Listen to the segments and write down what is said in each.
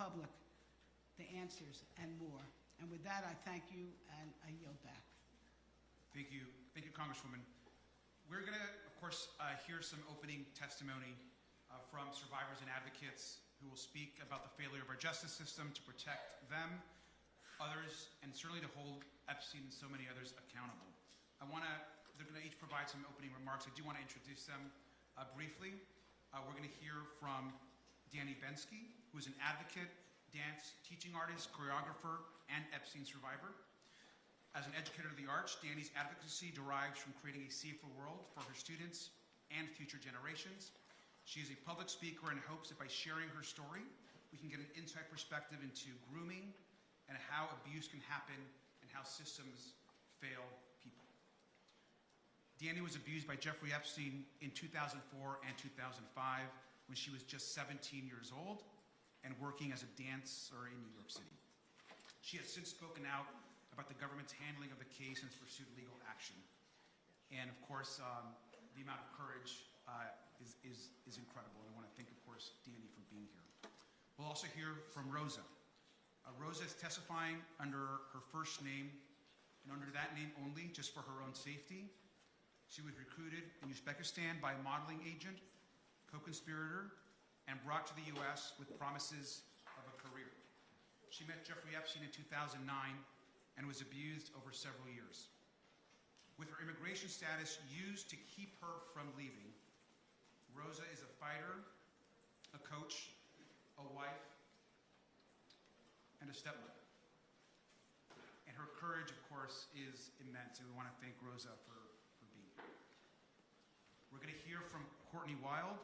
public the answers and more. And with that, I thank you, and I yield back. Thank you, Congresswoman. We're going to, of course, hear some opening testimony from survivors and advocates who will speak about the failure of our justice system to protect them, others, and certainly to hold Epstein and so many others accountable. They're going to each provide some opening remarks. I do want to introduce them briefly. We're going to hear from Bensky, who is an advocate, dance, teaching artist, choreographer, and Epstein survivor. As an educator of the arts, Danny's advocacy derives from creating a safer world for her students and future generations. She is a public speaker and hopes that by sharing her story, we can get an inside perspective into grooming and how abuse can happen and how systems fail people. Danny was abused by Jeffrey Epstein in 2004 and 2005 when she was just 17 years old and working as a dancer in New York City. She has since spoken out about the government's handling of the case and has pursued legal action. And of course, the amount of courage is incredible. And I want to thank, of course, Danny for being here. We'll also hear from Rosa. Rosa is testifying under her first name and under that name only, just for her own safety. She was recruited in Uzbekistan by a modeling agent, co-conspirator, and brought to the U.S. with promises of a career. She met Jeffrey Epstein in 2009 and was abused over several years. With her immigration status used to keep her from leaving, Rosa is a fighter, a coach, a wife, and a stepmother. And her courage, of course, is immense, and we want to thank Rosa for being here. We're going to hear from Courtney Wild,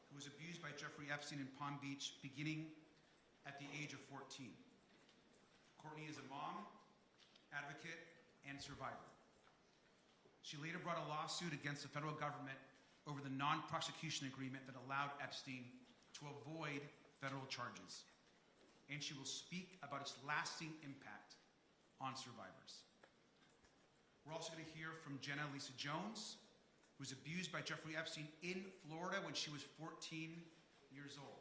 who was abused by Jeffrey Epstein in Palm Beach beginning at the age of 14. Courtney is a mom, advocate, and survivor. She later brought a lawsuit against the federal government over the non-prosecution agreement that allowed Epstein to avoid federal charges. And she will speak about its lasting impact on survivors. We're also going to hear from Jenna Lisa Jones, who was abused by Jeffrey Epstein in Florida when she was 14 years old.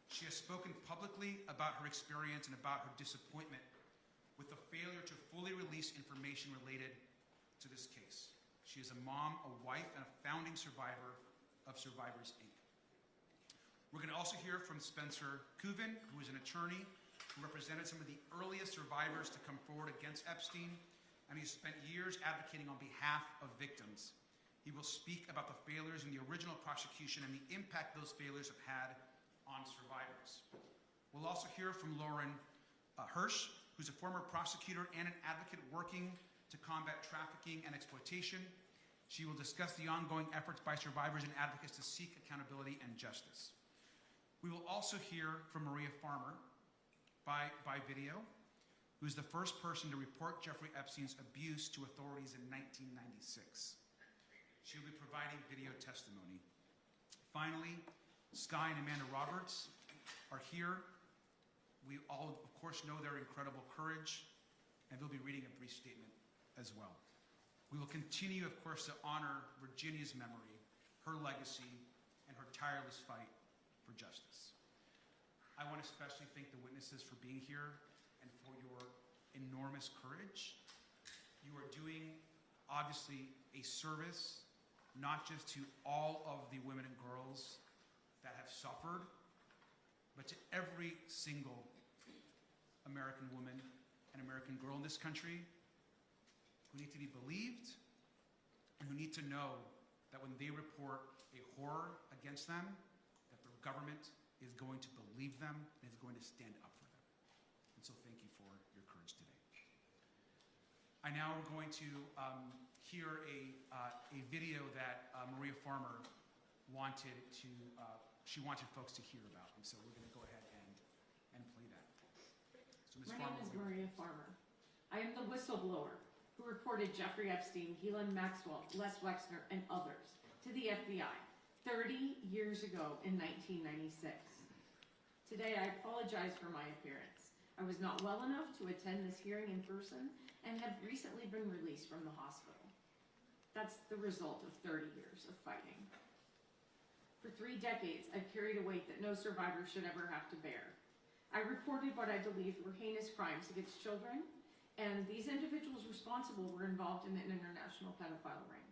She has spoken publicly about her experience and about her disappointment with the failure to fully release information related to this case. She is a mom, a wife, and a founding survivor of Survivors, Inc. We're going to also hear from Spencer Kuvin, who is an attorney who represented some of the earliest survivors to come forward against Epstein, and he has spent years advocating on behalf of victims. He will speak about the failures in the original prosecution and the impact those failures have had on survivors. We'll also hear from Lauren Hirsh, who's a former prosecutor and an advocate working to combat trafficking and exploitation. She will discuss the ongoing efforts by survivors and advocates to seek accountability and justice. We will also hear from Maria Farmer by video, who's the first person to report Jeffrey Epstein's abuse to authorities in 1996. She'll be providing video testimony. Finally, Sky and Amanda Roberts are here. We all, of course, know their incredible courage, and they'll be reading a brief statement as well. We will continue, of course, to honor Virginia's memory, her legacy, and her tireless fight for justice. I want to especially thank the witnesses for being here and for your enormous courage. You are doing, obviously, a service, not just to all of the women and girls that have suffered, but to every single American woman and American girl in this country who need to be believed and who need to know that when they report a horror against them, that their government is going to believe them and is going to stand up for them. And so thank you for your courage today. I now am going to hear a video that Maria Farmer wanted folks to hear about. And so we're going to go ahead and play that. So Ms. My Farmer, name is Maria Farmer. I am the whistleblower who reported Jeffrey Epstein, Ghislaine Maxwell, Les Wexner, and others to the FBI 30 years ago in 1996. Today, I apologize for my appearance. I was not well enough to attend this hearing in person and have recently been released from the hospital. That's the result of 30 years of fighting. For 3 decades, I've carried a weight that no survivor should ever have to bear. I reported what I believed were heinous crimes against children, and these individuals responsible were involved in an international pedophile ring.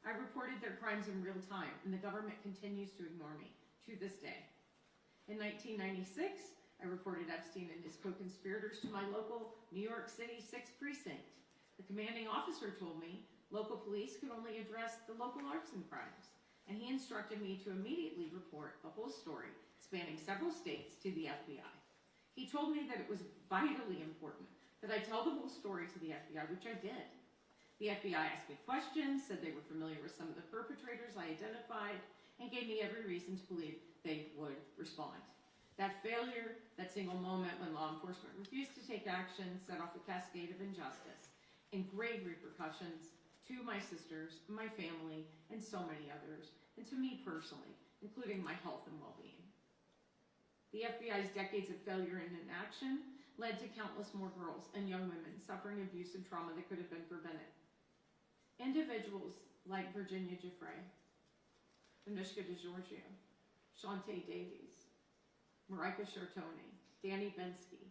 I reported their crimes in real time, and the government continues to ignore me to this day. In 1996, I reported Epstein and his co-conspirators to my local New York City 6th Precinct. The commanding officer told me local police could only address the local arson crimes, and he instructed me to immediately report the whole story, spanning several states, to the FBI. He told me that it was vitally important that I tell the whole story to the FBI, which I did. The FBI asked me questions, said they were familiar with some of the perpetrators I identified, and gave me every reason to believe they would respond. That failure, that single moment when law enforcement refused to take action, set off a cascade of injustice and grave repercussions to my sisters, my family, and so many others, and to me personally, including my health and well-being. The FBI's decades of failure and inaction led to countless more girls and young women suffering abuse and trauma that could have been prevented. Individuals like Virginia Giuffre, Anushka DeGiorgio, Shantae Davies, Marika Chartoni, Danny Bensky,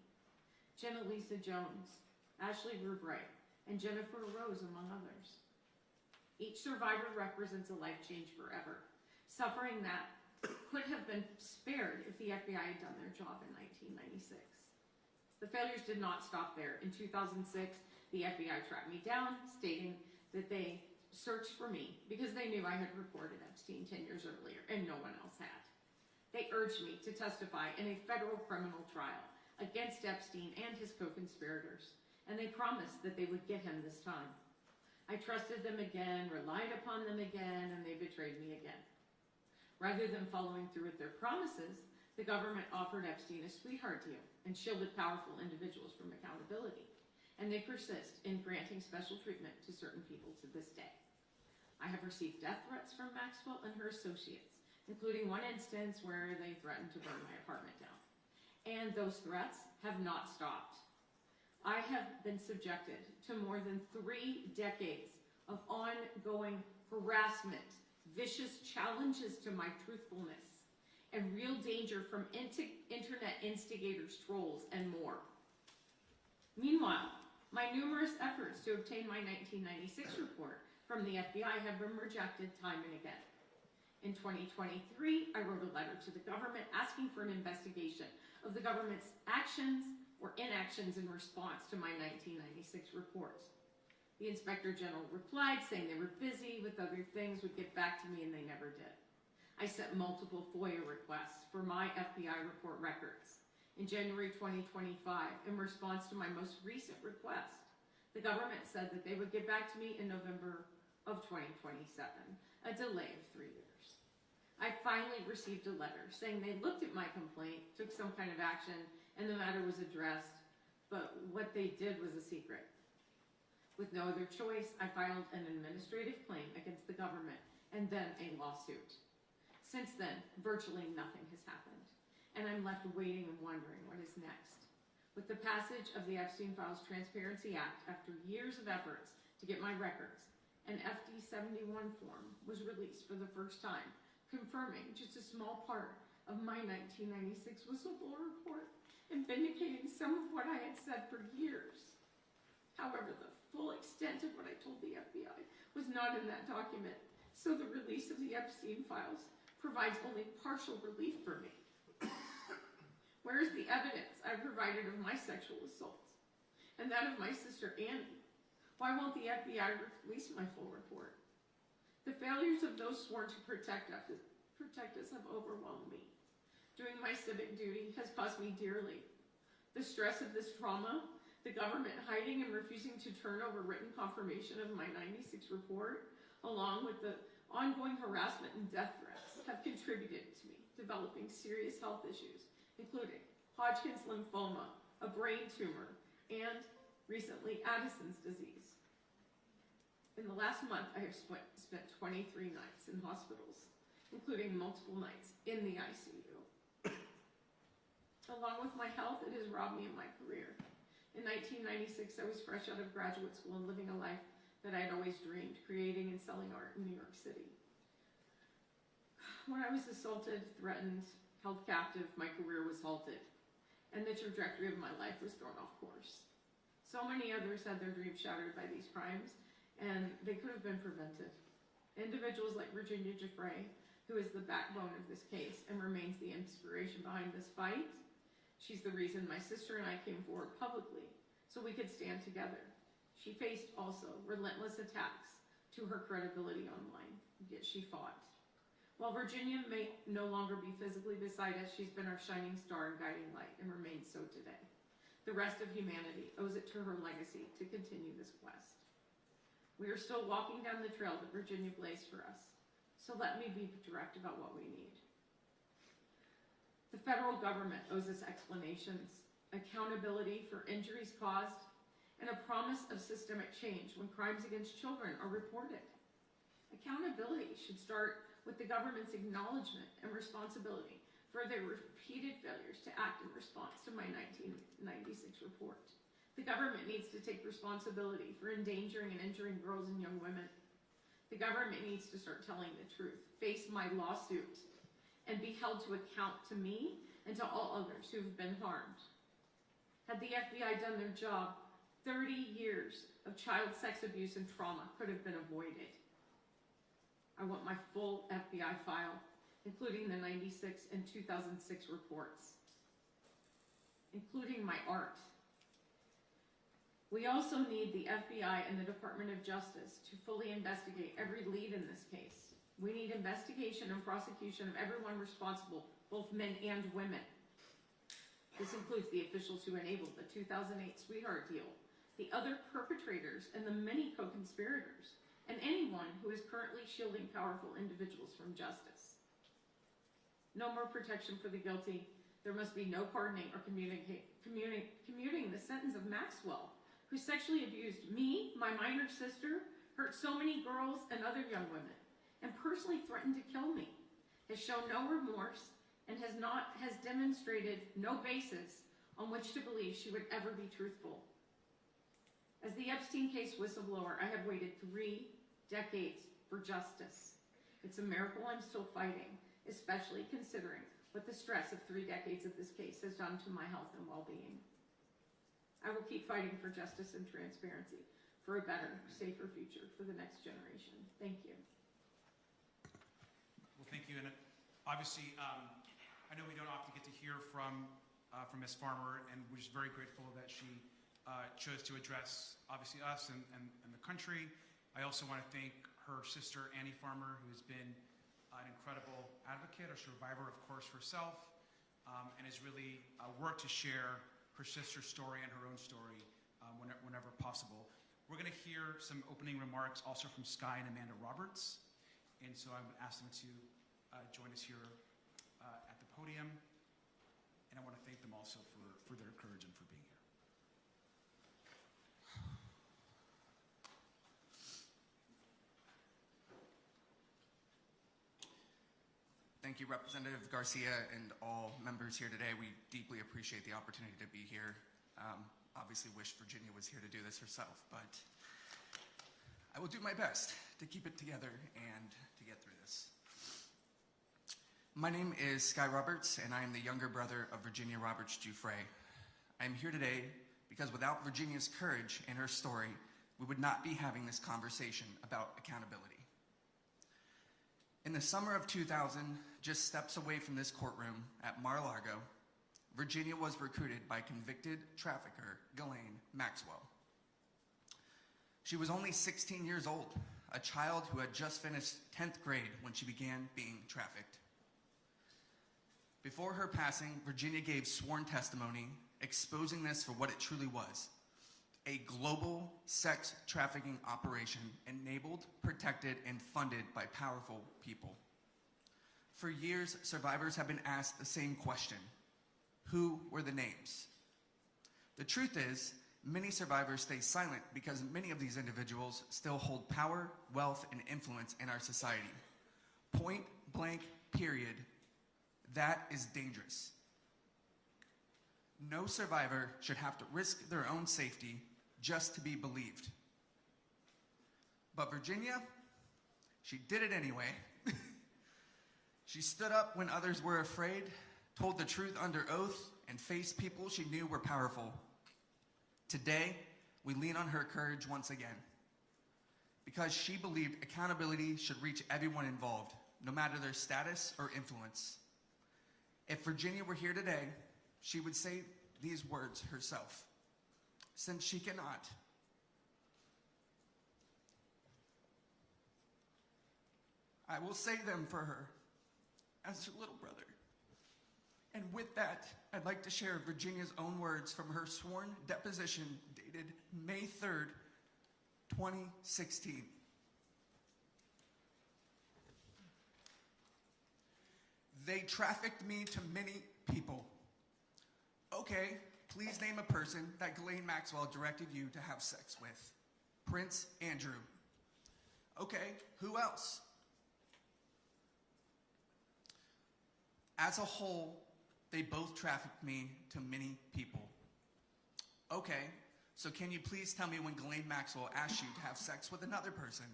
Jenna Lisa Jones, Ashley Rubre, and Jennifer Rose, among others. Each survivor represents a life changed forever, suffering that could have been spared if the FBI had done their job in 1996. The failures did not stop there. In 2006, the FBI tracked me down, stating that they searched for me because they knew I had reported Epstein 10 years earlier and no one else had. They urged me to testify in a federal criminal trial against Epstein and his co-conspirators, and they promised that they would get him this time. I trusted them again, relied upon them again, and they betrayed me again. Rather than following through with their promises, the government offered Epstein a sweetheart deal and shielded powerful individuals from accountability, and they persist in granting special treatment to certain people to this day. I have received death threats from Maxwell and her associates, including one instance where they threatened to burn my apartment down. And those threats have not stopped. I have been subjected to more than 3 decades of ongoing harassment, vicious challenges to my truthfulness, and real danger from internet instigators, trolls, and more. Meanwhile, my numerous efforts to obtain my 1996 report from the FBI have been rejected time and again. In 2023, I wrote a letter to the government asking for an investigation of the government's actions or inactions in response to my 1996 report. The Inspector General replied, saying they were busy with other things, would get back to me, and they never did. I sent multiple FOIA requests for my FBI report records. In January 2025, in response to my most recent request, the government said that they would get back to me in November of 2027, a delay of 3 years. I finally received a letter saying they looked at my complaint, took some kind of action, and the matter was addressed, but what they did was a secret. With no other choice, I filed an administrative claim against the government and then a lawsuit. Since then, virtually nothing has happened, and I'm left waiting and wondering what is next. With the passage of the Epstein Files Transparency Act, after years of efforts to get my records, an FD-71 form was released for the first time, confirming just a small part of my 1996 whistleblower report and vindicating some of what I had said for years. However, the full extent of what I told the FBI was not in that document, so the release of the Epstein files provides only partial relief for me. Where is the evidence I provided of my sexual assaults and that of my sister Annie? Why won't the FBI release my full report? The failures of those sworn to protect us have overwhelmed me. Doing my civic duty has cost me dearly. The stress of this trauma, the government hiding and refusing to turn over written confirmation of my 96 report, along with the ongoing harassment and death threats, have contributed to me developing serious health issues, including Hodgkin's lymphoma, a brain tumor, and recently Addison's disease. In the last month, I have spent 23 nights in hospitals, including multiple nights in the ICU. Along with my health, it has robbed me of my career. In 1996, I was fresh out of graduate school and living a life that I had always dreamed, creating and selling art in New York City. When I was assaulted, threatened, held captive, my career was halted. and the trajectory of my life was thrown off course. So many others had their dreams shattered by these crimes, and they could have been prevented. Individuals like Virginia Giuffre, who is the backbone of this case and remains the inspiration behind this fight. She's the reason my sister and I came forward publicly so we could stand together. She faced also relentless attacks to her credibility online, yet she fought. While Virginia may no longer be physically beside us, she's been our shining star and guiding light and remains so today. The rest of humanity owes it to her legacy to continue this quest. We are still walking down the trail that Virginia blazed for us, so let me be direct about what we need. The federal government owes us explanations, accountability for injuries caused, and a promise of systemic change when crimes against children are reported. Accountability should start with the government's acknowledgement and responsibility for their repeated failures to act in response to my 1996 report. The government needs to take responsibility for endangering and injuring girls and young women. The government needs to start telling the truth, face my lawsuit, and be held to account to me and to all others who have been harmed. Had the FBI done their job, 30 years of child sex abuse and trauma could have been avoided. I want my full FBI file, including the 96 and 2006 reports, including my art. We also need the FBI and the Department of Justice to fully investigate every lead in this case. We need investigation and prosecution of everyone responsible, both men and women. This includes the officials who enabled the 2008 sweetheart deal, the other perpetrators and the many co-conspirators, and anyone who is currently shielding powerful individuals from justice. No more protection for the guilty. There must be no pardoning or commuting the sentence of Maxwell, who sexually abused me, my minor sister, hurt so many girls and other young women, and personally threatened to kill me, has shown no remorse, and has demonstrated no basis on which to believe she would ever be truthful. As the Epstein case whistleblower, I have waited 3 decades for justice. It's a miracle I'm still fighting, especially considering what the stress of 3 decades of this case has done to my health and well-being. I will keep fighting for justice and transparency, for a better, safer future for the next generation. Thank you. Well, thank you. And obviously, I know we don't often get to hear from Ms. Farmer, and we're just very grateful that she chose to address, obviously, us and the country. I also want to thank her sister, Annie Farmer, who has been an incredible advocate, a survivor, of course, herself, and has really worked to share her sister's story and her own story whenever possible. We're going to hear some opening remarks also from Sky and Amanda Roberts, and so I would ask them to join us here at the podium, and I want to thank them also for their courage and for being here. Thank you, Representative Garcia and all members here today. We deeply appreciate the opportunity to be here. Obviously wish Virginia was here to do this herself, but I will do my best to keep it together and to get through this. My name is Sky Roberts, and I am the younger brother of Virginia Roberts Giuffre. I am here today because without Virginia's courage and her story, we would not be having this conversation about accountability. In the summer of 2000, just steps away from this courtroom at Mar-a-Lago, Virginia was recruited by convicted trafficker Ghislaine Maxwell. She was only 16 years old, a child who had just finished 10th grade when she began being trafficked. Before her passing, Virginia gave sworn testimony exposing this for what it truly was: a global sex trafficking operation enabled, protected, and funded by powerful people. For years, survivors have been asked the same question: who were the names? The truth is, many survivors stay silent because many of these individuals still hold power, wealth, and influence in our society. Point blank, period. That is dangerous. No survivor should have to risk their own safety just to be believed. But Virginia, she did it anyway. She stood up when others were afraid, told the truth under oath, and face people she knew were powerful. Today, we lean on her courage once again, because she believed accountability should reach everyone involved, no matter their status or influence. If Virginia were here today, she would say these words herself. Since she cannot, I will say them for her as her little brother. And with that, I'd like to share Virginia's own words from her sworn deposition dated May 3rd, 2016. They trafficked me to many people. Okay, please name a person that Ghislaine Maxwell directed you to have sex with. Prince Andrew. Okay, who else? As a whole, they both trafficked me to many people. Okay, so can you please tell me when Ghislaine Maxwell asked you to have sex with another person?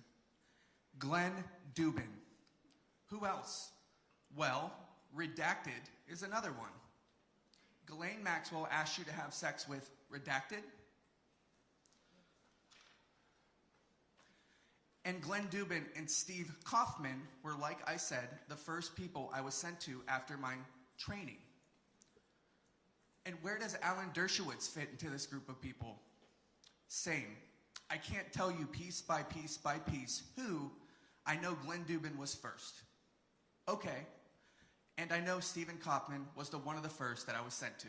Glenn Dubin. Who else? Well, Redacted is another one. Ghislaine Maxwell asked you to have sex with Redacted? And Glenn Dubin and Steve Kaufman were, like I said, the first people I was sent to after my training. And where does Alan Dershowitz fit into this group of people? Same. I can't tell you piece by piece by piece who. I know Glenn Dubin was first. Okay. And I know Stephen Kaufman was one of the first that I was sent to.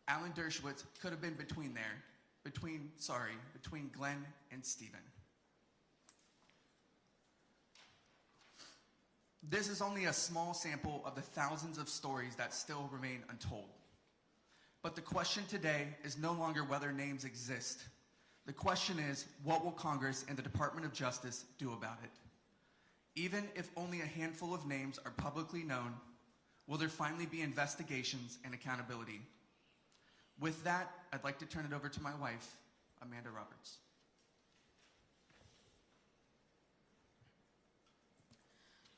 Alan Dershowitz could have been between there. Between Glenn and Stephen. This is only a small sample of the thousands of stories that still remain untold. But the question today is no longer whether names exist. The question is, what will Congress and the Department of Justice do about it? Even if only a handful of names are publicly known, will there finally be investigations and accountability? With that, I'd like to turn it over to my wife, Amanda Roberts.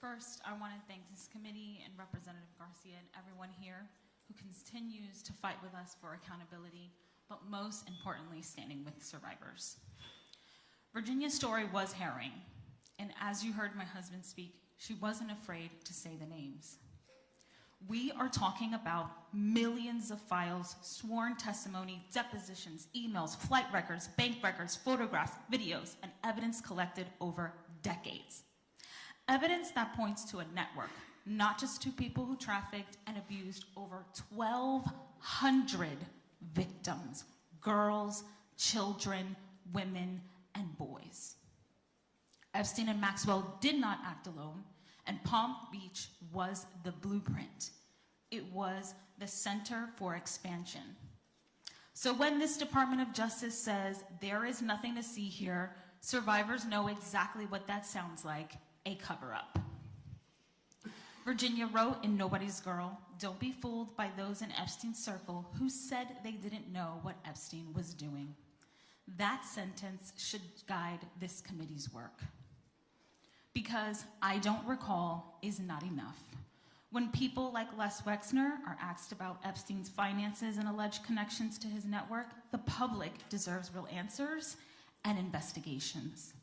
First, I want to thank this committee and Representative Garcia and everyone here who continues to fight with us for accountability, but most importantly, standing with survivors. Virginia's story was harrowing, and as you heard my husband speak, she wasn't afraid to say the names. We are talking about millions of files, sworn testimony, depositions, emails, flight records, bank records, photographs, videos, and evidence collected over decades. Evidence that points to a network, not just to people who trafficked and abused over 1,200 victims, girls, children, women, and boys. Epstein and Maxwell did not act alone, and Palm Beach was the blueprint. It was the center for expansion. So when this Department of Justice says there is nothing to see here, survivors know exactly what that sounds like. A cover-up. Virginia wrote in Nobody's Girl, "Don't be fooled by those in Epstein's circle who said they didn't know what Epstein was doing." That sentence should guide this committee's work. Because I don't recall is not enough. When people like Les Wexner are asked about Epstein's finances and alleged connections to his network, the public deserves real answers and investigations.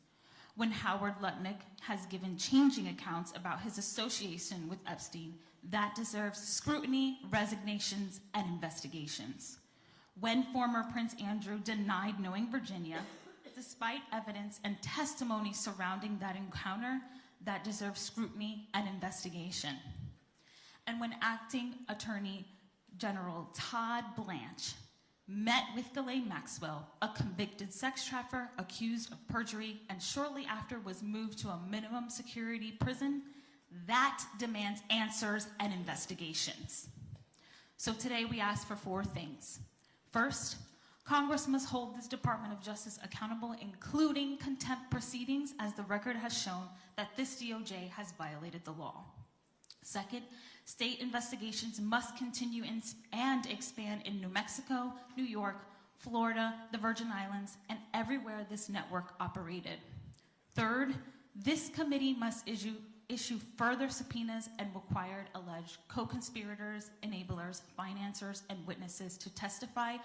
When Howard Lutnick has given changing accounts about his association with Epstein, that deserves scrutiny, resignations, and investigations. When former Prince Andrew denied knowing Virginia, despite evidence and testimony surrounding that encounter, that deserves scrutiny and investigation. And when Acting Attorney General Todd Blanche met with Ghislaine Maxwell, a convicted sex trafficker accused of perjury, and shortly after was moved to a minimum security prison, that demands answers and investigations. So today we ask for 4 things. First, Congress must hold this Department of Justice accountable, including contempt proceedings, as the record has shown that this DOJ has violated the law. Second, state investigations must continue and expand in New Mexico, New York, Florida, the Virgin Islands, and everywhere this network operated. Third, this committee must issue issue further subpoenas and required alleged co-conspirators, enablers, financiers, and witnesses to testify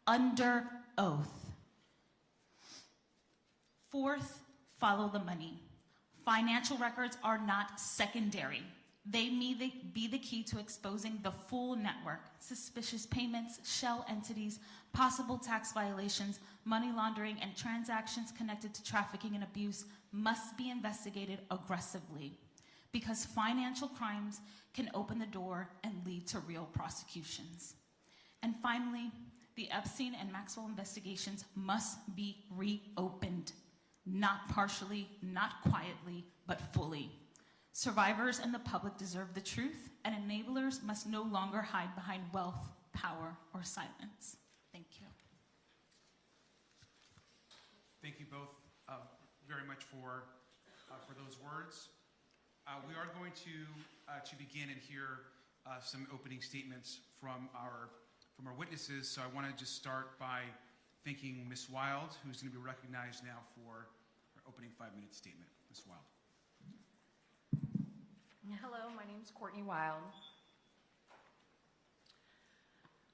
under oath. Fourth, follow the money. Financial records are not secondary. They may be the key to exposing the full network. Suspicious payments, shell entities, possible tax violations, money laundering, and transactions connected to trafficking and abuse must be investigated aggressively, because financial crimes can open the door and lead to real prosecutions. And finally, the Epstein and Maxwell investigations must be reopened, not partially, not quietly, but fully. Survivors and the public deserve the truth, and enablers must no longer hide behind wealth, power, or silence. Thank you. Thank you both very much for those words. We are going to begin and hear some opening statements from our witnesses. So I want to just start by thanking Ms. Wild, who's going to be recognized now for her opening 5-minute statement. Ms. Wild. Hello, my name is Courtney Wild.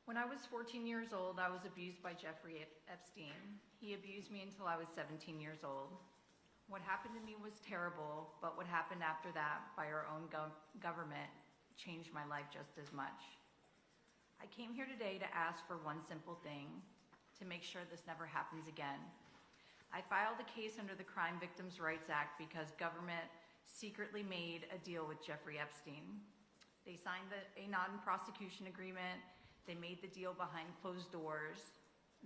When I was 14 years old, I was abused by Jeffrey Epstein. He abused me until I was 17 years old. What happened to me was terrible, but what happened after that by our own government changed my life just as much. I came here today to ask for one simple thing, to make sure this never happens again. I filed a case under the Crime Victims' Rights Act because government secretly made a deal with Jeffrey Epstein. They signed a non-prosecution agreement. They made the deal behind closed doors.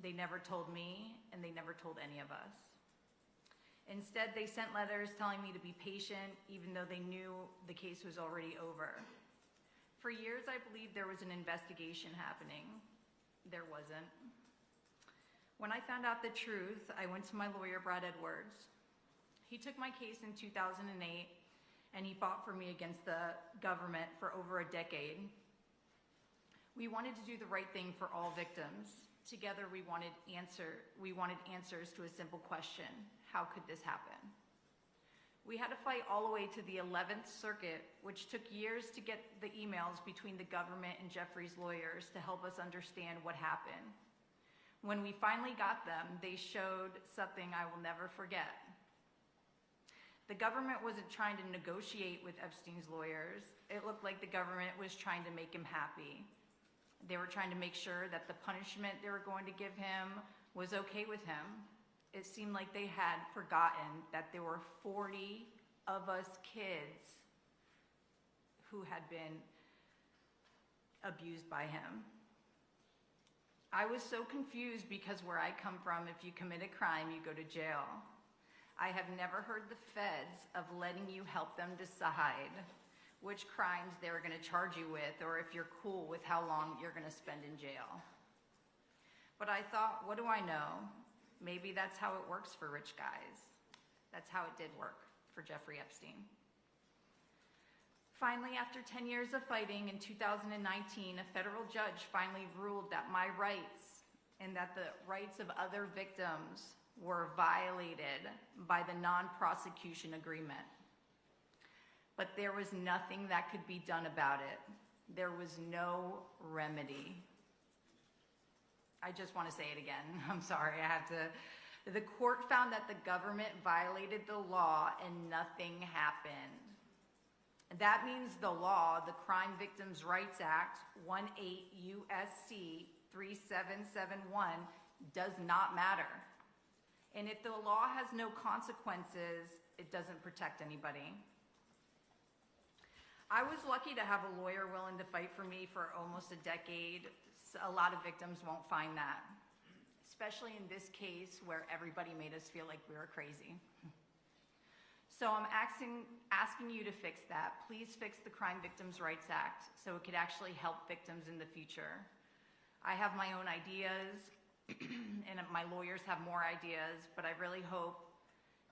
They never told me, and they never told any of us. Instead, they sent letters telling me to be patient, even though they knew the case was already over. For years, I believed there was an investigation happening. There wasn't. When I found out the truth, I went to my lawyer, Brad Edwards. He took my case in 2008, and he fought for me against the government for over a decade. We wanted to do the right thing for all victims. Together, we wanted answers to a simple question: how could this happen? We had to fight all the way to the 11th Circuit, which took years to get the emails between the government and Jeffrey's lawyers to help us understand what happened. When we finally got them, they showed something I will never forget. The government wasn't trying to negotiate with Epstein's lawyers. It looked like the government was trying to make him happy. They were trying to make sure that the punishment they were going to give him was okay with him. It seemed like they had forgotten that there were 40 of us kids who had been abused by him. I was so confused because where I come from, if you commit a crime, you go to jail. I have never heard the feds of letting you help them decide which crimes they were going to charge you with, or if you're cool with how long you're going to spend in jail. But I thought, what do I know? Maybe that's how it works for rich guys. That's how it did work for Jeffrey Epstein. Finally, after 10 years of fighting, in 2019, a federal judge finally ruled that my rights and that the rights of other victims were violated by the non-prosecution agreement. But there was nothing that could be done about it. There was no remedy. I just want to say it again. I'm sorry, I have to. The court found that the government violated the law and nothing happened. That means the law, the Crime Victims' Rights Act, 18 U.S.C. 3771, does not matter. And if the law has no consequences, it doesn't protect anybody. I was lucky to have a lawyer willing to fight for me for almost a decade. A lot of victims won't find that, especially in this case where everybody made us feel like we were crazy. So I'm asking you to fix that. Please fix the Crime Victims' Rights Act so it could actually help victims in the future. I have my own ideas, and my lawyers have more ideas, but I really hope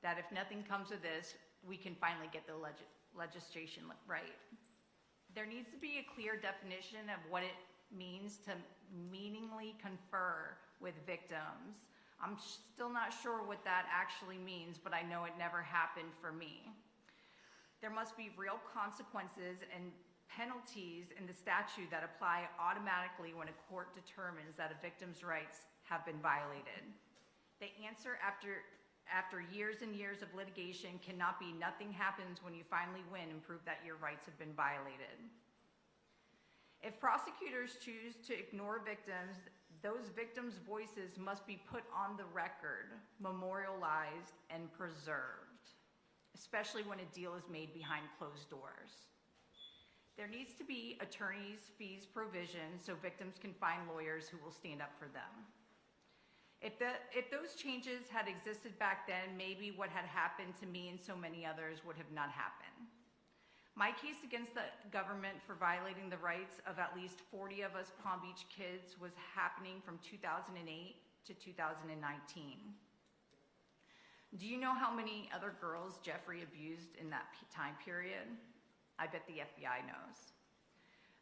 that if nothing comes of this, we can finally get the legislation right. There needs to be a clear definition of what it means to meaningfully confer with victims. I'm still not sure what that actually means, but I know it never happened for me. There must be real consequences and penalties in the statute that apply automatically when a court determines that a victim's rights have been violated. The answer after years and years of litigation cannot be nothing happens when you finally win and prove that your rights have been violated. If prosecutors choose to ignore victims, those victims' voices must be put on the record, memorialized, and preserved, especially when a deal is made behind closed doors. There needs to be attorneys' fees provision so victims can find lawyers who will stand up for them. If those changes had existed back then, maybe what had happened to me and so many others would have not happened. My case against the government for violating the rights of at least 40 of us Palm Beach kids was happening from 2008 to 2019. Do you know how many other girls Jeffrey abused in that time period? I bet the FBI knows.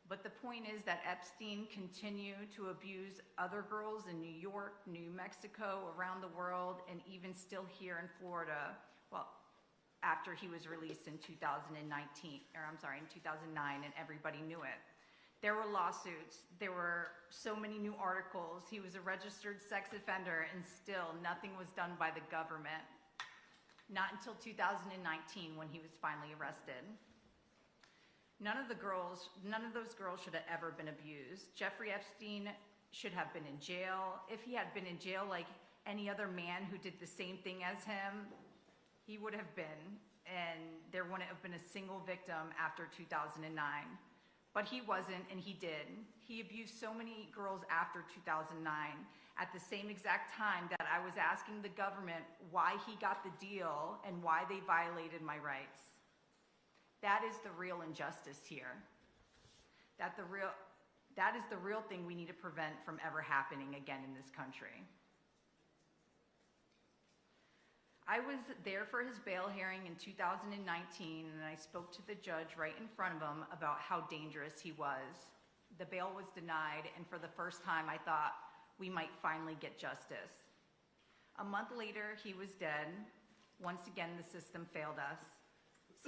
But the point is that Epstein continued to abuse other girls in New York, New Mexico, around the world, and even still here in Florida, well, after he was released in 2009, and everybody knew it. There were lawsuits, there were so many new articles, he was a registered sex offender, and still nothing was done by the government. Not until 2019 when he was finally arrested. None of those girls should have ever been abused. Jeffrey Epstein should have been in jail. If he had been in jail like any other man who did the same thing as him, he would have been, and there wouldn't have been a single victim after 2009. But he wasn't, and he did. He abused so many girls after 2009 at the same exact time that I was asking the government why he got the deal and why they violated my rights. That is the real injustice here. That is the real thing we need to prevent from ever happening again in this country. I was there for his bail hearing in 2019, and I spoke to the judge right in front of him about how dangerous he was. The bail was denied, and for the first time I thought we might finally get justice. A month later, he was dead. Once again, the system failed us.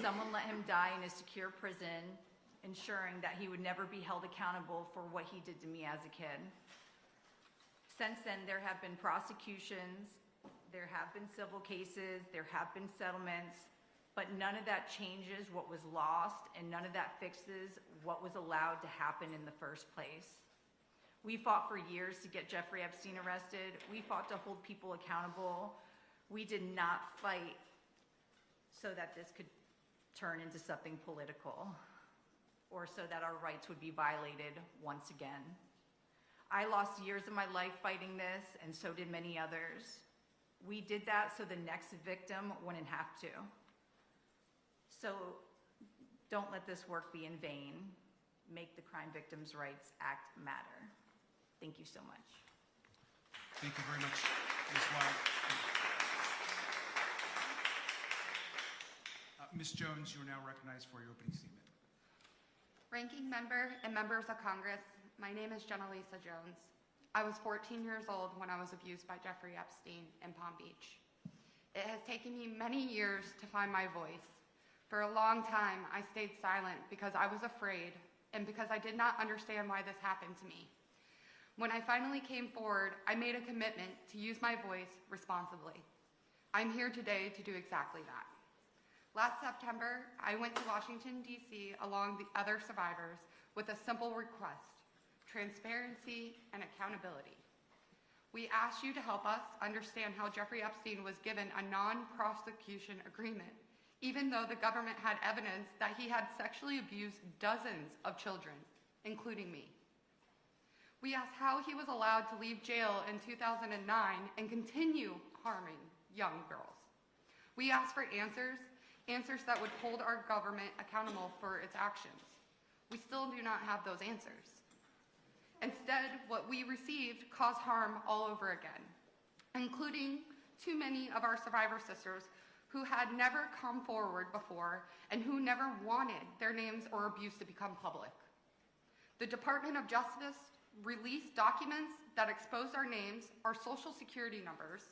Someone let him die in a secure prison, ensuring that he would never be held accountable for what he did to me as a kid. Since then, there have been prosecutions, there have been civil cases, there have been settlements, but none of that changes what was lost, and none of that fixes what was allowed to happen in the first place. We fought for years to get Jeffrey Epstein arrested. We fought to hold people accountable. We did not fight so that this could turn into something political, or so that our rights would be violated once again. I lost years of my life fighting this, and so did many others. We did that so the next victim wouldn't have to. So don't let this work be in vain. Make the Crime Victims' Rights Act matter. Thank you so much. Thank you very much, Ms. Wild. Ms. Jones, you are now recognized for your opening statement. Ranking member and members of Congress, my name is Jenna Lisa Jones. I was 14 years old when I was abused by Jeffrey Epstein in Palm Beach. It has taken me many years to find my voice. For a long time, I stayed silent because I was afraid and because I did not understand why this happened to me. When I finally came forward, I made a commitment to use my voice responsibly. I'm here today to do exactly that. Last September, I went to Washington, D.C. along the other survivors with a simple request: transparency and accountability. We asked you to help us understand how Jeffrey Epstein was given a non-prosecution agreement, even though the government had evidence that he had sexually abused dozens of children, including me. We asked how he was allowed to leave jail in 2009 and continue harming young girls. We asked for answers that would hold our government accountable for its actions. We still do not have those answers. Instead, what we received caused harm all over again, including too many of our survivor sisters who had never come forward before and who never wanted their names or abuse to become public. The Department of Justice released documents that exposed our names, our social security numbers,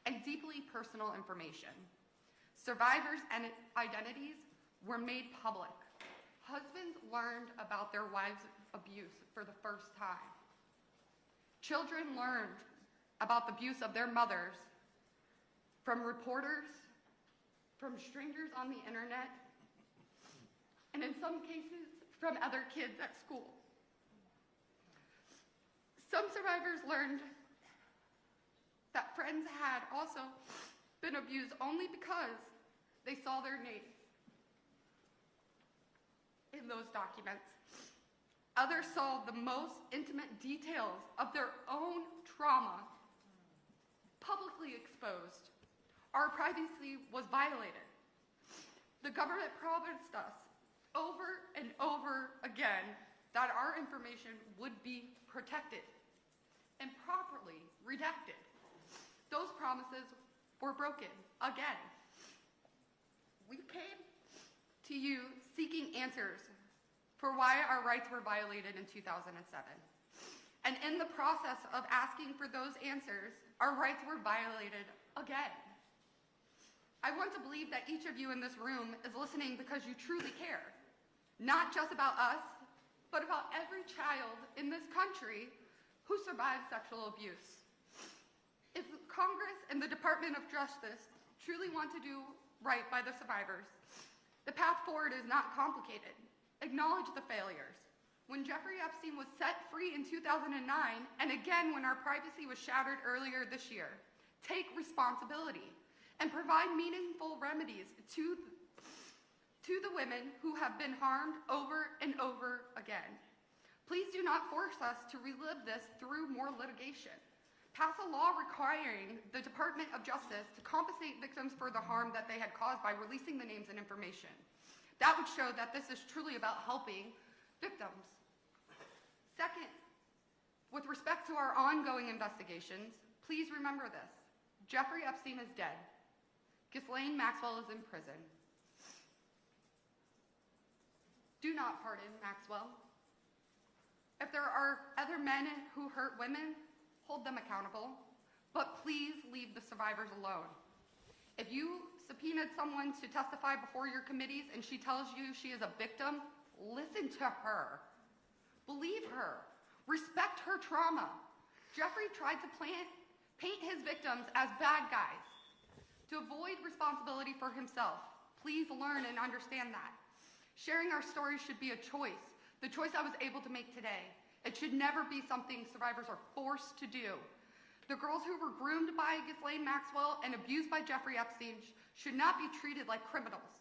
and deeply personal information. Survivors' identities were made public. Husbands learned about their wives' abuse for the first time. Children learned about the abuse of their mothers from reporters, from strangers on the internet, and in some cases, from other kids at school. Some survivors learned that friends had also been abused only because they saw their names in those documents. Others saw the most intimate details of their own trauma publicly exposed. Our privacy was violated. The government promised us over and over again that our information would be protected and properly redacted. Those promises were broken again. We came to you seeking answers for why our rights were violated in 2007. And in the process of asking for those answers, our rights were violated again. I want to believe that each of you in this room is listening because you truly care, not just about us, but about every child in this country who survived sexual abuse. If Congress and the Department of Justice truly want to do right by the survivors, the path forward is not complicated. Acknowledge the failures. When Jeffrey Epstein was set free in 2009, and again when our privacy was shattered earlier this year, take responsibility and provide meaningful remedies to the women who have been harmed over and over again. Please do not force us to relive this through more litigation. Pass a law requiring the Department of Justice to compensate victims for the harm that they had caused by releasing the names and information. That would show that this is truly about helping victims. Second, with respect to our ongoing investigations, please remember this. Jeffrey Epstein is dead. Ghislaine Maxwell is in prison. Do not pardon Maxwell. If there are other men who hurt women, hold them accountable, but please leave the survivors alone. If you subpoenaed someone to testify before your committees and she tells you she is a victim, listen to her. Believe her. Respect her trauma. Jeffrey tried to paint his victims as bad guys to avoid responsibility for himself. Please learn and understand that. Sharing our stories should be a choice, the choice I was able to make today. It should never be something survivors are forced to do. The girls who were groomed by Ghislaine Maxwell and abused by Jeffrey Epstein should not be treated like criminals.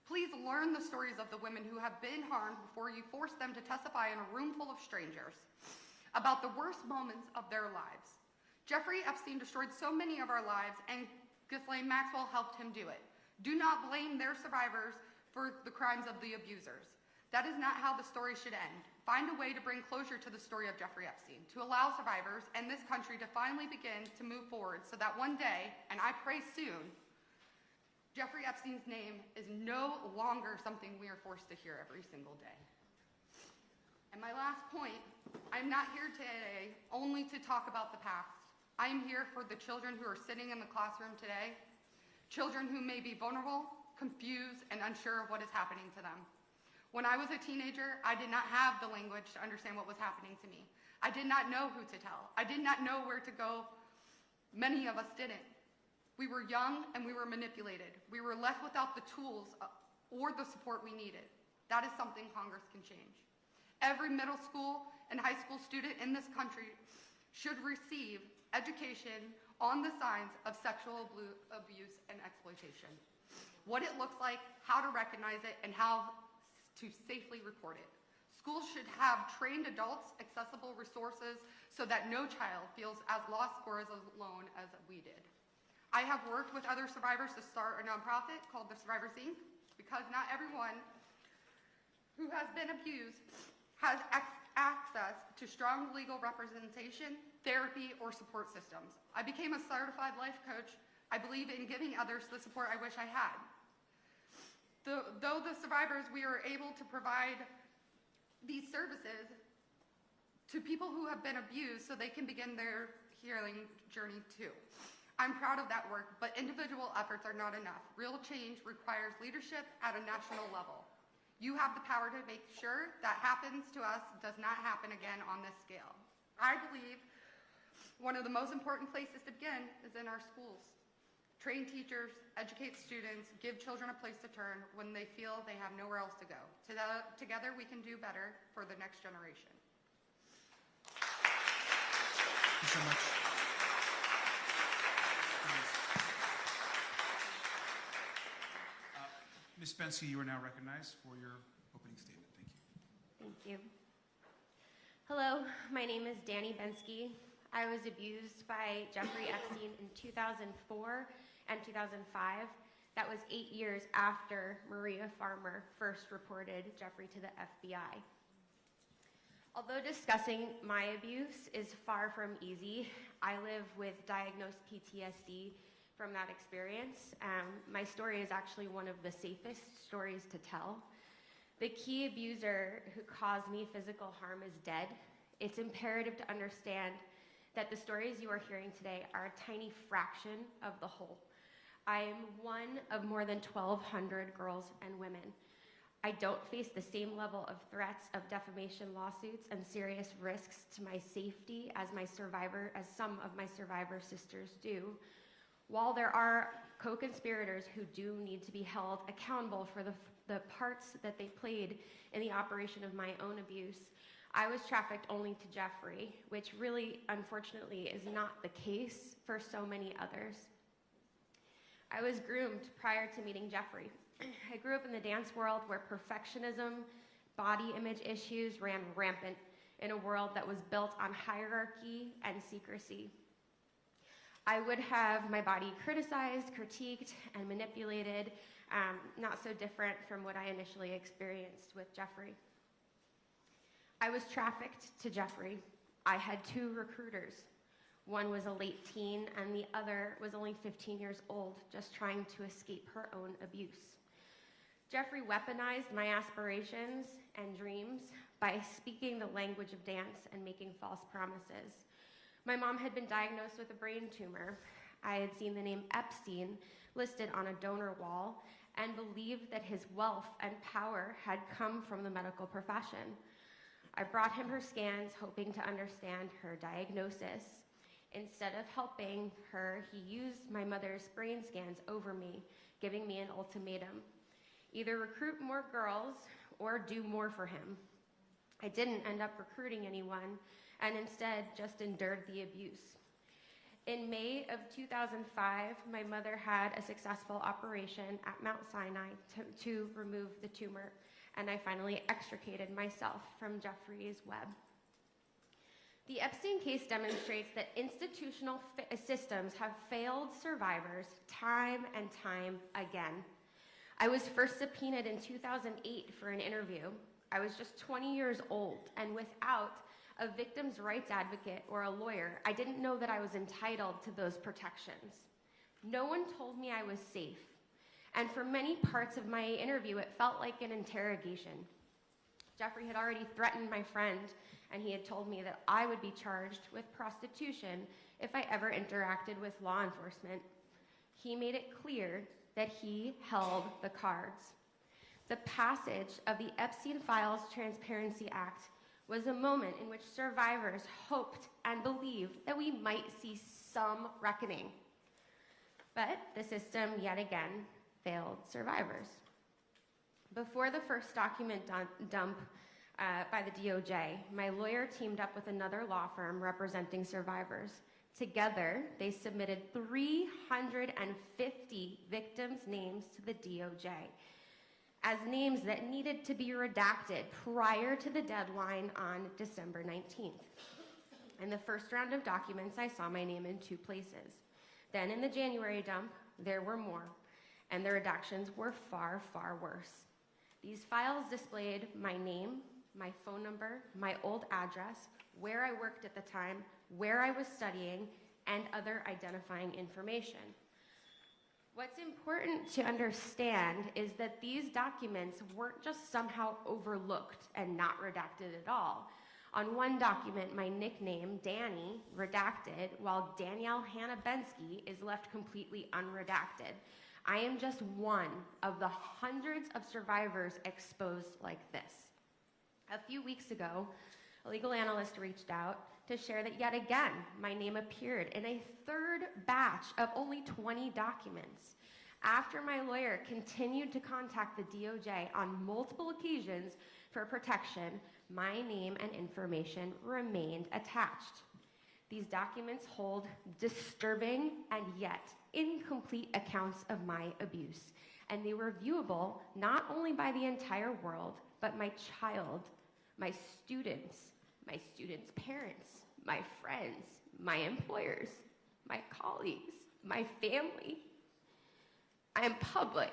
Please learn the stories of the women who have been harmed before you force them to testify in a room full of strangers about the worst moments of their lives. Jeffrey Epstein destroyed so many of our lives, and Ghislaine Maxwell helped him do it. Do not blame their survivors for the crimes of the abusers. That is not how the story should end. Find a way to bring closure to the story of Jeffrey Epstein, to allow survivors and this country to finally begin to move forward so that one day, and I pray soon, Jeffrey Epstein's name is no longer something we are forced to hear every single day. And my last point, I'm not here today only to talk about the past. I am here for the children who are sitting in the classroom today, children who may be vulnerable, confused, and unsure of what is happening to them. When I was a teenager, I did not have the language to understand what was happening to me. I did not know who to tell. I did not know where to go. Many of us didn't. We were young and we were manipulated. We were left without the tools or the support we needed. That is something Congress can change. Every middle school and high school student in this country should receive education on the signs of sexual abuse and exploitation. What it looks like, how to recognize it, and how to safely report it. Schools should have trained adults, accessible resources, so that no child feels as lost or as alone as we did. I have worked with other survivors to start a nonprofit called the Survivors Inc. because not everyone who has been abused has access to strong legal representation, therapy, or support systems. I became a certified life coach. I believe in giving others the support I wish I had. Though the survivors, we are able to provide these services to people who have been abused so they can begin their healing journey too. I'm proud of that work, but individual efforts are not enough. Real change requires leadership at a national level. You have the power to make sure that happens to us does not happen again on this scale. I believe one of the most important places to begin is in our schools. Train teachers, educate students, give children a place to turn when they feel they have nowhere else to go. Together we can do better for the next generation. Thank you so much. Ms. Bensky, you are now recognized for your opening statement. Thank you. Thank you. Hello, my name is Danny Bensky. I was abused by Jeffrey Epstein in 2004 and 2005. That was 8 years after Maria Farmer first reported Jeffrey to the FBI. Although discussing my abuse is far from easy, I live with diagnosed PTSD from that experience. My story is actually one of the safest stories to tell. The key abuser who caused me physical harm is dead. It's imperative to understand that the stories you are hearing today are a tiny fraction of the whole. I am one of more than 1,200 girls and women. I don't face the same level of threats of defamation lawsuits and serious risks to my safety as some of my survivor sisters do. While there are co-conspirators who do need to be held accountable for the parts that they played in the operation of my own abuse, I was trafficked only to Jeffrey, which really, unfortunately, is not the case for so many others. I was groomed prior to meeting Jeffrey. I grew up in the dance world where perfectionism, body image issues ran rampant in a world that was built on hierarchy and secrecy. I would have my body criticized, critiqued, and manipulated, not so different from what I initially experienced with Jeffrey. I was trafficked to Jeffrey. I had 2 recruiters. One was a late teen, and the other was only 15 years old, just trying to escape her own abuse. Jeffrey weaponized my aspirations and dreams by speaking the language of dance and making false promises. My mom had been diagnosed with a brain tumor. I had seen the name Epstein listed on a donor wall and believed that his wealth and power had come from the medical profession. I brought him her scans, hoping to understand her diagnosis. Instead of helping her, he used my mother's brain scans over me, giving me an ultimatum. Either recruit more girls or do more for him. I didn't end up recruiting anyone, and instead just endured the abuse. In May of 2005, my mother had a successful operation at Mount Sinai to remove the tumor, and I finally extricated myself from Jeffrey's web. The Epstein case demonstrates that institutional systems have failed survivors time and time again. I was first subpoenaed in 2008 for an interview. I was just 20 years old, and without a victim's rights advocate or a lawyer, I didn't know that I was entitled to those protections. No one told me I was safe, and for many parts of my interview, it felt like an interrogation. Jeffrey had already threatened my friend, and he had told me that I would be charged with prostitution if I ever interacted with law enforcement. He made it clear that he held the cards. The passage of the Epstein Files Transparency Act was a moment in which survivors hoped and believed that we might see some reckoning. But the system, yet again, failed survivors. Before the first document dump by the DOJ, my lawyer teamed up with another law firm representing survivors. Together, they submitted 350 victims' names to the DOJ as names that needed to be redacted prior to the deadline on December 19th. In the first round of documents, I saw my name in 2 places. Then in the January dump, there were more, and the redactions were far, far worse. These files displayed my name, my phone number, my old address, where I worked at the time, where I was studying, and other identifying information. What's important to understand is that these documents weren't just somehow overlooked and not redacted at all. On one document, my nickname, Danny, redacted, while Danielle Hannah Bensky is left completely unredacted. I am just one of the hundreds of survivors exposed like this. A few weeks ago, a legal analyst reached out to share that yet again, my name appeared in a third batch of only 20 documents. After my lawyer continued to contact the DOJ on multiple occasions for protection, my name and information remained attached. These documents hold disturbing and yet incomplete accounts of my abuse, and they were viewable not only by the entire world, but my child, my students' parents, my friends, my employers, my colleagues, my family. I am public.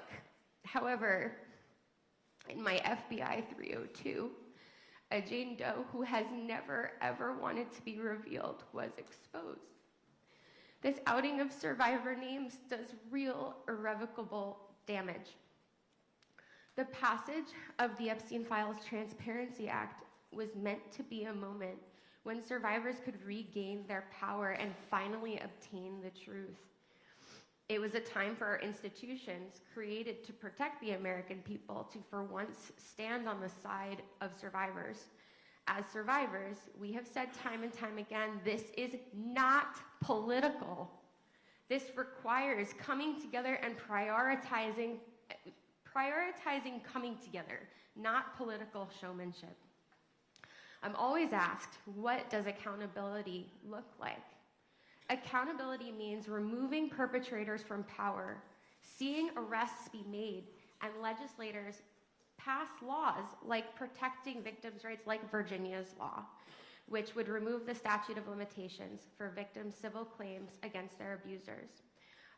However, in my FBI 302, a Jane Doe who has never ever wanted to be revealed was exposed. This outing of survivor names does real irrevocable damage. The passage of the Epstein Files Transparency Act was meant to be a moment when survivors could regain their power and finally obtain the truth. It was a time for our institutions created to protect the American people to, for once, stand on the side of survivors. As survivors, we have said time and time again, this is not political. This requires coming together and prioritizing coming together, not political showmanship. I'm always asked, what does accountability look like? Accountability means removing perpetrators from power, seeing arrests be made, and legislators pass laws like protecting victims' rights, like Virginia's law, which would remove the statute of limitations for victims' civil claims against their abusers.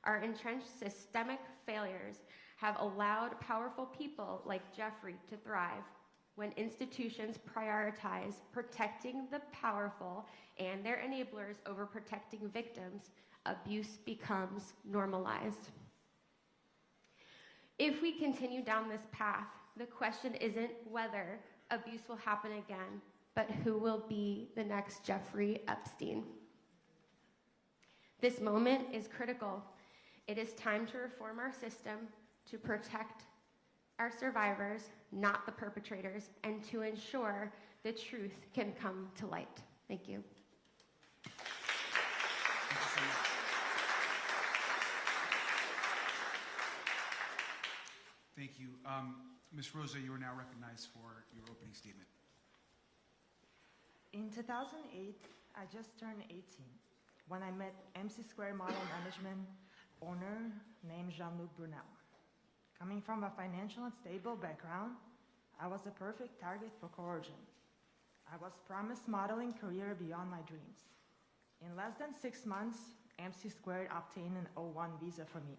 Our entrenched systemic failures have allowed powerful people like Jeffrey to thrive. When institutions prioritize protecting the powerful and their enablers over protecting victims, abuse becomes normalized. If we continue down this path, the question isn't whether abuse will happen again, but who will be the next Jeffrey Epstein. This moment is critical. It is time to reform our system to protect our survivors, not the perpetrators, and to ensure the truth can come to light. Thank you. Thank you. Ms. Rosa, you are now recognized for your opening statement. In 2008, I just turned 18 when I met MC Square Model Management owner named Jean-Luc Brunel. Coming from a financial and stable background, I was a perfect target for coercion. I was promised modeling career beyond my dreams. In less than 6 months, MC Squared obtained an O1 visa for me,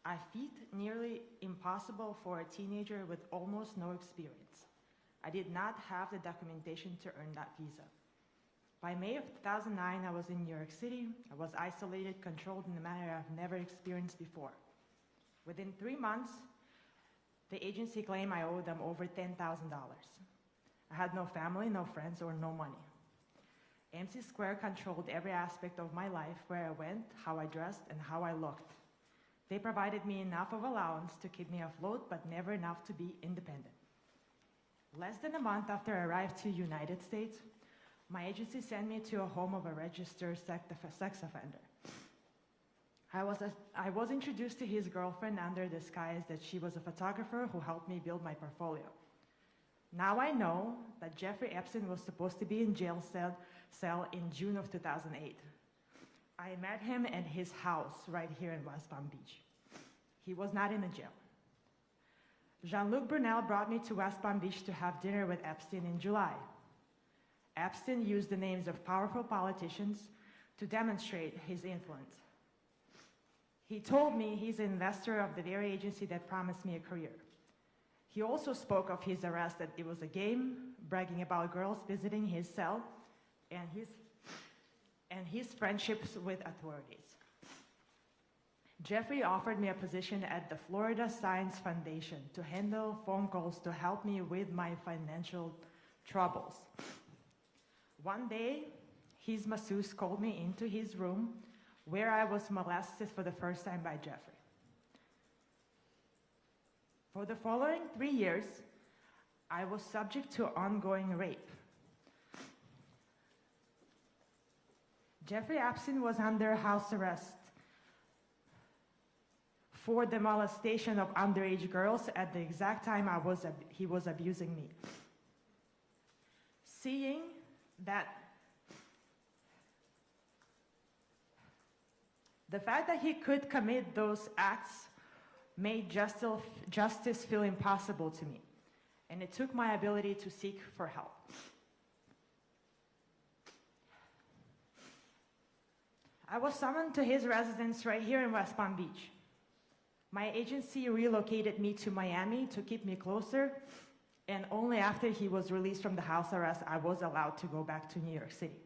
a feat nearly impossible for a teenager with almost no experience. I did not have the documentation to earn that visa. By May of 2009, I was in New York City. I was isolated, controlled in a manner I've never experienced before. Within 3 months, the agency claimed I owed them over $10,000. I had no family, no friends, or no money. MC Square controlled every aspect of my life, where I went, how I dressed, and how I looked. They provided me enough of allowance to keep me afloat, but never enough to be independent. Less than a month after I arrived to the United States, my agency sent me to a home of a registered sex offender. I was introduced to his girlfriend under the disguise that she was a photographer who helped me build my portfolio. Now I know that Jeffrey Epstein was supposed to be in jail cell in June of 2008. I met him at his house right here in West Palm Beach. He was not in a jail. Jean-Luc Brunel brought me to West Palm Beach to have dinner with Epstein in July. Epstein used the names of powerful politicians to demonstrate his influence. He told me he's an investor of the very agency that promised me a career. He also spoke of his arrest, that it was a game, bragging about girls visiting his cell, and his friendships with authorities. Jeffrey offered me a position at the Florida Science Foundation to handle phone calls to help me with my financial troubles. One day, his masseuse called me into his room where I was molested for the first time by Jeffrey. For the following 3 years, I was subject to ongoing rape. Jeffrey Epstein was under house arrest for the molestation of underage girls at the exact time he was abusing me. Seeing that the fact that he could commit those acts made justice feel impossible to me, and it took my ability to seek for help. I was summoned to his residence right here in West Palm Beach. My agency relocated me to Miami to keep me closer, and only after he was released from the house arrest, I was allowed to go back to New York City,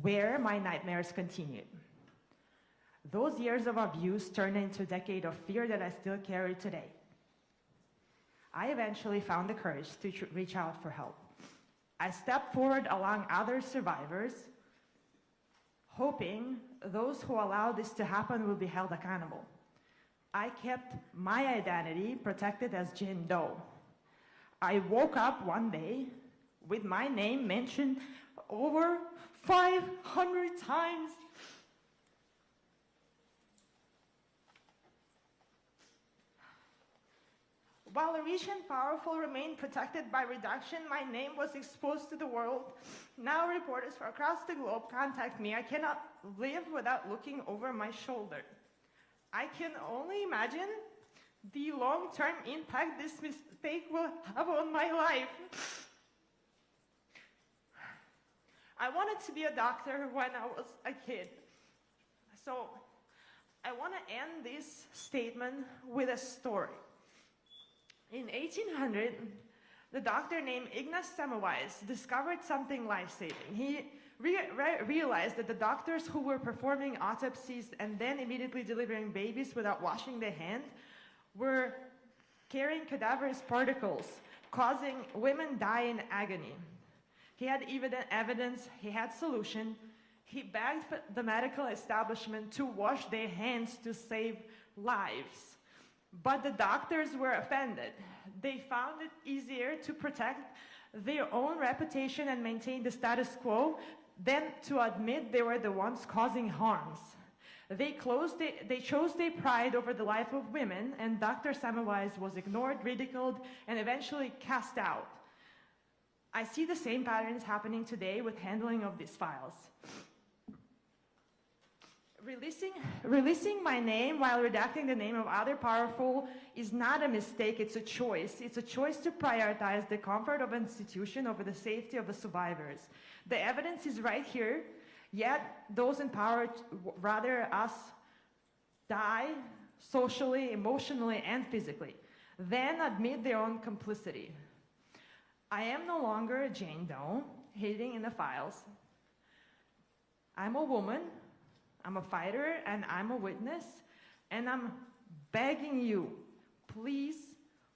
where my nightmares continued. Those years of abuse turned into a decade of fear that I still carry today. I eventually found the courage to reach out for help. I stepped forward along other survivors, hoping those who allowed this to happen will be held accountable. I kept my identity protected as Jane Doe. I woke up one day with my name mentioned over 500 times. While the rich and powerful remained protected by reduction, my name was exposed to the world. Now reporters from across the globe contact me. I cannot live without looking over my shoulder. I can only imagine the long-term impact this mistake will have on my life. I wanted to be a doctor when I was a kid. So I want to end this statement with a story. In 1800, the doctor named Ignaz Semmelweis discovered something life-saving. He realized that the doctors who were performing autopsies and then immediately delivering babies without washing their hands were carrying cadaverous particles, causing women die in agony. He had evidence, he had solution. He begged the medical establishment to wash their hands to save lives. But the doctors were offended. They found it easier to protect their own reputation and maintain the status quo than to admit they were the ones causing harms. They chose their pride over the life of women, and Dr. Semmelweis was ignored, ridiculed, and eventually cast out. I see the same patterns happening today with handling of these files. Releasing my name while redacting the name of other powerful is not a mistake, it's a choice. It's a choice to prioritize the comfort of an institution over the safety of the survivors. The evidence is right here, yet those in power rather us die socially, emotionally, and physically, than admit their own complicity. I am no longer a Jane Doe hiding in the files. I'm a woman, I'm a fighter, and I'm a witness, and I'm begging you, please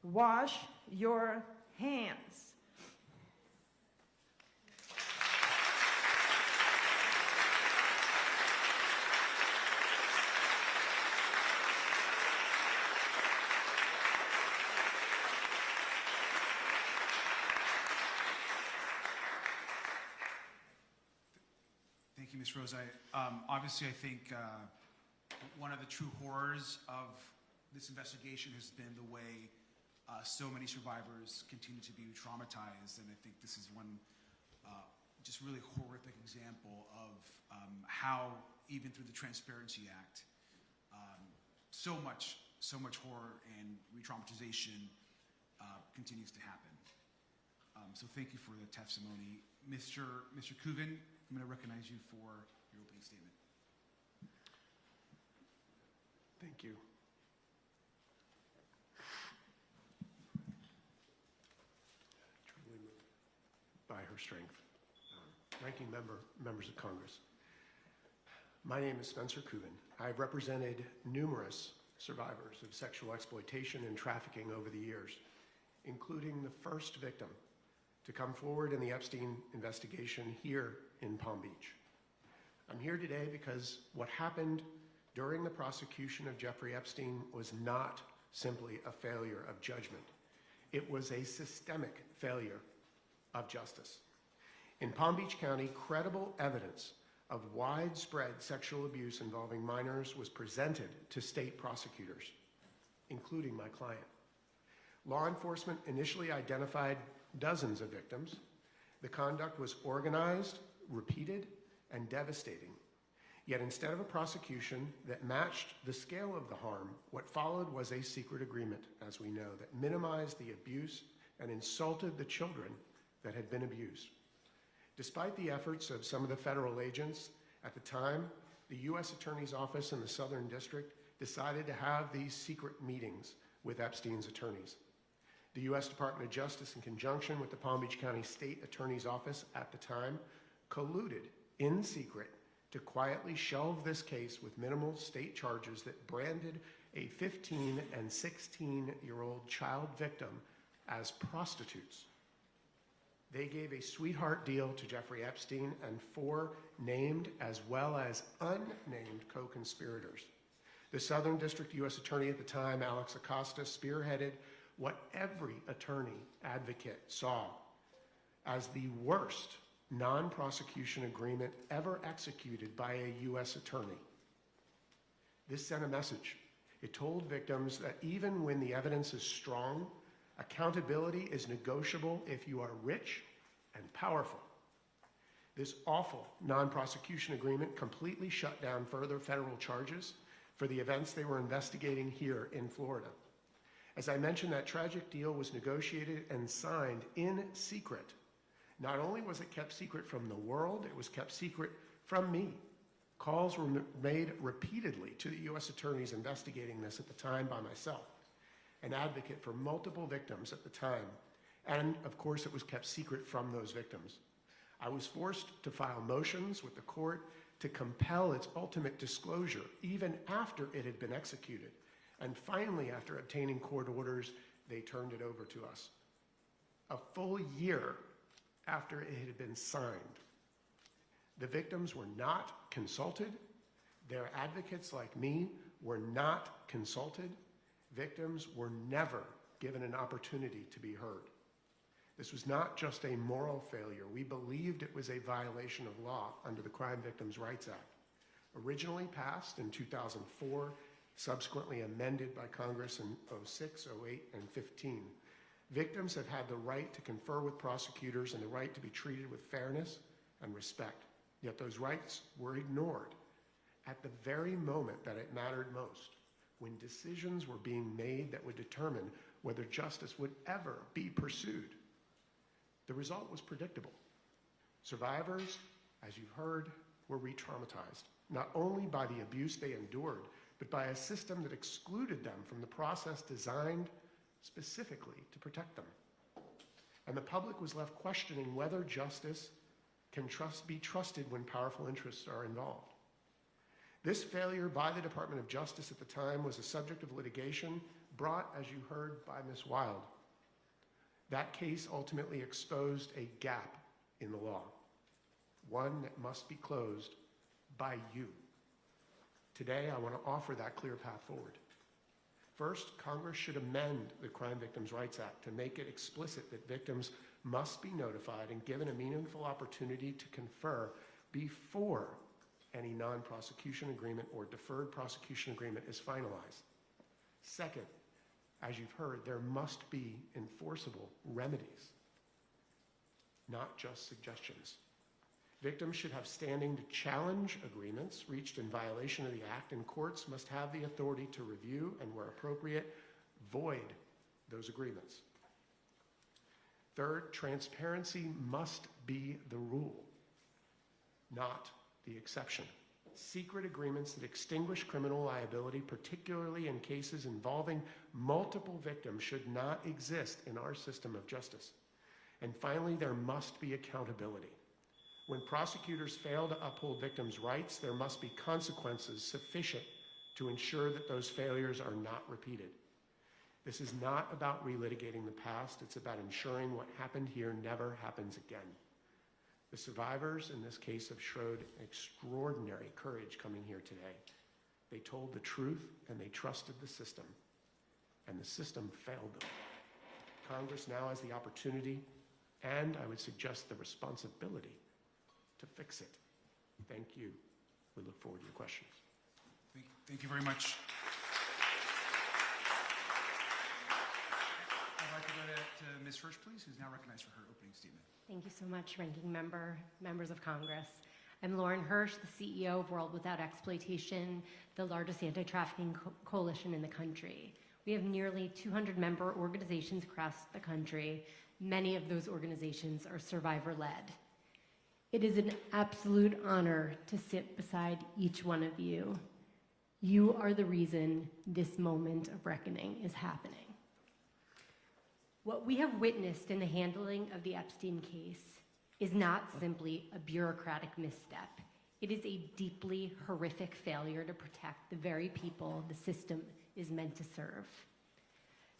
wash your hands. Thank you, Ms. Rosa. Obviously, I think one of the true horrors of this investigation has been the way so many survivors continue to be traumatized, and I think this is one just really horrific example of how, even through the Transparency Act, so much horror and re-traumatization continues to happen. So thank you for the testimony. Mr. Kuvin, I'm going to recognize you for your opening statement. Thank you. Truly moved by her strength. Ranking members of Congress. My name is Spencer Kuvin. I have represented numerous survivors of sexual exploitation and trafficking over the years, including the first victim to come forward in the Epstein investigation here in Palm Beach. I'm here today because what happened during the prosecution of Jeffrey Epstein was not simply a failure of judgment. It was a systemic failure of justice. In Palm Beach County, credible evidence of widespread sexual abuse involving minors was presented to state prosecutors, including my client. Law enforcement initially identified dozens of victims. The conduct was organized, repeated, and devastating. Yet instead of a prosecution that matched the scale of the harm, what followed was a secret agreement, as we know, that minimized the abuse and insulted the children that had been abused. Despite the efforts of some of the federal agents at the time, the U.S. Attorney's Office in the Southern District decided to have these secret meetings with Epstein's attorneys. The U.S. Department of Justice, in conjunction with the Palm Beach County State Attorney's Office at the time, colluded in secret to quietly shelve this case with minimal state charges that branded a 15 and 16-year-old child victim as prostitutes. They gave a sweetheart deal to Jeffrey Epstein and 4 named as well as unnamed co-conspirators. The Southern District U.S. Attorney at the time, Alex Acosta, spearheaded what every attorney advocate saw as the worst non-prosecution agreement ever executed by a U.S. attorney. This sent a message. It told victims that even when the evidence is strong, accountability is negotiable if you are rich and powerful. This awful non-prosecution agreement completely shut down further federal charges for the events they were investigating here in Florida. As I mentioned, that tragic deal was negotiated and signed in secret. Not only was it kept secret from the world, it was kept secret from me. Calls were made repeatedly to the U.S. attorneys investigating this at the time by myself, an advocate for multiple victims at the time, and of course it was kept secret from those victims. I was forced to file motions with the court to compel its ultimate disclosure, even after it had been executed. And finally, after obtaining court orders, they turned it over to us. A full year after it had been signed. The victims were not consulted. Their advocates, like me, were not consulted. Victims were never given an opportunity to be heard. This was not just a moral failure. We believed it was a violation of law under the Crime Victims' Rights Act. Originally passed in 2004, subsequently amended by Congress in 06, 08, and 15. Victims have had the right to confer with prosecutors and the right to be treated with fairness and respect. Yet those rights were ignored at the very moment that it mattered most, when decisions were being made that would determine whether justice would ever be pursued. The result was predictable. Survivors, as you've heard, were re-traumatized, not only by the abuse they endured, but by a system that excluded them from the process designed specifically to protect them. And the public was left questioning whether justice can be trusted when powerful interests are involved. This failure by the Department of Justice at the time was a subject of litigation brought, as you heard, by Ms. Wild. That case ultimately exposed a gap in the law, one that must be closed by you. Today, I want to offer that clear path forward. First, Congress should amend the Crime Victims' Rights Act to make it explicit that victims must be notified and given a meaningful opportunity to confer before any non-prosecution agreement or deferred prosecution agreement is finalized. Second, as you've heard, there must be enforceable remedies, not just suggestions. Victims should have standing to challenge agreements reached in violation of the Act, and courts must have the authority to review and, where appropriate, void those agreements. Third, transparency must be the rule, not the exception. Secret agreements that extinguish criminal liability, particularly in cases involving multiple victims, should not exist in our system of justice. And finally, there must be accountability. When prosecutors fail to uphold victims' rights, there must be consequences sufficient to ensure that those failures are not repeated. This is not about relitigating the past. It's about ensuring what happened here never happens again. The survivors in this case have showed extraordinary courage coming here today. They told the truth and they trusted the system, and the system failed them. Congress now has the opportunity, and I would suggest the responsibility, to fix it. Thank you. We look forward to your questions. Thank you very much. I'd like to go to Ms. Hirsh, please, who's now recognized for her opening statement. Thank you so much, Ranking Member, members of Congress. I'm Lauren Hirsh, the CEO of World Without Exploitation, the largest anti-trafficking coalition in the country. We have nearly 200 member organizations across the country. Many of those organizations are survivor-led. It is an absolute honor to sit beside each one of you. You are the reason this moment of reckoning is happening. What we have witnessed in the handling of the Epstein case is not simply a bureaucratic misstep. It is a deeply horrific failure to protect the very people the system is meant to serve.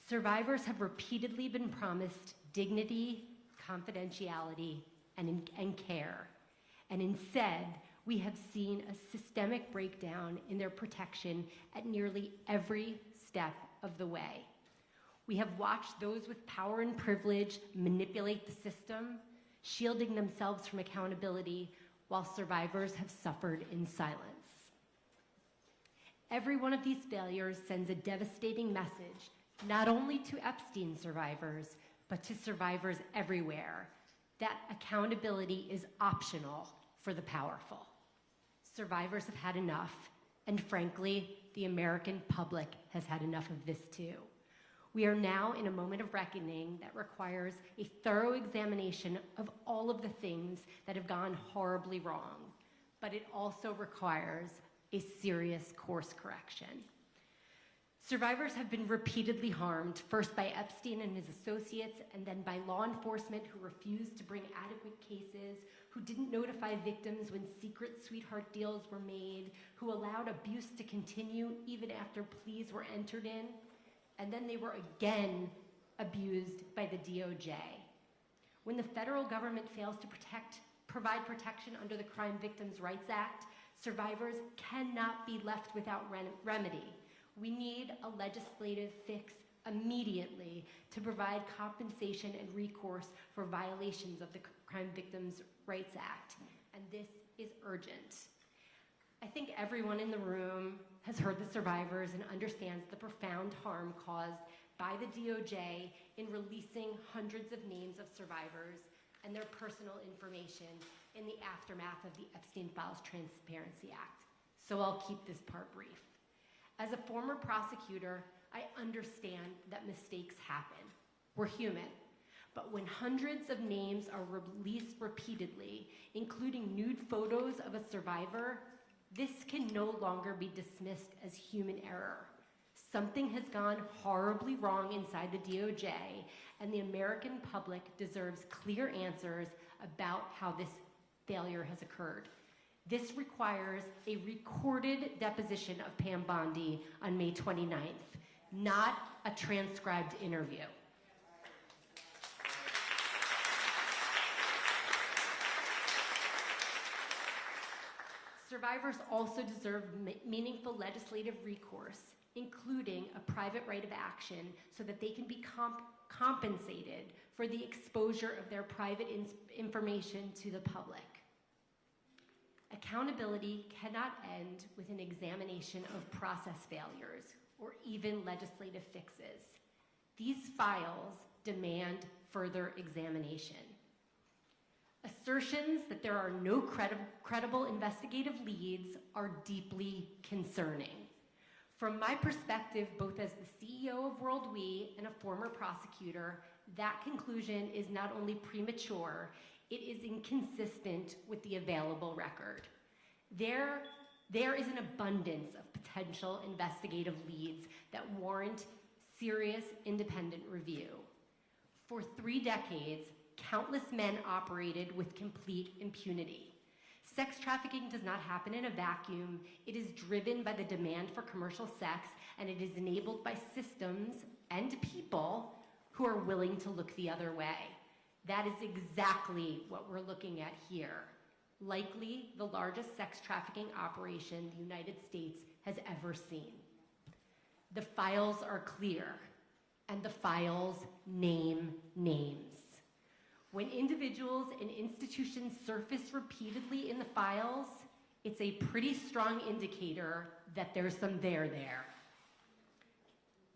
Survivors have repeatedly been promised dignity, confidentiality, and care. And instead, we have seen a systemic breakdown in their protection at nearly every step of the way. We have watched those with power and privilege manipulate the system, shielding themselves from accountability, while survivors have suffered in silence. Every one of these failures sends a devastating message, not only to Epstein survivors, but to survivors everywhere, that accountability is optional for the powerful. Survivors have had enough, and frankly, the American public has had enough of this too. We are now in a moment of reckoning that requires a thorough examination of all of the things that have gone horribly wrong, but it also requires a serious course correction. Survivors have been repeatedly harmed, first by Epstein and his associates, and then by law enforcement who refused to bring adequate cases, who didn't notify victims when secret sweetheart deals were made, who allowed abuse to continue even after pleas were entered in, and then they were again abused by the DOJ. When the federal government fails to provide protection under the Crime Victims' Rights Act, survivors cannot be left without remedy. We need a legislative fix immediately to provide compensation and recourse for violations of the Crime Victims' Rights Act, and this is urgent. I think everyone in the room has heard the survivors and understands the profound harm caused by the DOJ in releasing hundreds of names of survivors and their personal information in the aftermath of the Epstein Files Transparency Act. So I'll keep this part brief. As a former prosecutor, I understand that mistakes happen. We're human. But when hundreds of names are released repeatedly, including nude photos of a survivor, this can no longer be dismissed as human error. Something has gone horribly wrong inside the DOJ, and the American public deserves clear answers about how this failure has occurred. This requires a recorded deposition of Pam Bondi on May 29th, not a transcribed interview. Survivors also deserve meaningful legislative recourse, including a private right of action, so that they can be compensated for the exposure of their private information to the public. Accountability cannot end with an examination of process failures or even legislative fixes. These files demand further examination. Assertions that there are no credible investigative leads are deeply concerning. From my perspective, both as the CEO of World We and a former prosecutor, that conclusion is not only premature, it is inconsistent with the available record. There is an abundance of potential investigative leads that warrant serious independent review. For 3 decades, countless men operated with complete impunity. Sex trafficking does not happen in a vacuum. It is driven by the demand for commercial sex, and it is enabled by systems and people who are willing to look the other way. That is exactly what we're looking at here. Likely the largest sex trafficking operation the United States has ever seen. The files are clear, and the files name names. When individuals and institutions surface repeatedly in the files, it's a pretty strong indicator that there's some there.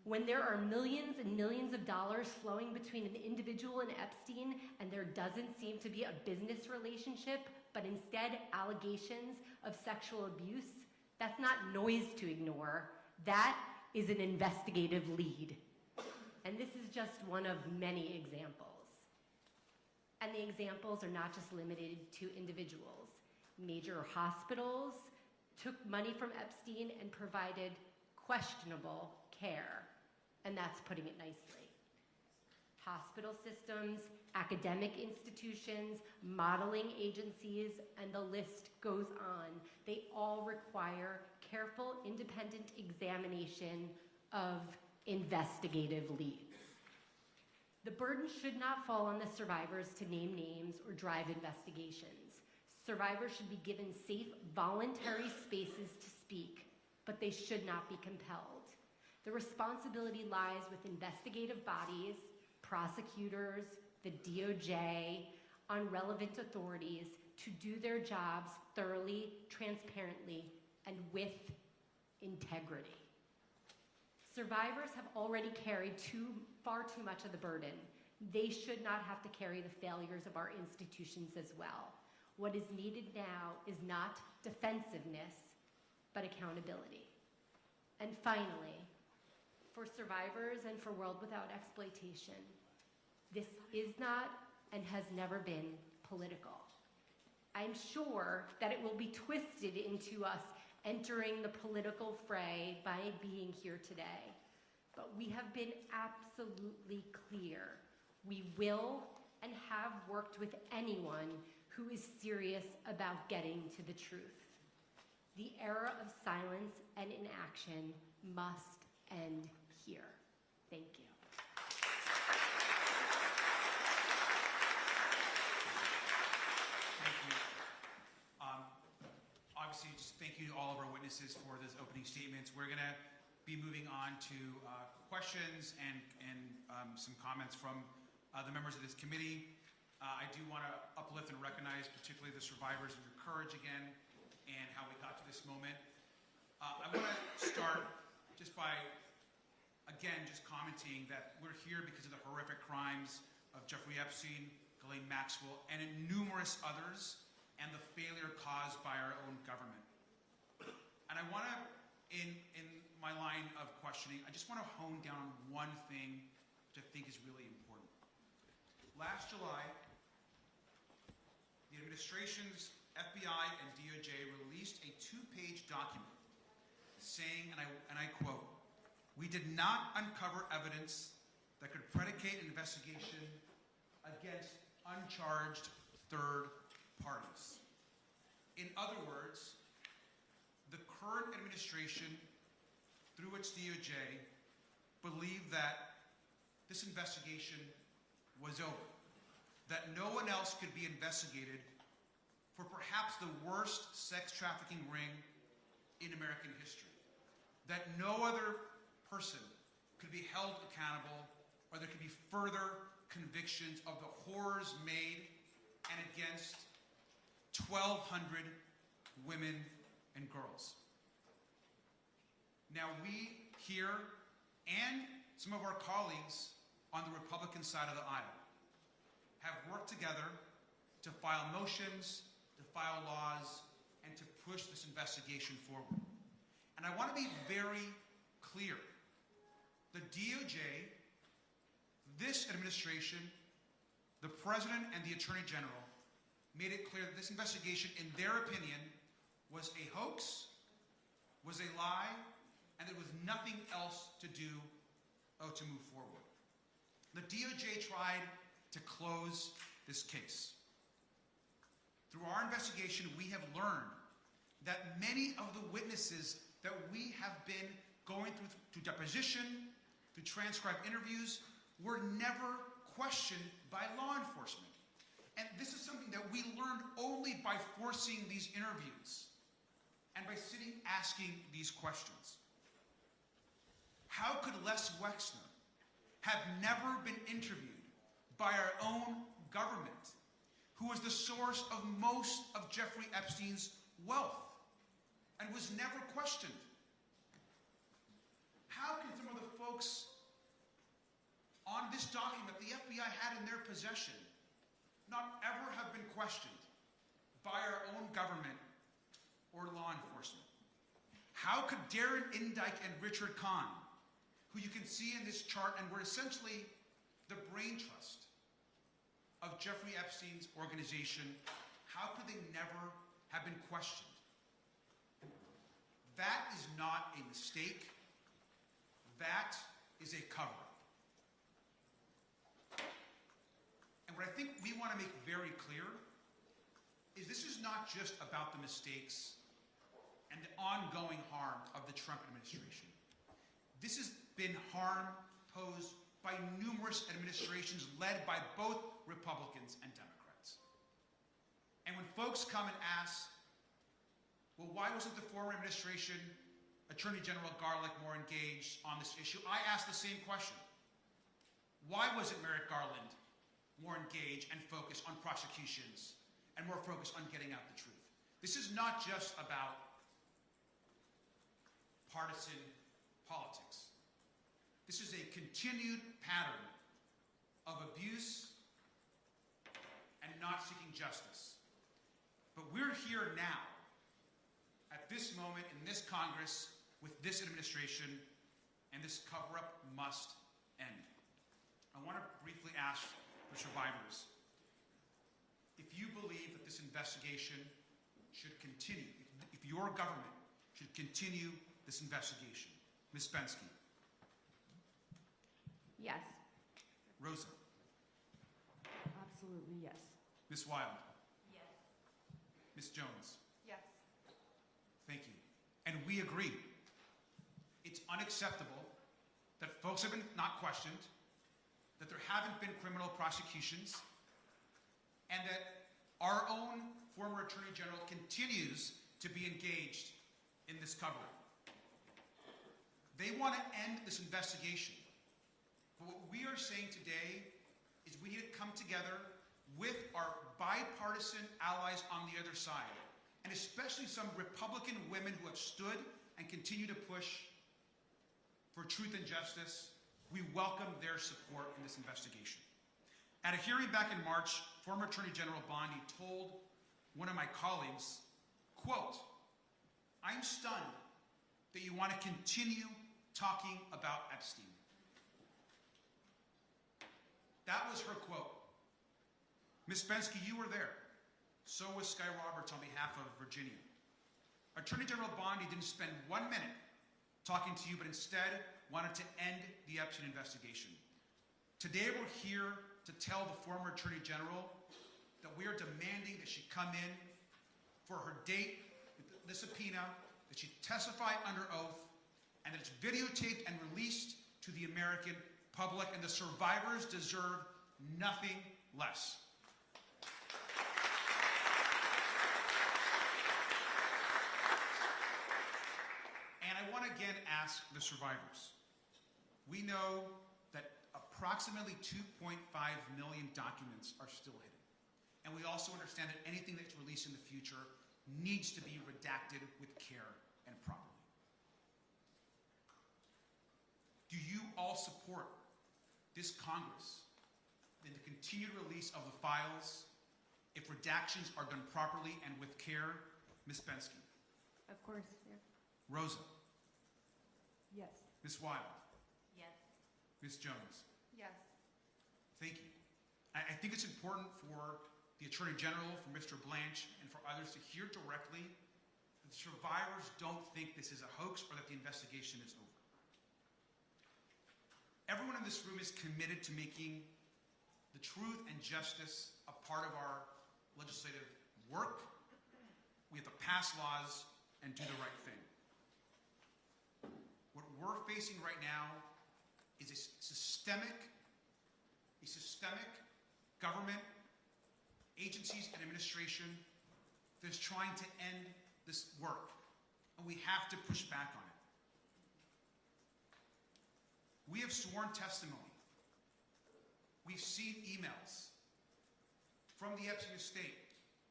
When there are millions and millions of dollars flowing between an individual and Epstein, and there doesn't seem to be a business relationship, but instead allegations of sexual abuse, that's not noise to ignore. That is an investigative lead. And this is just one of many examples. And the examples are not just limited to individuals. Major hospitals took money from Epstein and provided questionable care. And that's putting it nicely. Hospital systems, academic institutions, modeling agencies, and the list goes on. They all require careful, independent examination of investigative leads. The burden should not fall on the survivors to name names or drive investigations. Survivors should be given safe, voluntary spaces to speak, but they should not be compelled. The responsibility lies with investigative bodies, prosecutors, the DOJ, on relevant authorities to do their jobs thoroughly, transparently, and with integrity. Survivors have already carried far too much of the burden. They should not have to carry the failures of our institutions as well. What is needed now is not defensiveness, but accountability. And finally, for survivors and for World Without Exploitation, this is not and has never been political. I'm sure that it will be twisted into us entering the political fray by being here today. But we have been absolutely clear. We will and have worked with anyone who is serious about getting to the truth. The era of silence and inaction must end here. Thank you. Thank you. Obviously, just thank you to all of our witnesses for those opening statements. We're going to be moving on to questions and some comments from the members of this committee. I do want to uplift and recognize particularly the survivors and your courage again and how we got to this moment. I want to start just by, again, just commenting that we're here because of the horrific crimes of Jeffrey Epstein, Ghislaine Maxwell, and numerous others, and the failure caused by our own government. And I want to, in my line of questioning, I just want to hone down on one thing which I think is really important. Last July, the administration's FBI and DOJ released a 2-page document saying, and I quote, "We did not uncover evidence that could predicate an investigation against uncharged third parties." In other words, the current administration, through its DOJ, believed that this investigation was over, that no one else could be investigated for perhaps the worst sex trafficking ring in American history, that no other person could be held accountable, or there could be further convictions of the horrors made and against 1,200 women and girls. Now we here and some of our colleagues on the Republican side of the aisle have worked together to file motions, to file laws, and to push this investigation forward. And I want to be very clear. The DOJ, this administration, the President and the Attorney General made it clear that this investigation, in their opinion, was a hoax, was a lie, and there was nothing else to do to move forward. The DOJ tried to close this case. Through our investigation, we have learned that many of the witnesses that we have been going through deposition, through transcribed interviews, were never questioned by law enforcement. And this is something that we learned only by forcing these interviews and by sitting asking these questions. How could Les Wexner have never been interviewed by our own government, who was the source of most of Jeffrey Epstein's wealth and was never questioned? How can some of the folks on this document the FBI had in their possession not ever have been questioned by our own government or law enforcement? How could Darren Indyke and Richard Kahn, who you can see in this chart and were essentially the brain trust of Jeffrey Epstein's organization, how could they never have been questioned? That is not a mistake. That is a cover-up. And what I think we want to make very clear is this is not just about the mistakes and the ongoing harm of the Trump administration. This has been harm posed by numerous administrations led by both Republicans and Democrats. And when folks come and ask, well, why wasn't the former administration, Attorney General Garlick, more engaged on this issue? I ask the same question. Why wasn't Merrick Garland more engaged and focused on prosecutions and more focused on getting out the truth? This is not just about partisan politics. This is a continued pattern of abuse and not seeking justice. But we're here now, at this moment in this Congress, with this administration, and this cover-up must end. I want to briefly ask the survivors, if you believe that this investigation should continue, if your government should continue this investigation. Ms. Bensky. Yes. Rosa. Absolutely yes. Ms. Wild. Yes. Ms. Jones. Yes. Thank you. And we agree. It's unacceptable that folks have been not questioned, that there haven't been criminal prosecutions, and that our own former Attorney General continues to be engaged in this cover-up. They want to end this investigation. But what we are saying today is we need to come together with our bipartisan allies on the other side, and especially some Republican women who have stood and continue to push for truth and justice. We welcome their support in this investigation. At a hearing back in March, former Attorney General Bondi told one of my colleagues, quote, "I'm stunned that you want to continue talking about Epstein." That was her quote. Ms. Bensky, you were there. So was Sky Roberts on behalf of Virginia. Attorney General Bondi didn't spend 1 minute talking to you, but instead wanted to end the Epstein investigation. Today we're here to tell the former Attorney General that we are demanding that she come in for her date with the subpoena, that she testify under oath, and that it's videotaped and released to the American public, and the survivors deserve nothing less. And I want to again ask the survivors. We know that approximately 2.5 million documents are still hidden. And we also understand that anything that's released in the future needs to be redacted with care and properly. Do you all support this Congress in the continued release of the files if redactions are done properly and with care? Ms. Bensky. Of course, yeah. Rosa. Yes. Ms. Wild. Yes. Ms. Jones. Yes. Thank you. I think it's important for the Attorney General, for Mr. Blanche, and for others to hear directly that the survivors don't think this is a hoax or that the investigation is over. Everyone in this room is committed to making the truth and justice a part of our legislative work, we have to pass laws, and do the right thing. What we're facing right now is a systemic government, agencies, and administration that's trying to end this work, and we have to push back on it. We have sworn testimony. We've seen emails from the Epstein estate,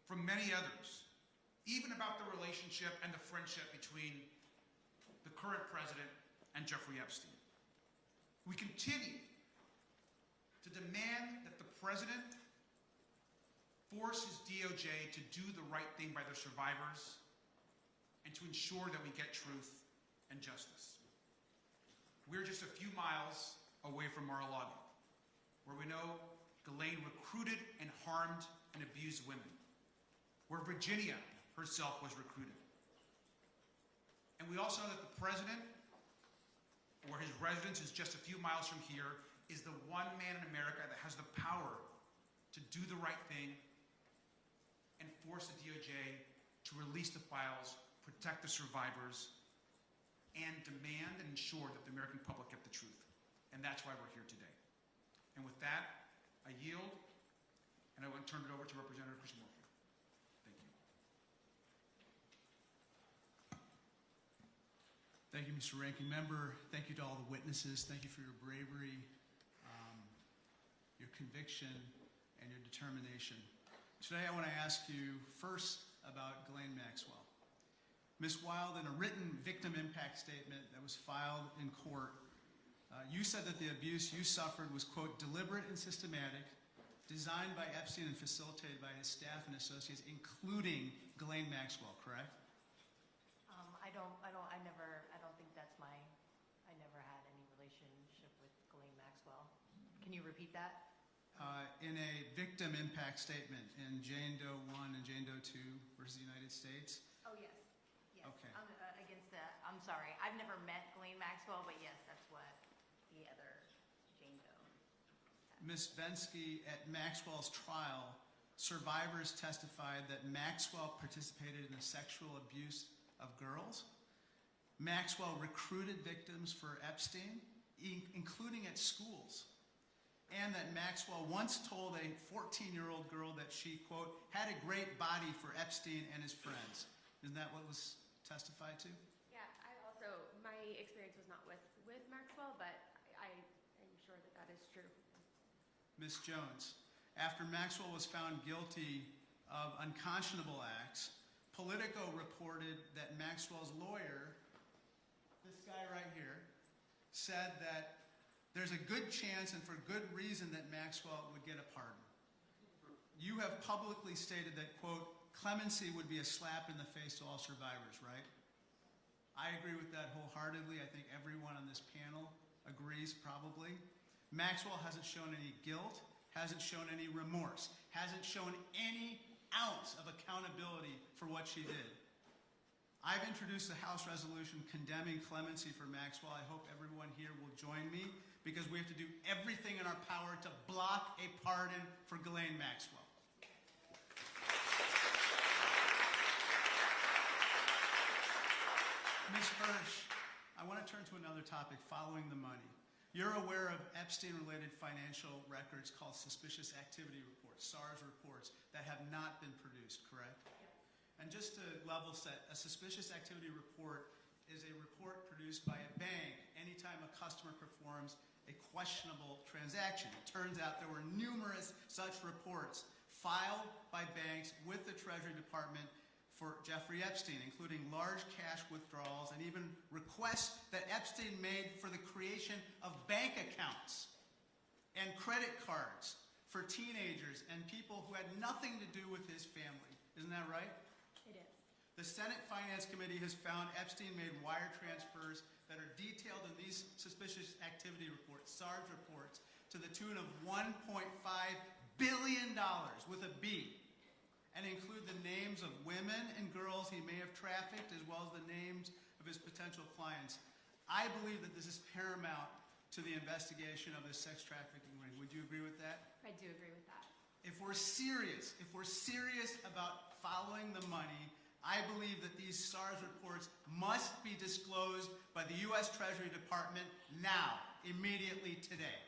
from many others, even about the relationship and the friendship between the current president and Jeffrey Epstein. We continue to demand that the president force his DOJ to do the right thing by their survivors and to ensure that we get truth and justice. We're just a few miles away from Mar-a-Lago, where we know Ghislaine recruited and harmed and abused women, where Virginia herself was recruited. And we also know that the president, or his residence is just a few miles from here, is the one man in America that has the power to do the right thing and force the DOJ to release the files, protect the survivors, and demand and ensure that the American public get the truth. And that's why we're here today. And with that, I yield, and I will turn it over to Representative Hirsh. Thank you. Thank you, Mr. Ranking Member. Thank you to all the witnesses. Thank you for your bravery, your conviction, and your determination. Today, I want to ask you first about Ghislaine Maxwell. Ms. Wild, in a written victim impact statement that was filed in court, you said that the abuse you suffered was, quote, deliberate and systematic, designed by Epstein and facilitated by his staff and associates, including Ghislaine Maxwell, correct? I never had any relationship with Ghislaine Maxwell. Can you repeat that? In a victim impact statement in Jane Doe 1 and Jane Doe 2 versus the United States. Oh, yes. Yes. Okay. Against that. I'm sorry. I've never met Ghislaine Maxwell, but yes, that's what the other Jane Doe had. Ms. Bensky, at Maxwell's trial, survivors testified that Maxwell participated in the sexual abuse of girls. Maxwell recruited victims for Epstein, including at schools. And that Maxwell once told a 14-year-old girl that she, quote, had a great body for Epstein and his friends. Isn't that what was testified to? Yeah, my experience was not with Maxwell, but I am sure that that is true. Ms. Jones, after Maxwell was found guilty of unconscionable acts, Politico reported that Maxwell's lawyer, this guy right here, said that there's a good chance and for good reason that Maxwell would get a pardon. You have publicly stated that, quote, clemency would be a slap in the face to all survivors, right? I agree with that wholeheartedly. I think everyone on this panel agrees, probably. Maxwell hasn't shown any guilt, hasn't shown any remorse, hasn't shown any ounce of accountability for what she did. I've introduced a House resolution condemning clemency for Maxwell. I hope everyone here will join me because we have to do everything in our power to block a pardon for Ghislaine Maxwell. Ms. Hirsh, I want to turn to another topic, following the money. You're aware of Epstein-related financial records called suspicious activity reports, SARS reports, that have not been produced, correct? Yes. And just to level set, a suspicious activity report is a report produced by a bank anytime a customer performs a questionable transaction. It turns out there were numerous such reports filed by banks with the Treasury Department for Jeffrey Epstein, including large cash withdrawals and even requests that Epstein made for the creation of bank accounts and credit cards for teenagers and people who had nothing to do with his family. Isn't that right? It is. The Senate Finance Committee has found Epstein made wire transfers that are detailed in these suspicious activity reports, SARS reports, to the tune of $1.5 billion with a B, and include the names of women and girls he may have trafficked, as well as the names of his potential clients. I believe that this is paramount to the investigation of this sex trafficking ring. Would you agree with that? I do agree with that. if we're serious about following the money, I believe that these SARS reports must be disclosed by the U.S. Treasury Department now, immediately today.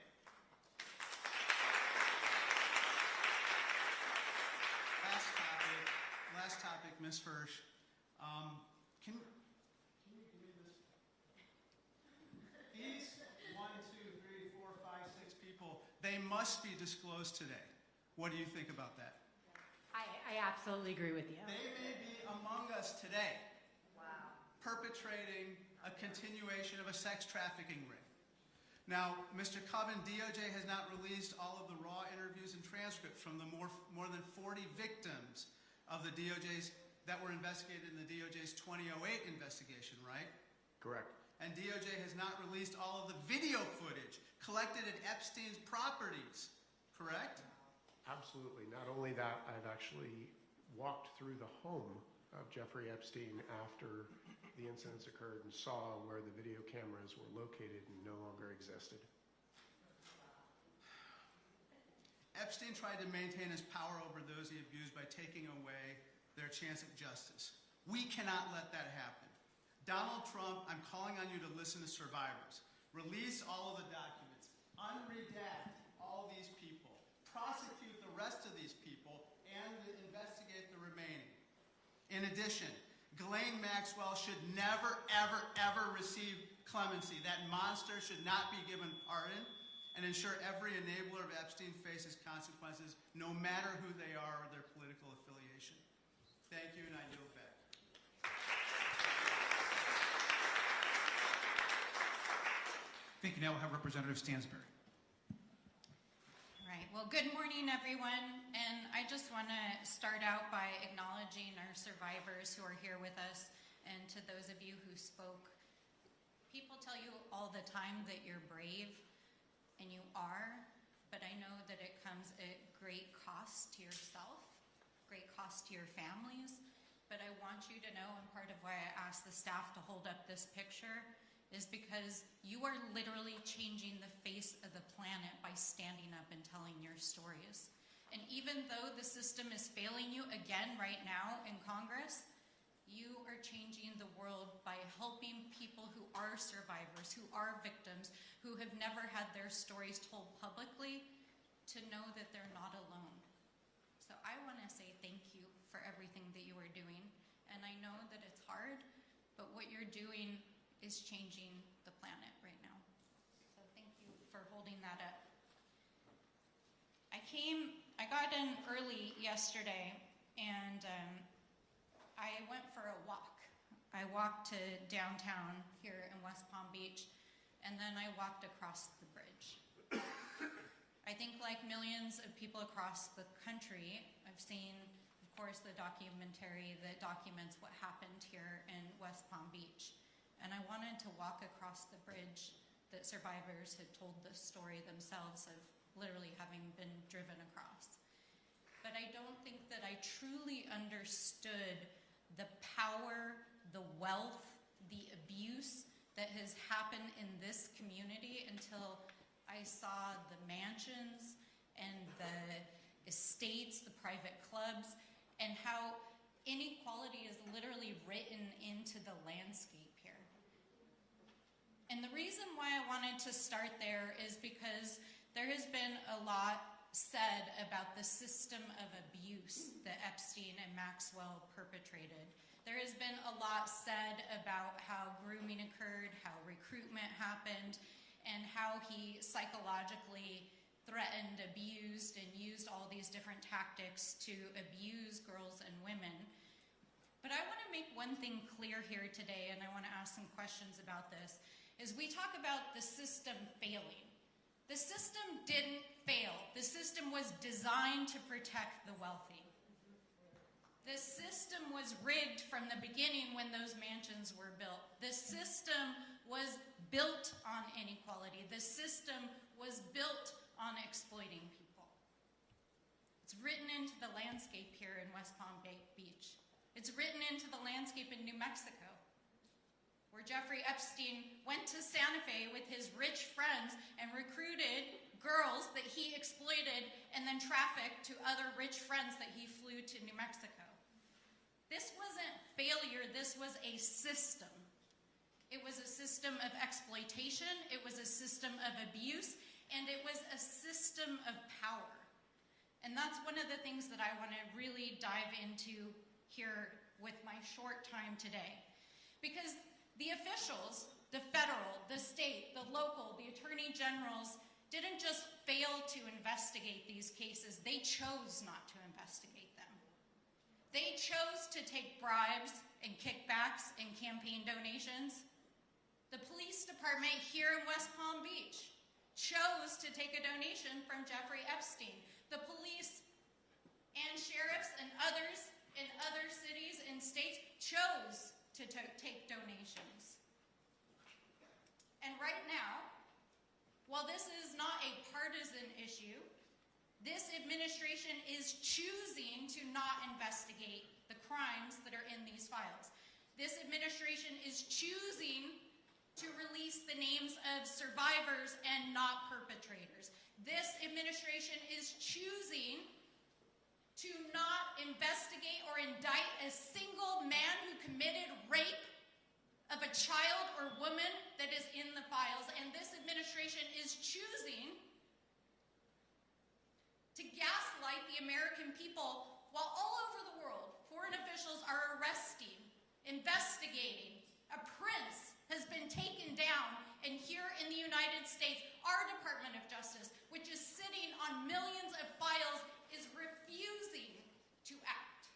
Last topic, Ms. Hirsh. Can you give me this? These 1, 2, 3, 4, 5, 6 people, they must be disclosed today. What do you think about that? I absolutely agree with you. They may be among us today, perpetrating a continuation of a sex trafficking ring. Now, Mr. Kuvin, DOJ has not released all of the raw interviews and transcripts from the more than 40 victims of the DOJ's that were investigated in the DOJ's 2008 investigation, right? Correct. And DOJ has not released all of the video footage collected at Epstein's properties, correct? Absolutely. Not only that, I've actually walked through the home of Jeffrey Epstein after the incidents occurred and saw where the video cameras were located and no longer existed. Epstein tried to maintain his power over those he abused by taking away their chance at justice. We cannot let that happen. Donald Trump, I'm calling on you to listen to survivors. Release all of the documents. Unredact all these people. Prosecute the rest of these people and investigate the remaining. In addition, Ghislaine Maxwell should never, ever, ever receive clemency. That monster should not be given pardon, and ensure every enabler of Epstein faces consequences, no matter who they are or their political affiliation. Thank you, and I yield back. Thank you. Now we'll have Representative Stansbury. Right. Well, good morning, everyone. And I just want to start out by acknowledging our survivors who are here with us, and to those of you who spoke. People tell you all the time that you're brave, and you are, but I know that it comes at great cost to yourself, great cost to your families. But I want you to know, and part of why I asked the staff to hold up this picture is because you are literally changing the face of the planet by standing up and telling your stories. And even though the system is failing you again right now in Congress, you are changing the world by helping people who are survivors, who are victims, who have never had their stories told publicly, to know that they're not alone. So I want to say thank you for everything that you are doing. And I know that it's hard, but what you're doing is changing the planet right now. So thank you for holding that up. I got in early yesterday, and I went for a walk. I walked to downtown here in West Palm Beach, and then I walked across the bridge. I think like millions of people across the country, I've seen, of course, the documentary that documents what happened here in West Palm Beach. And I wanted to walk across the bridge that survivors had told the story themselves of literally having been driven across. But I don't think that I truly understood the power, the wealth, the abuse that has happened in this community until I saw the mansions and the estates, the private clubs, and how inequality is literally written into the landscape here. And the reason why I wanted to start there is because there has been a lot said about the system of abuse that Epstein and Maxwell perpetrated. There has been a lot said about how grooming occurred, how recruitment happened, and how he psychologically threatened, abused, and used all these different tactics to abuse girls and women. But I want to make one thing clear here today, and I want to ask some questions about this, is we talk about the system failing. The system didn't fail. The system was designed to protect the wealthy. The system was rigged from the beginning when those mansions were built. The system was built on inequality. The system was built on exploiting people. It's written into the landscape here in West Palm Beach. It's written into the landscape in New Mexico, where Jeffrey Epstein went to Santa Fe with his rich friends and recruited girls that he exploited and then trafficked to other rich friends that he flew to New Mexico. This wasn't failure, this was a system. It was a system of exploitation, it was a system of abuse, and it was a system of power. And that's one of the things that I want to really dive into here with my short time today. Because the officials, the federal, the state, the local, the attorney generals, didn't just fail to investigate these cases, they chose not to investigate them. They chose to take bribes and kickbacks and campaign donations. The police department here in West Palm Beach chose to take a donation from Jeffrey Epstein. The police and sheriffs and others in other cities and states chose to take donations. And right now, while this is not a partisan issue, this administration is choosing to not investigate the crimes that are in these files. This administration is choosing to release the names of survivors and not perpetrators. This administration is choosing to not investigate or indict a single man who committed rape of a child or woman that is in the files. And this administration is choosing to gaslight the American people while all over the world, foreign officials are arresting, investigating. A prince has been taken down, and here in the United States, our Department of Justice, which is sitting on millions of files, is refusing to act.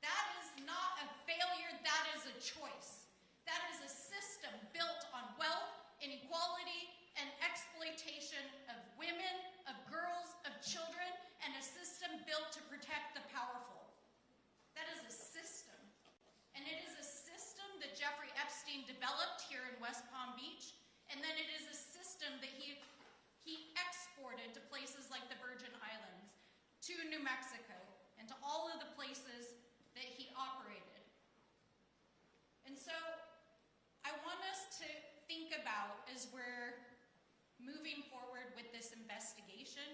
That is not a failure, that is a choice. That is a system built on wealth, inequality, and exploitation of women, of girls, of children, and a system built to protect the powerful. That is a system. And it is a system that Jeffrey Epstein developed here in West Palm Beach, and then it is a system that he exported to places like the Virgin Islands, to New Mexico, and to all of the places that he operated. And so I want us to think about, as we're moving forward with this investigation,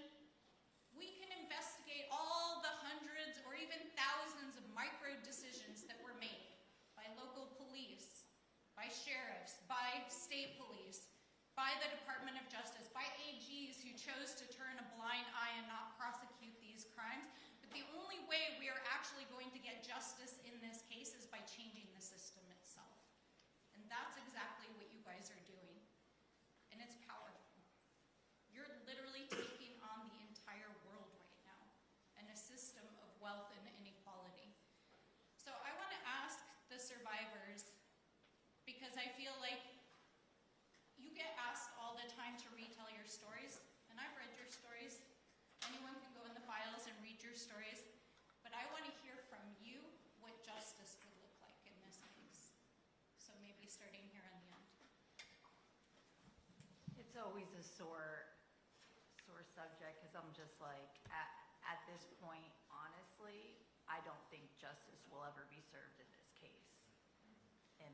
we can investigate all the hundreds or even thousands of micro decisions that were made by local police, by sheriffs, by state police, by the Department of Justice, by AGs who chose to turn a blind eye and not prosecute these crimes. But the only way we are actually going to get justice in this case is by changing the system itself. And that's exactly what you guys are doing. And it's powerful. You're literally taking on the entire world right now and a system of wealth and inequality. So I want to ask the survivors, because I feel like you get asked all the time to retell your stories, and I've read your stories. Anyone can go in the files and read your stories, but I want to hear from you what justice would look like in this case. So maybe starting here on the end. It's always a sore subject, because I'm just like, at this point, honestly, I don't think justice will ever be served in this case. And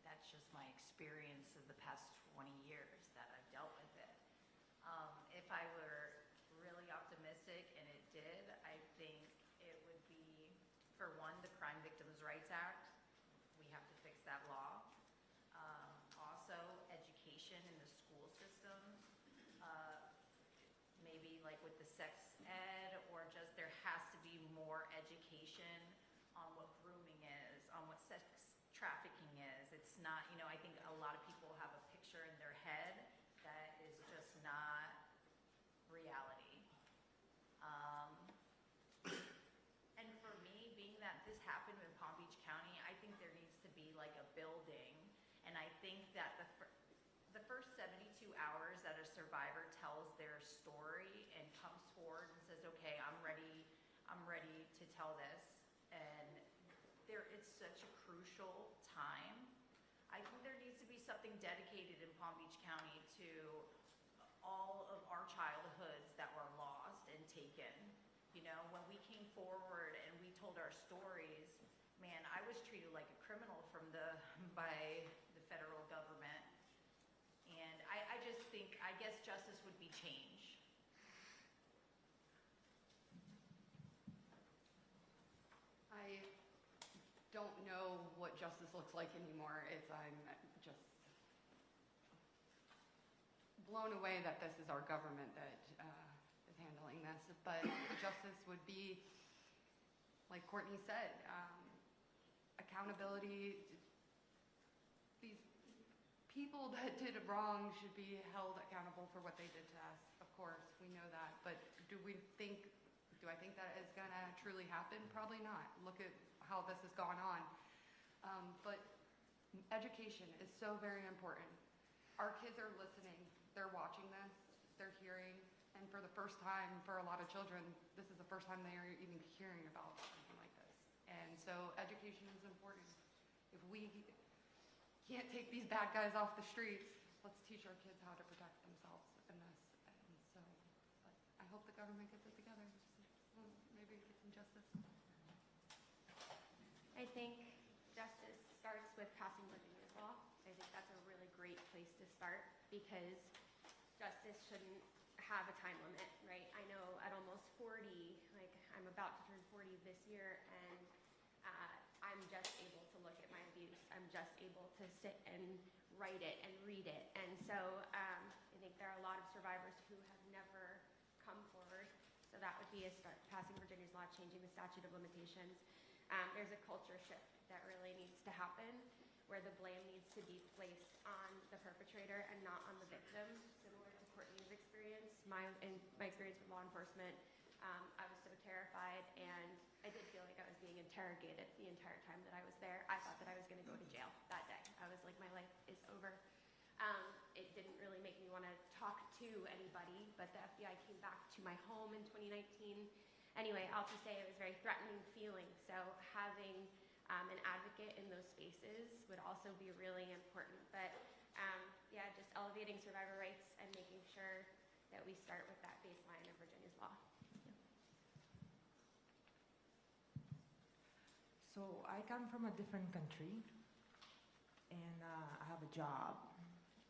that's just my experience of the past 20 years that I've dealt with it. If I were really optimistic, and it did, I think it would be, for one, the Crime Victims' Rights Act. We have to fix that law. Also, education in the school systems. Maybe like with the sex ed, or just there has to be more education on what grooming is, on what sex trafficking is. It's not, I think a lot of people have a picture in their head that is just not reality. And for me, being that this happened in Palm Beach County, I think there needs to be like a building, and I think that the first 72 hours that a survivor tells their story and comes forward and says, okay, I'm ready to tell this, and it's such a crucial time. I think there needs to be something dedicated in Palm Beach County to all of our childhoods that were lost and taken. When we came forward and we told our stories, man, I was treated like a criminal by the federal government. And I just think think, I guess justice would be change. I don't know what justice looks like anymore. I'm just blown away that this is our government that is handling this. But justice would be, like Courtney said, accountability. These people that did wrong should be held accountable for what they did to us. Of course, we know that. But do I think that is going to truly happen? Probably not. Look at how this has gone on. But education is so very important. Our kids are listening. They're watching this. They're hearing. And for the first time, for a lot of children, this is the first time they are even hearing about something like this. And so education is important. If we can't take these bad guys off the streets, let's teach our kids how to protect themselves in this. And so I hope the government gets it together. Maybe get some justice. I think justice starts with passing Virginia's law. I think that's a really great place to start because justice shouldn't have a time limit, right? I know at almost 40, like I'm about to turn 40 this year, and I'm just able to look at my abuse. I'm just able to sit and write it and read it. And so I think there are a lot of survivors who have never come forward. So that would be a start, passing Virginia's law, changing the statute of limitations. There's a culture shift that really needs to happen where the blame needs to be placed on the perpetrator and not on the victim. Similar to Courtney's experience, my experience with law enforcement, I was so terrified and I did feel like I was being interrogated the entire time that I was there. I thought that I was going to go to jail that day. I was like, my life is over. It didn't really make me want to talk to anybody, but the FBI came back to my home in 2019. Anyway, I'll just say it was a very threatening feeling. So having an advocate in those spaces would also be really important. But yeah, just elevating survivor rights and making sure that we start with that baseline of Virginia's law. So I come from a different country, and I have a job.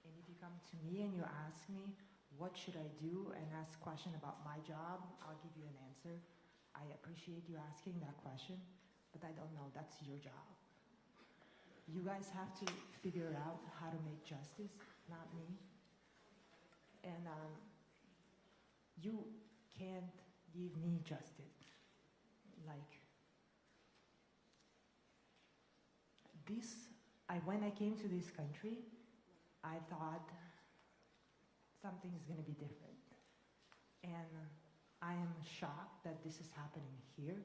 And if you come to me and you ask me, what should I do, and ask a question about my job, I'll give you an answer. I appreciate you asking that question, but I don't know. That's your job. You guys have to figure out how to make justice, not me. And you can't give me justice. Like, when I came to this country, I thought something's going to be different. And I am shocked that this is happening here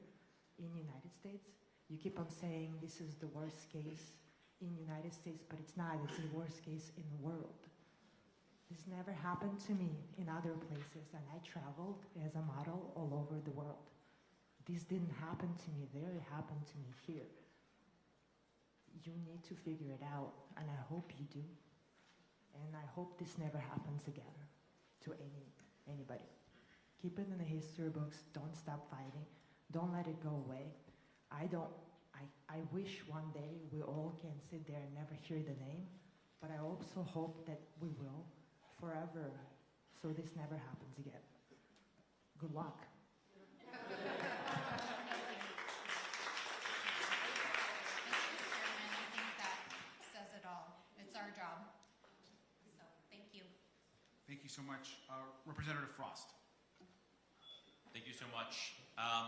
in the United States. You keep on saying this is the worst case in the United States, but it's not. It's the worst case in the world. This never happened to me in other places, and I traveled as a model all over the world. This didn't happen to me there, it happened to me here. You need to figure it out, and I hope you do. And I hope this never happens again to anybody. Keep it in the history books. Don't stop fighting. Don't let it go away. I wish one day we all can sit there and never hear the name, but I also hope that we will forever, so this never happens again. Good luck. Our job. So, thank you. Thank you so much. Representative Frost. Thank you so much. I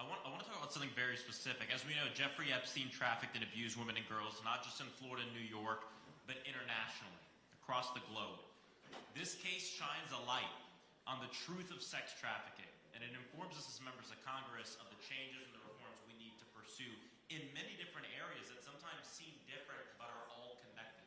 want to talk about something very specific. As we know, Jeffrey Epstein trafficked and abused women and girls, not just in Florida and New York, but internationally, across the globe. This case shines a light on the truth of sex trafficking, and it informs us as members of Congress of the changes and the reforms we need to pursue in many different areas that sometimes seem different but are all connected.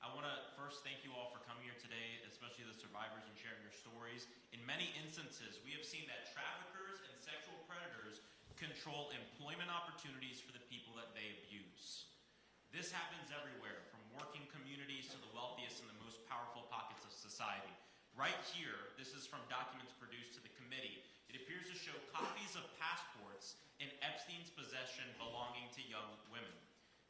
I want to first thank you all for coming here today, especially the survivors, and sharing your stories. In many instances, we have seen that traffickers and sexual predators control employment opportunities for the people that they abuse. This happens everywhere, from working communities to the wealthiest and the most powerful pockets of society. Right here, this is from documents produced to the committee. It appears to show copies of passports in Epstein's possession belonging to young women.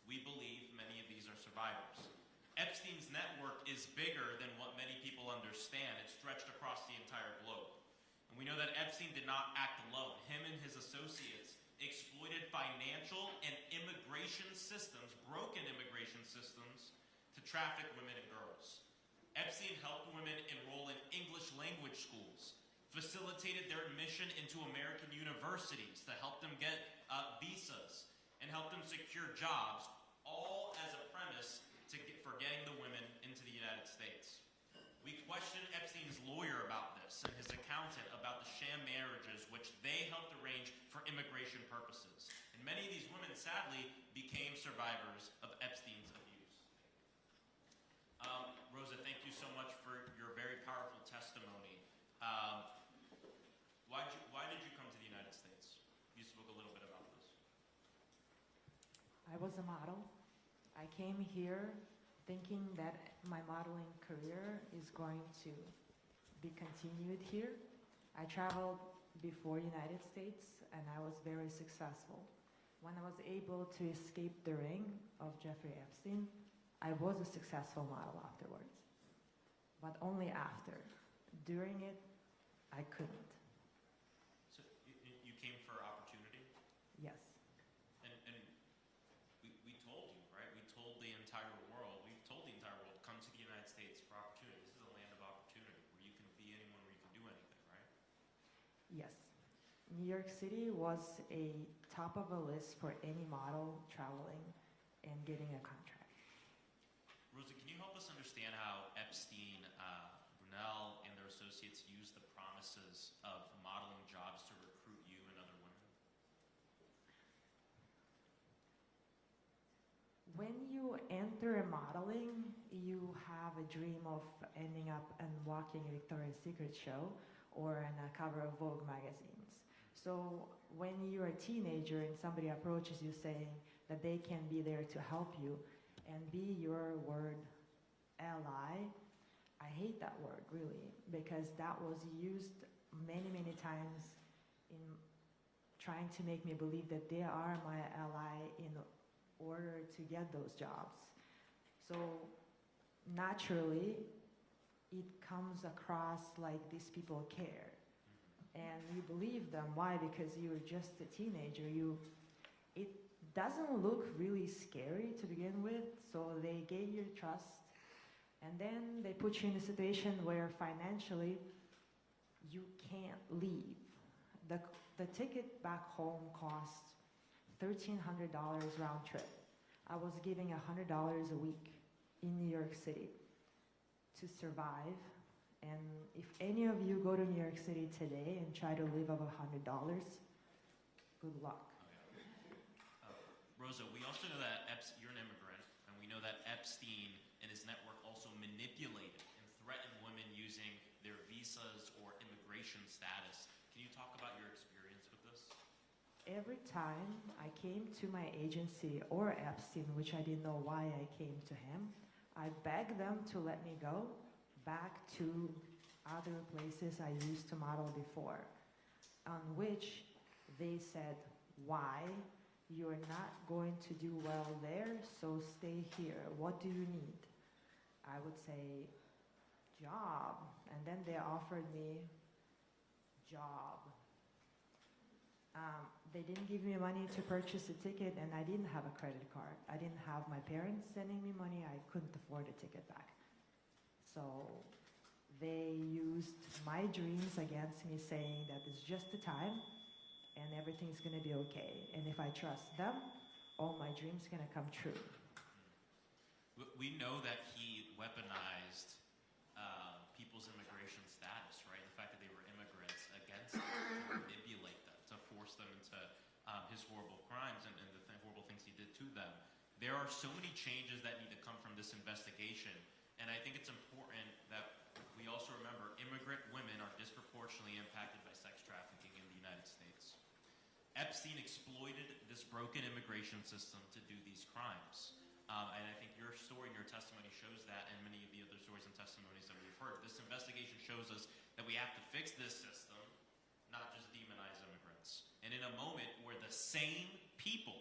We believe many of these are survivors. Epstein's network is bigger than what many people understand. It's stretched across the entire globe. And we know that Epstein did not act alone. Him and his associates exploited financial and immigration systems, broken immigration systems, to traffic women and girls. Epstein helped women enroll in English language schools, facilitated their admission into American universities to help them get visas, and helped them secure jobs, all as a premise for getting the women into the United States. We questioned Epstein's lawyer about this and his accountant about the sham marriages which they helped arrange for immigration purposes. And many of these women, sadly, became survivors of Epstein's abuse. Rosa, thank you so much for your very powerful testimony. Why did you come to the United States? You spoke a little bit about this. I was a model. I came here thinking that my modeling career is going to be continued here. I traveled before United States and I was very successful. When I was able to escape the ring of Jeffrey Epstein, I was a successful model afterwards. But only after. During it, I couldn't. So you came for opportunity? Yes. And we told you, right? We told the entire world, we've told the entire world, come to the United States for opportunity. This is a land of opportunity where you can be anyone, where you can do anything, right? Yes. New York City was a top of a list for any model traveling and getting a contract. Rosa, can you help us understand how Epstein, Brunel, and their associates used the promises of modeling jobs to recruit you and other women? When you enter modeling, you have a dream of ending up and walking a Victoria's Secret show or on a cover of Vogue magazines. So when you're a teenager and somebody approaches you saying that they can be there to help you and be your word ally, I hate that word really, because that was used many, many times in trying to make me believe that they are my ally in order to get those jobs. So naturally, it comes across like these people care. And you believe them. Why? Because you're just a teenager. It doesn't look really scary to begin with, so they gain your trust. And then they put you in a situation where financially you can't leave. The ticket back home costs $1,300 round trip. I was giving $100 a week in New York City to survive. And if any of you go to New York City today and try to live off $100, good luck. Rosa, we also know that you're an immigrant, and we know that Epstein and his network also manipulated and threatened women using their visas or immigration status. Can you talk about your experience with this? Every time I came to my agency or Epstein, which I didn't know why I came to him, I begged them to let me go back to other places I used to model before, on which they said, why? You're not going to do well there, so stay here. What do you need? I would say, job. And then they offered me job. They didn't give me money to purchase a ticket, and I didn't have a credit card. I didn't have my parents sending me money. I couldn't afford a ticket back. So they used my dreams against me, saying that it's just a time and everything's going to be okay. And if I trust them, all my dreams are going to come true. We know that he weaponized people's immigration status, right? The fact that they were immigrants against them, to manipulate them, to force them into his horrible crimes and the horrible things he did to them. There are so many changes that need to come from this investigation. And I think it's important that we also remember immigrant women are disproportionately impacted by sex trafficking in the United States. Epstein exploited this broken immigration system to do these crimes. And I think your story and your testimony shows that, and many of the other stories and testimonies that we've heard. This investigation shows us that we have to fix this system, not just demonize immigrants. And in a moment where the same people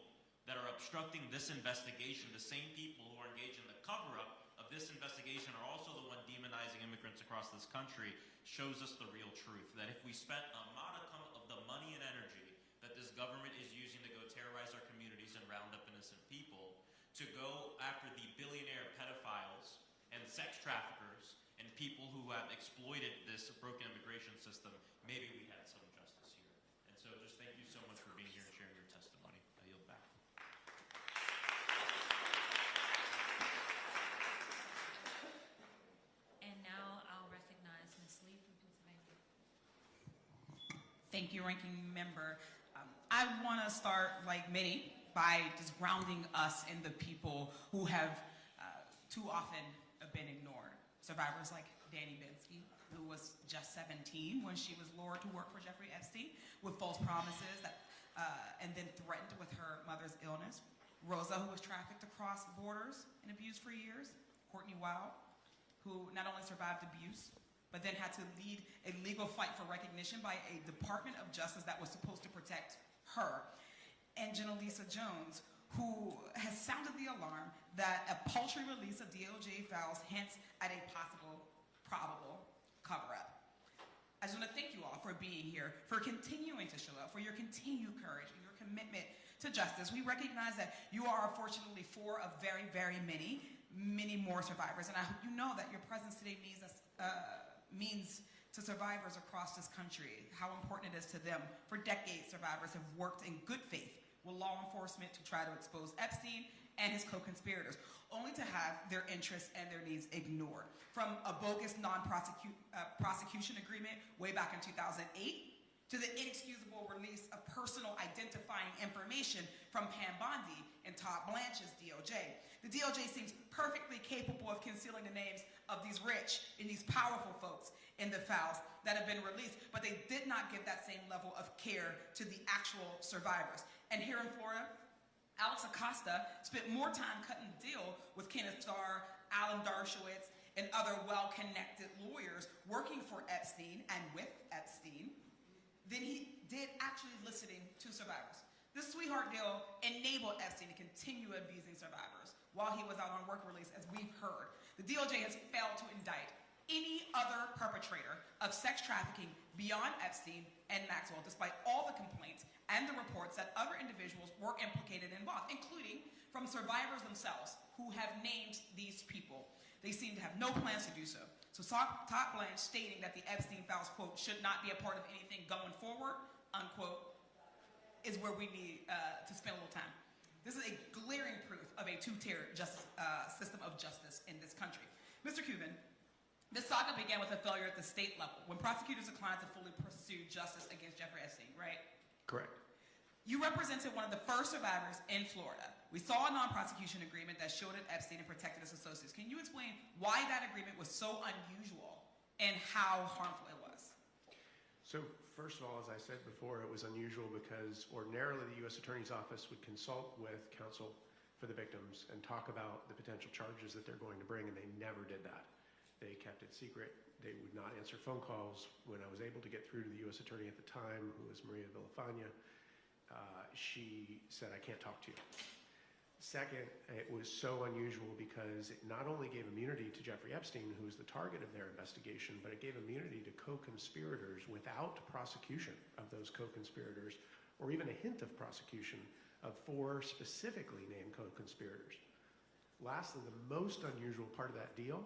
that are obstructing this investigation, the same people who are engaged in the cover-up of this investigation are also the one demonizing immigrants across this country shows us the real truth, that if we spent a modicum of the money and energy that this government is using to go terrorize our communities and round up innocent people, to go after the billionaire pedophiles and sex traffickers and people who have exploited this broken immigration system, maybe we had some justice here. And so just thank you so much for being here and sharing your testimony. I yield back. And now I'll recognize Ms. Lee from Pennsylvania. Thank you, Ranking Member. I want to start, like many, by just grounding us in the people who have too often been ignored. Survivors like Danny Bensky, who was just 17 when she was lured to work for Jeffrey Epstein with false promises and then threatened with her mother's illness. Rosa, who was trafficked across borders and abused for years. Courtney Wild, who not only survived abuse, but then had to lead a legal fight for recognition by a Department of Justice that was supposed to protect her. And Jenna Lisa Jones, who has sounded the alarm that a paltry release of DOJ files hints at a possible, probable cover-up. I just want to thank you all for being here, for continuing to show up, for your continued courage and your commitment to justice. We recognize that you are unfortunately four of very, very many more survivors, and I hope you know that your presence today means to survivors across this country how important it is to them. For decades, survivors have worked in good faith with law enforcement to try to expose Epstein and his co-conspirators, only to have their interests and their needs ignored. From a bogus non-prosecution agreement way back in 2008, to the inexcusable release of personal identifying information from Pam Bondi and Todd Blanche's DOJ. The DOJ seems perfectly capable of concealing the names of these rich and these powerful folks in the files that have been released, but they did not give that same level of care to the actual survivors. And here in Florida, Alex Acosta spent more time cutting the deal with Kenneth Starr, Alan Dershowitz, and other well-connected lawyers working for Epstein and with Epstein than he did actually listening to survivors. This sweetheart deal enabled Epstein to continue abusing survivors while he was out on work release, as we've heard. The DOJ has failed to indict any other perpetrator of sex trafficking beyond Epstein and Maxwell, despite all the complaints and the reports that other individuals were implicated and involved, including from survivors themselves who have named these people. They seem to have no plans to do so. So Todd Blanche stating that the Epstein files, quote, should not be a part of anything going forward, unquote, is where we need to spend a little time. This is a glaring proof of a two-tier system of justice in this country. Mr. Kuvin, this saga began with a failure at the state level when prosecutors declined to fully pursue justice against Jeffrey Epstein, right? Correct. You represented one of the first survivors in Florida. We saw a non-prosecution agreement that shielded Epstein and protected his associates. Can you explain why that agreement was so unusual and how harmful it was? So first of all, as I said before, it was unusual because ordinarily the U.S. Attorney's Office would consult with counsel for the victims and talk about the potential charges that they're going to bring, and they never did that. They kept it secret. They would not answer phone calls. When I was able to get through to the U.S. Attorney at the time, who was Maria Villafana, she said, I can't talk to you. Second, it was so unusual because it not only gave immunity to Jeffrey Epstein, who was the target of their investigation, but it gave immunity to co-conspirators without prosecution of those co-conspirators, or even a hint of prosecution of 4 specifically named co-conspirators. Lastly, the most unusual part of that deal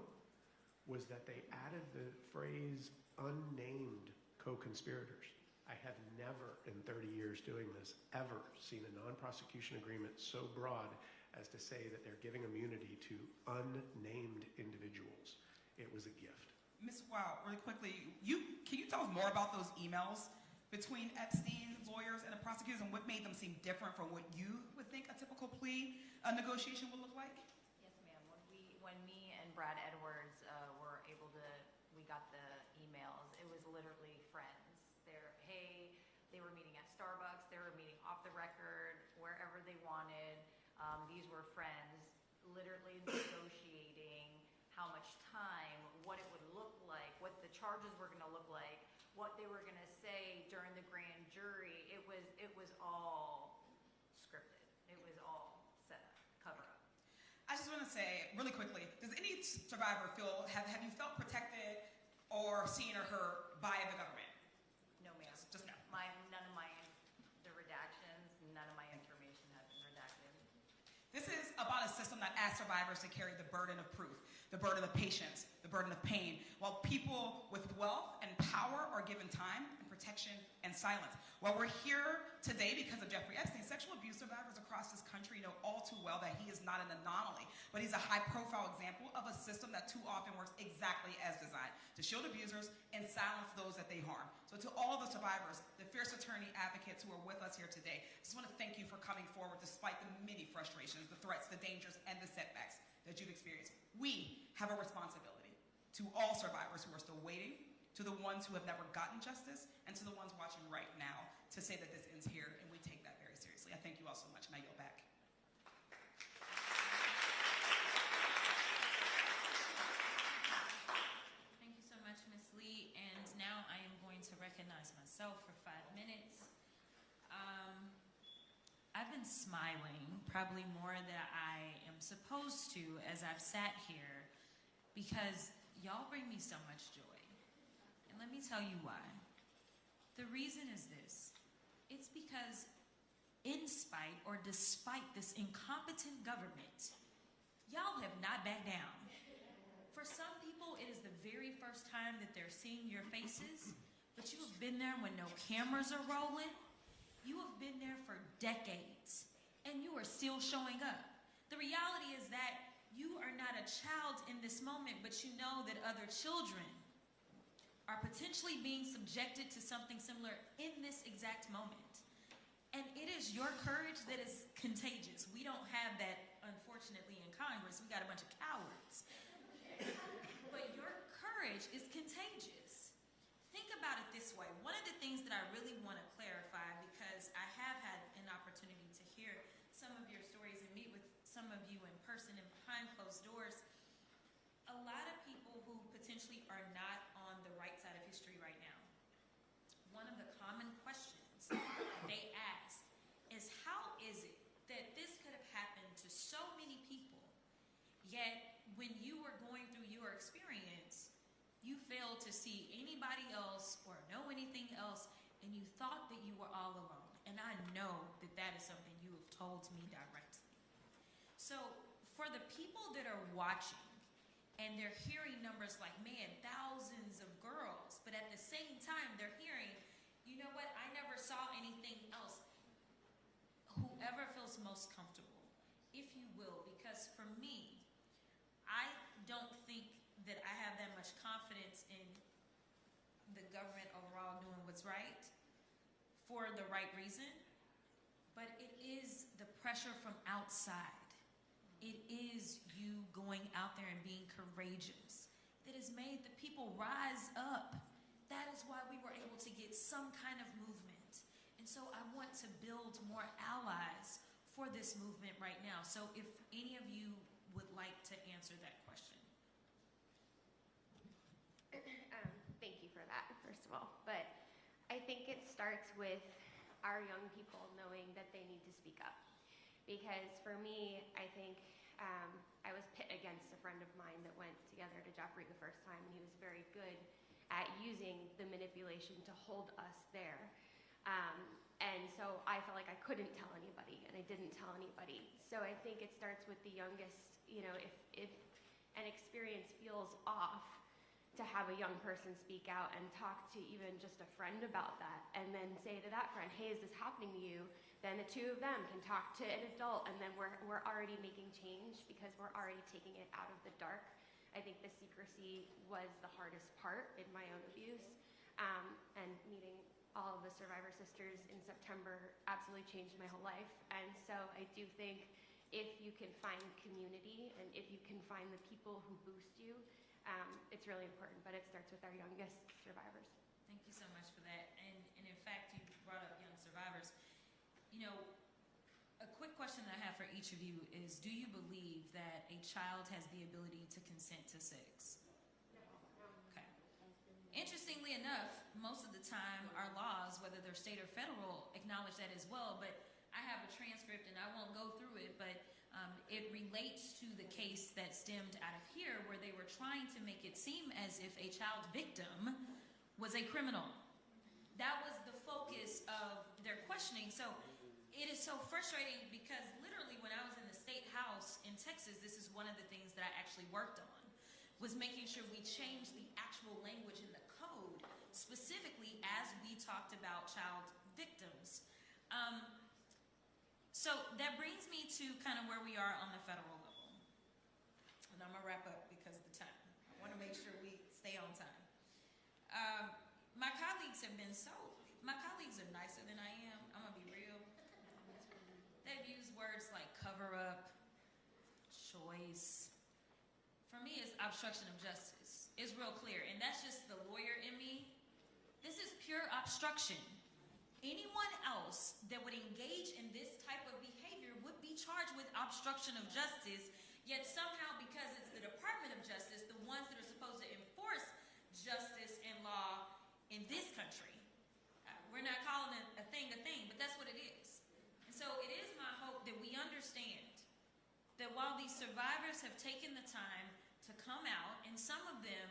was that they added the phrase unnamed co-conspirators. I have never, in 30 years doing this, ever seen a non-prosecution agreement so broad as to say that they're giving immunity to unnamed individuals. It was a gift. Ms. Wild, really quickly, can you tell us more about those emails between Epstein's lawyers and the prosecutors and what made them seem different from what you would think a typical plea negotiation would look like? Yes, ma'am. When me and Brad Edwards we got the emails, it was literally friends. They were meeting at Starbucks, they were meeting off the record, wherever they wanted. These were friends literally negotiating how much time, what it would look like, what the charges were going to look like, what they were going to say during the grand jury. It was all scripted. It was all set up, cover up. I just want to say really quickly, does any survivor have you felt protected or seen or heard by the government? No, ma'am. Just no. The redactions, none of my information has been redacted. This is about a system that asks survivors to carry the burden of proof, the burden of patience, the burden of pain, while people with wealth and power are given time and protection and silence. While we're here today because of Jeffrey Epstein, sexual abuse survivors across this country know all too well that he is not an anomaly, but he's a high-profile example of a system that too often works exactly as designed, to shield abusers and silence those that they harm. So to all the survivors, the fierce attorney advocates who are with us here today, I just want to thank you for coming forward despite the many frustrations, the threats, the dangers, and the setbacks that you've experienced. We have a responsibility to all survivors who are still waiting, to the ones who have never gotten justice, and to the ones watching right now to say that this ends here, and we take that very seriously. I thank you all so much, and I yield back. Thank you so much, Ms. Lee, and now I am going to recognize myself for 5 minutes. I've been smiling probably more than I am supposed to as I've sat here because y'all bring me so much joy. And let me tell you why. The reason is this. It's because in spite or despite this incompetent government, y'all have not backed down. For some people, it is the very first time that they're seeing your faces, but you have been there when no cameras are rolling. You have been there for decades, and you are still showing up. The reality is that you are not a child in this moment, but you know that other children are potentially being subjected to something similar in this exact moment. And it is your courage that is contagious. We don't have that, unfortunately, in Congress. We got a bunch of cowards. But your courage is contagious. Think about it this way. One of the things that I really want to clarify, because I have had an opportunity to hear some of your stories and meet with some of you in person and behind closed doors, a lot of people who potentially are not on the right side of history right now, one of the common questions they ask is, how is it that this could have happened to so many people, yet when you were going through your experience, you failed to see anybody else or know anything else, and you thought that you were all alone. And I know that that is something you have told me directly. So for the people that are watching, and they're hearing numbers like, man, thousands of girls, but at the same time, they're hearing, you know what, I never saw anything else. Whoever feels most comfortable, if you will, because for me, I don't think that I have that much confidence in the government overall doing what's right for the right reason, but it is the pressure from outside. It is you going out there and being courageous that has made the people rise up. That is why we were able to get some kind of movement. And so I want to build more allies for this movement right now. So if any of you would like to answer that question. Thank you for that, first of all. But I think it starts with our young people knowing that they need to speak up. Because for me, I think I was pit against a friend of mine that went together to Jeffrey the first time, and he was very good at using the manipulation to hold us there. And so I felt like I couldn't tell anybody, and I didn't tell anybody. So I think it starts with the youngest, you know, if an experience feels off, to have a young person speak out and talk to even just a friend about that, and then say to that friend, hey, is this happening to you? Then the two of them can talk to an adult, and then we're already making change because we're already taking it out of the dark. I think the secrecy was the hardest part in my own abuse, and meeting all of the survivor sisters in September absolutely changed my whole life. And so I do think if you can find community and if you can find the people who boost you, it's really important, but it starts with our youngest survivors. Thank you so much for that. And in fact, you brought up young survivors. You know, a quick question that I have for each of you is, do you believe that a child has the ability to consent to sex? Okay. Interestingly enough, most of the time our laws, whether they're state or federal, acknowledge that as well, but I have a transcript and I won't go through it, but it relates to the case that's stemmed out of here, where they were trying to make it seem as if a child victim was a criminal. That was the focus of their questioning. So it is so frustrating because literally when I was in the state house in Texas, this is one of the things that I actually worked on, was making sure we changed the actual language in the code, specifically as we talked about child victims. So that brings me to kind of where we are on the federal level. And I'm gonna wrap up because of the time. I wanna make sure we stay on time. My colleagues are nicer than I am. I'm gonna be real. They've used words like cover up, choice. For me, it's obstruction of justice. It's real clear, and that's just the lawyer in me. This is pure obstruction. Anyone else that would engage in this type of behavior would be charged with obstruction of justice, yet somehow, because it's the Department of Justice, the ones that are supposed to enforce justice and law in this country, we're not calling it a thing, but that's what it is. And so it is my hope that we understand that while these survivors have taken the time to come out, and some of them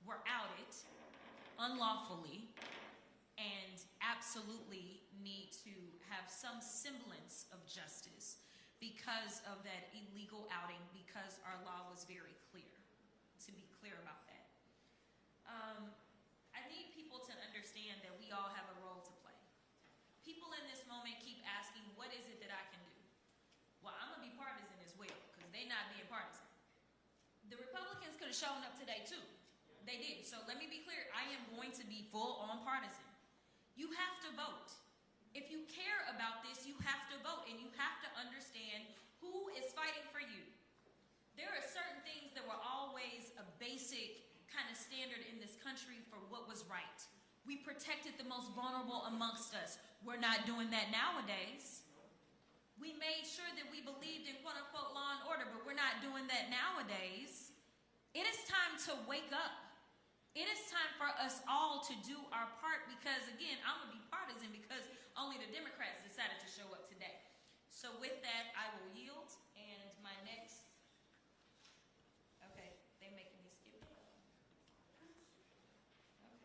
were outed unlawfully and absolutely need to have some semblance of justice because of that illegal outing, because our law was very clear, to be clear about that. I need people to understand that we all have a role to play. People in this moment keep asking, what is it that I can do? Well, I'm gonna be partisan as well, because they're not being partisan. The Republicans could have shown up today too. They did. So let me be clear, I am going to be full on partisan. You have to vote. If you care about this, you have to vote, and you have to understand who is fighting for you. There are certain things that were always a basic kind of standard in this country for what was right. We protected the most vulnerable amongst us. We're not doing that nowadays. We made sure that we believed in quote-unquote law and order, but we're not doing that nowadays. It is time to wake up. It is time for us all to do our part because, again, I'm going to be partisan because only the Democrats decided to show up today. So with that, I will yield, and my next... Okay, they're making me skip it. Okay.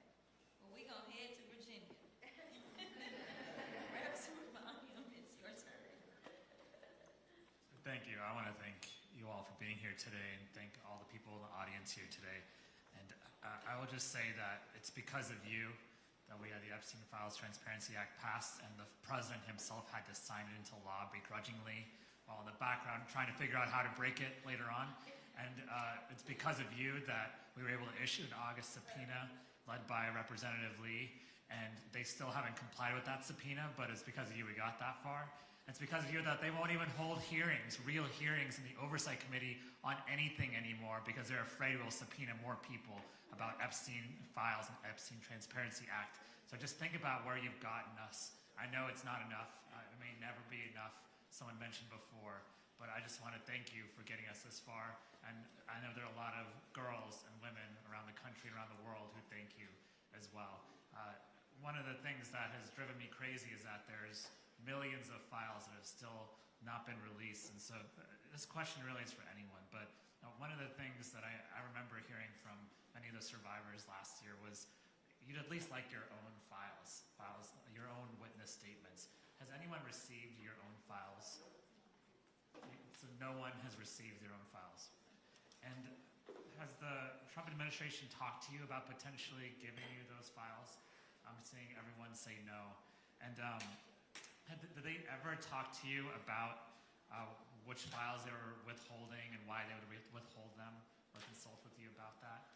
Well, we're going to head to Virginia. Reps volume, it's your turn. Thank you. I want to thank you all for being here today and thank all the people in the audience here today. And I will just say that it's because of you that we had the Epstein Files Transparency Act passed, and the president himself had to sign it into law begrudgingly while in the background trying to figure out how to break it later on. And it's because of you that we were able to issue an August subpoena led by Representative Lee, and they still haven't complied with that subpoena, but it's because of you we got that far. It's because of you that they won't even hold hearings, real hearings in the Oversight Committee on anything anymore because they're afraid we'll subpoena more people about Epstein Files and Epstein Transparency Act. So just think about where you've gotten us. I know it's not enough. It may never be enough, someone mentioned before, but I just want to thank you for getting us this far. And I know there are a lot of girls and women around the country, around the world who thank you as well. One of the things that has driven me crazy is that there's millions of files that have still not been released. And so this question really is for anyone. But one of the things that I remember hearing from many of the survivors last year was you'd at least like your own files, your own witness statements. Has anyone received your own files? So no one has received their own files. And has the Trump administration talked to you about potentially giving you those files? I'm seeing everyone say no. And did they ever talk to you about which files they were withholding and why they would withhold them or consult with you about that?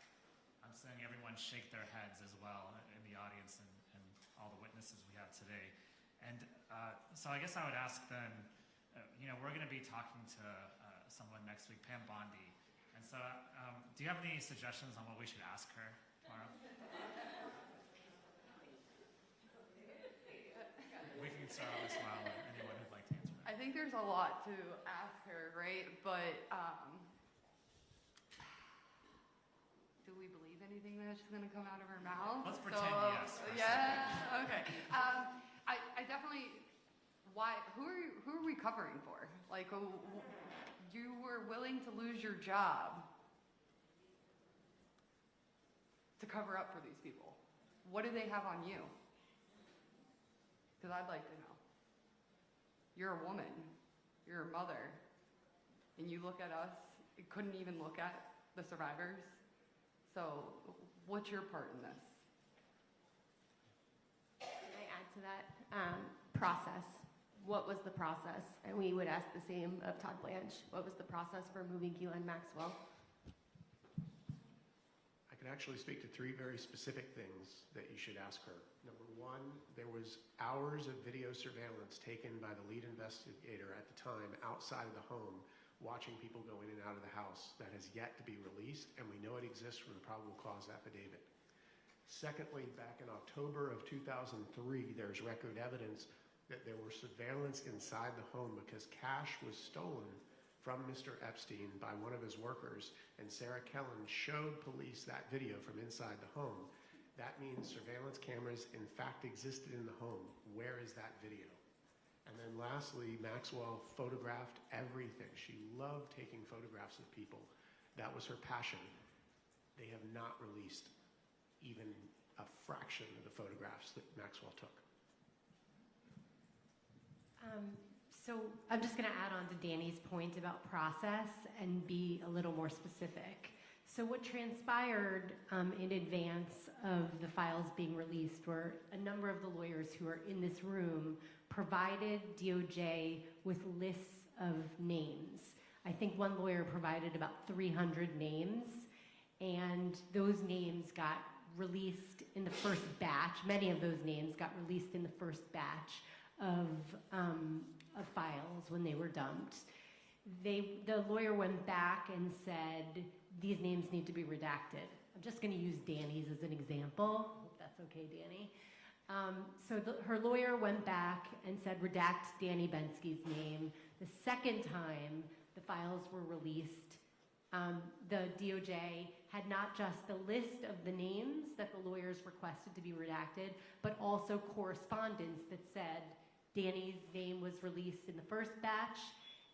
I'm seeing everyone shake their heads as well in the audience and all the witnesses we have today. And so I guess I would ask then, we're going to be talking to someone next week, Pam Bondi. And so do you have any suggestions on what we should ask her tomorrow? We can start off as well, or anyone who'd like to answer that. I think there's a lot to ask her, right? But do we believe anything that she's going to come out of her mouth? Let's pretend yes. Yeah. Okay. I definitely. Why? Who are we covering for? Like, you were willing to lose your job to cover up for these people. What do they have on you? Because I'd like to know. You're a woman, you're a mother, and you look at us, you couldn't even look at the survivors. So what's your part in this? Can I add to that? Process. What was the process? And we would ask the same of Todd Blanche. What was the process for moving Keelan Maxwell? I can actually speak to three very specific things that you should ask her. Number one, there was hours of video surveillance taken by the lead investigator at the time outside of the home, watching people go in and out of the house that has yet to be released, and we know it exists from the probable cause affidavit. Secondly, back in October of 2003, there's record evidence that there were surveillance inside the home because cash was stolen from Mr. Epstein by one of his workers, and Sarah Kellen showed police that video from inside the home. That means surveillance cameras in fact existed in the home. Where is that video? And then lastly, Maxwell photographed everything. She loved taking photographs of people. That was her passion. They have not released even a fraction of the photographs that Maxwell took. So I'm just going to add on to Danny's point about process and be a little more specific. So what transpired in advance of the files being released were a number of the lawyers who are in this room provided DOJ with lists of names. I think one lawyer provided about 300 names, and those names got released in the first batch. Many of those names got released in the first batch of files when they were dumped. The lawyer went back and said, these names need to be redacted. I'm just going to use Danny's as an example. Hope that's okay, Danny. So her lawyer went back and said, redact Danny Bensky's name. The second time the files were released, the DOJ had not just the list of the names that the lawyers requested to be redacted, but also correspondence that said Danny's name was released in the first batch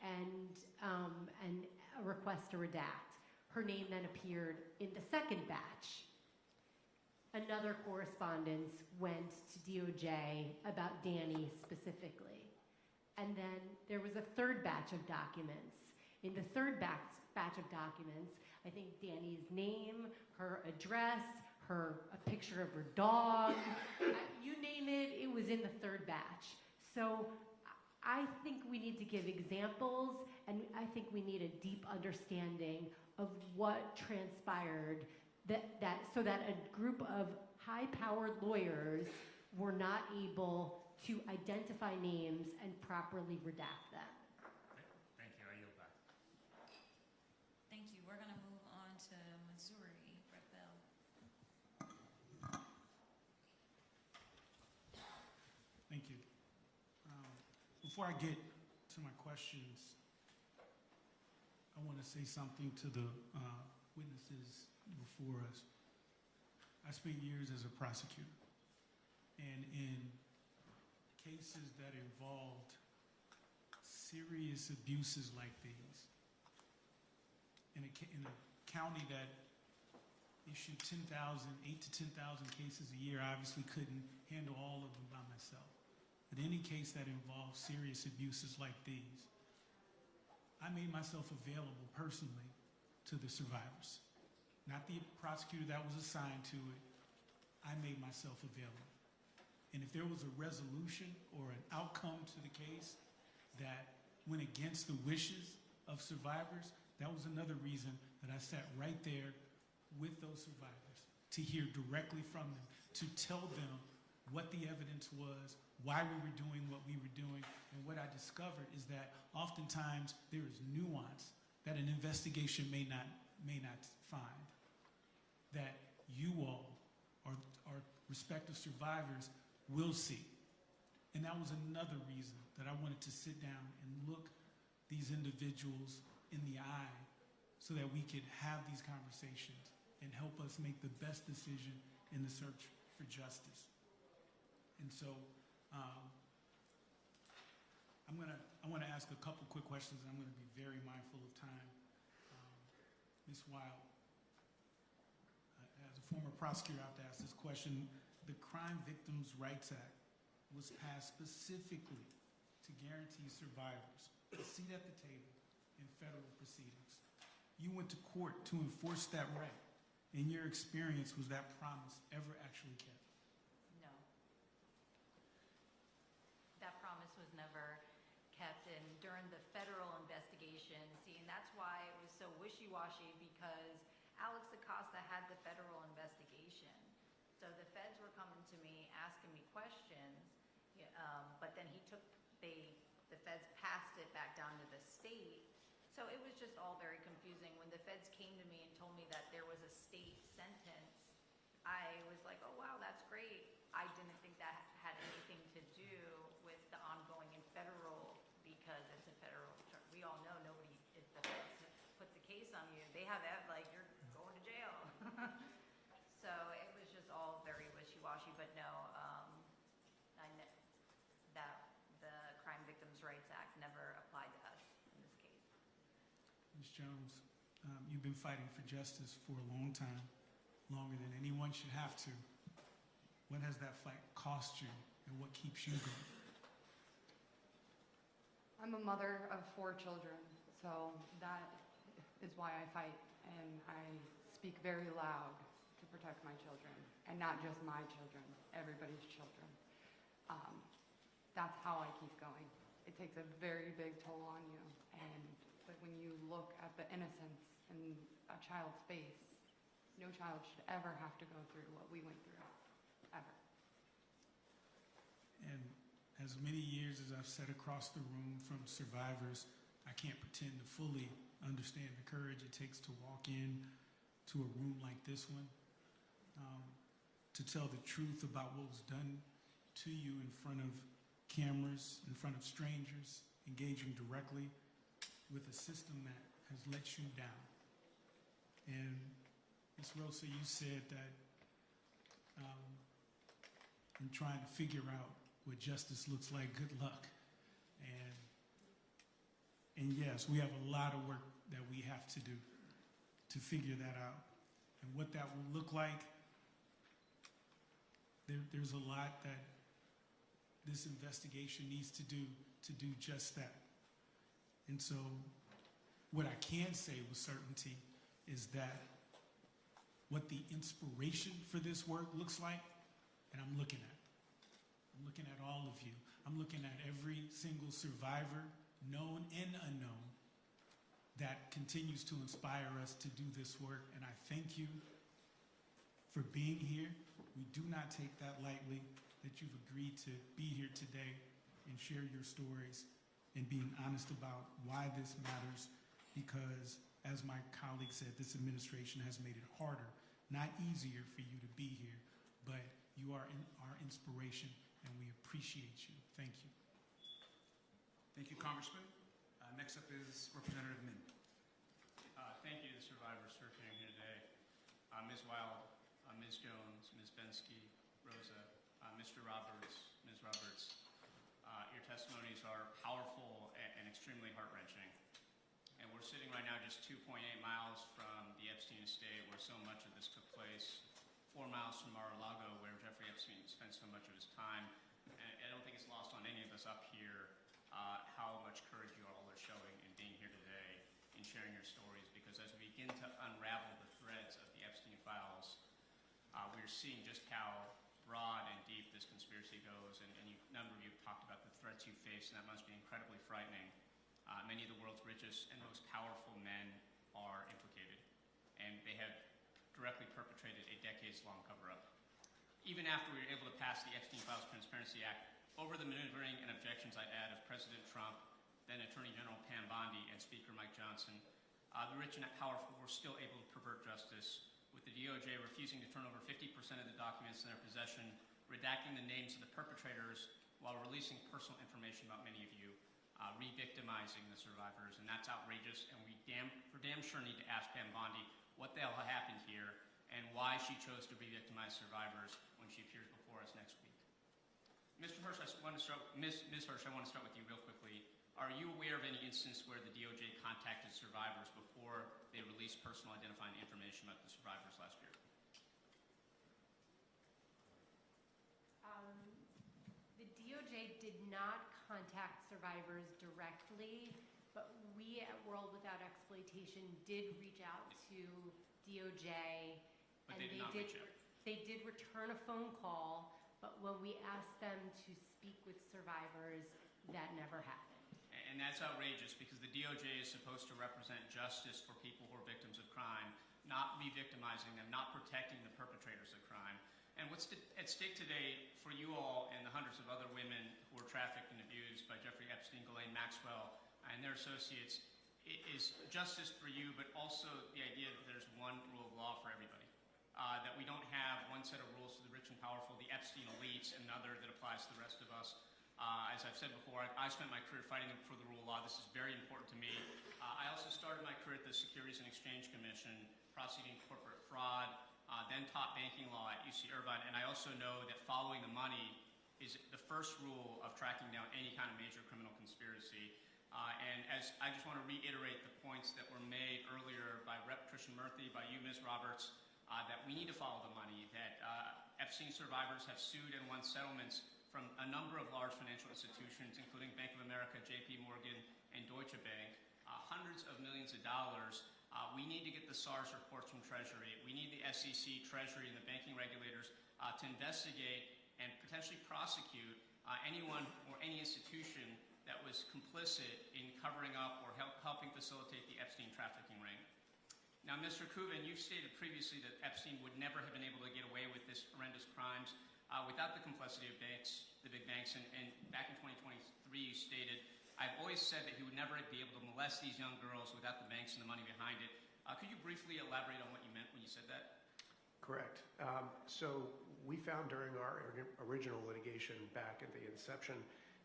and a request to redact. Her name then appeared in the second batch. Another correspondence went to DOJ about Danny specifically. And then there was a third batch of documents. In the third batch of documents, I think Danny's name, her address, a picture of her dog, you name it, it was in the third batch. So I think we need to give examples, and I think we need a deep understanding of what transpired so that a group of high-powered lawyers were not able to identify names and properly redact them. Thank you. I yield back. Thank you. We're going to move on to Missouri. Brett Bell. Thank you. Before I get to my questions, I want to say something to the witnesses before us. I spent years as a prosecutor, and in cases that involved serious abuses like these, in a county that issued 8 to 10,000 cases a year, I obviously couldn't handle all of them by myself. But any case that involved serious abuses like these, I made myself available personally to the survivors. Not the prosecutor that was assigned to it. I made myself available. And if there was a resolution or an outcome to the case that went against the wishes of survivors, that was another reason that I sat right there with those survivors to hear directly from them, to tell them what the evidence was, why we were doing what we were doing. And what I discovered is that oftentimes there is nuance that an investigation may not find, that you all or respective survivors will see. And that was another reason that I wanted to sit down and look these individuals in the eye so that we could have these conversations and help us make the best decision in the search for justice. And so I want to ask a couple quick questions, and I'm going to be very mindful of time. Ms. Wild, as a former prosecutor, I have to ask this question. The Crime Victims' Rights Act was passed specifically to guarantee survivors a seat at the table in federal proceedings. You went to court to enforce that right. In your experience, was that promise ever actually kept? No. That promise was never kept. And during the federal investigation, see, and that's why it was so wishy-washy, because Alex Acosta had the federal investigation. So the feds were coming to me, asking me questions, but then the feds passed it back down to the state. So it was just all very confusing. When the feds came to me and told me that there was a state sentence, I was like, oh wow, that's great. I didn't think that had anything to do with the ongoing in federal, because it's a federal term. We all know nobody, if the feds puts a case on you, they have that, like, you're going to jail. So it was just all very wishy-washy, but no, that the Crime Victims' Rights Act never applied to us in this case. Ms. Jones, you've been fighting for justice for a long time, longer than anyone should have to. What has that fight cost you, and what keeps you going? I'm a mother of 4 children, so that is why I fight, and I speak very loud to protect my children, and not just my children, everybody's children. That's how I keep going. It takes a very big toll on you, but when you look at the innocence in a child's face, no child should ever have to go through what we went through, ever. And as many years as I've sat across the room from survivors, I can't pretend to fully understand the courage it takes to walk in to a room like this one, to tell the truth about what was done to you in front of cameras, in front of strangers, engaging directly with a system that has let you down. And Ms. Rosa, you said that in trying to figure out what justice looks like, good luck. And yes, we have a lot of work that we have to do to figure that out. And what that will look like, there's a lot that this investigation needs to do just that. And so what I can say with certainty is that what the inspiration for this work looks like, and I'm looking at all of you. I'm looking at every single survivor, known and unknown, that continues to inspire us to do this work. And I thank you for being here. We do not take that lightly, that you've agreed to be here today and share your stories and being honest about why this matters, because as my colleague said, this administration has made it harder, not easier, for you to be here, but you are our inspiration, and we appreciate you. Thank you. Thank you, Congressman. Next up is Representative Min. Thank you to the survivors for appearing here today. Ms. Wild, Ms. Jones, Ms. Bensky, Rosa, Mr. Roberts, Ms. Roberts, your testimonies are powerful and extremely heart-wrenching. And we're sitting right now just 2.8 miles from the Epstein estate, where so much of this took place, 4 miles from Mar-a-Lago, where Jeffrey Epstein spent so much of his time. And I don't think it's lost on any of us up here how much courage you all are showing in being here today and sharing your stories, because as we begin to unravel the threads of the Epstein files, we're seeing just how broad and deep this conspiracy goes, and a number of you have talked about the threats you face, and that must be incredibly frightening. Many of the world's richest and most powerful men are implicated, and they have directly perpetrated a decades-long cover-up. Even after we were able to pass the Epstein Files Transparency Act, over the maneuvering and objections, I'd add, of President Trump, then Attorney General Pam Bondi, and Speaker Mike Johnson, the rich and powerful were still able to pervert justice, with the DOJ refusing to turn over 50% of the documents in their possession, redacting the names of the perpetrators while releasing personal information about many of you, re-victimizing the survivors. And that's outrageous, and we for damn sure need to ask Pam Bondi what the hell happened here and why she chose to re-victimize survivors when she appears before us next week. Mr. Hirsh, I want to start, Ms. Hirsh, I want to start with you real quickly. Are you aware of any instance where the DOJ contacted survivors before they released personal identifying information about the survivors last year? The DOJ did not contact survivors directly, but we at World Without Exploitation did reach out to DOJ. But they did not reach out. They did return a phone call, but when we asked them to speak with survivors, that never happened. And that's outrageous because the DOJ is supposed to represent justice for people who are victims of crime, not re-victimizing them, not protecting the perpetrators of crime. And what's at stake today for you all and the hundreds of other women who were trafficked and abused by Jeffrey Epstein, Ghislaine Maxwell, and their associates is justice for you, but also the idea that there's one rule of law for everybody. That we don't have one set of rules for the rich and powerful, the Epstein elites, and another that applies to the rest of us. As I've said before, I spent my career fighting for the rule of law. This is very important to me. I also started my career at the Securities and Exchange Commission, prosecuting corporate fraud, then taught banking law at UC Irvine, and I also know that following the money is the first rule of tracking down any kind of major criminal conspiracy. And as I just want to reiterate the points that were made earlier by Rep. Christian Murthy, by you, Ms. Roberts, that we need to follow the money, that Epstein survivors have sued and won settlements from a number of large financial institutions, including Bank of America, JP Morgan, and Deutsche Bank, hundreds of millions of dollars. We need to get the SARS reports from Treasury. We need the SEC, Treasury, and the banking regulators to investigate and potentially prosecute anyone or any institution that was complicit in covering up or helping facilitate the Epstein trafficking ring. Now, Mr. Kuvin, you've stated previously that Epstein would never have been able to get away with this horrendous crimes without the complicity of banks, the big banks, and back in 2023 you stated, I've always said that he would never be able to molest these young girls without the banks and the money behind it. Could you briefly elaborate on what you meant when you said that? Correct. So we found during our original litigation back at the inception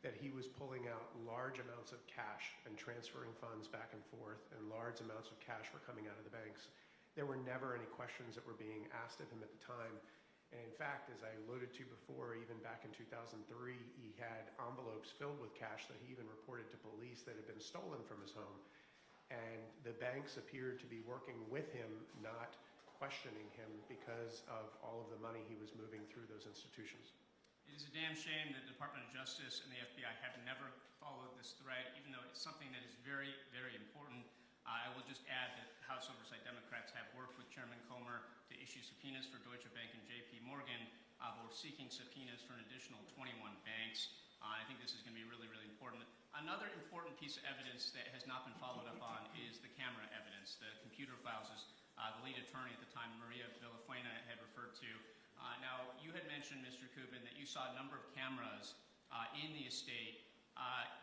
that he was pulling out large amounts of cash and transferring funds back and forth, and large amounts of cash were coming out of the banks. There were never any questions that were being asked of him at the time. And in fact, as I alluded to before, even back in 2003, he had envelopes filled with cash that he even reported to police that had been stolen from his home. And the banks appeared to be working with him, not questioning him because of all of the money he was moving through those institutions. It is a damn shame that the Department of Justice and the FBI have never followed this thread, even though it's something that is very, very important. I will just add that House Oversight Democrats have worked with Chairman Comer to issue subpoenas for Deutsche Bank and JP Morgan, but we're seeking subpoenas for an additional 21 banks. I think this is going to be really, really important. Another important piece of evidence that has not been followed up on is the camera evidence, the computer files, as the lead attorney at the time, Maria Villafuena, had referred to. Now, you had mentioned, Mr. Kuvin, that you saw a number of cameras in the estate.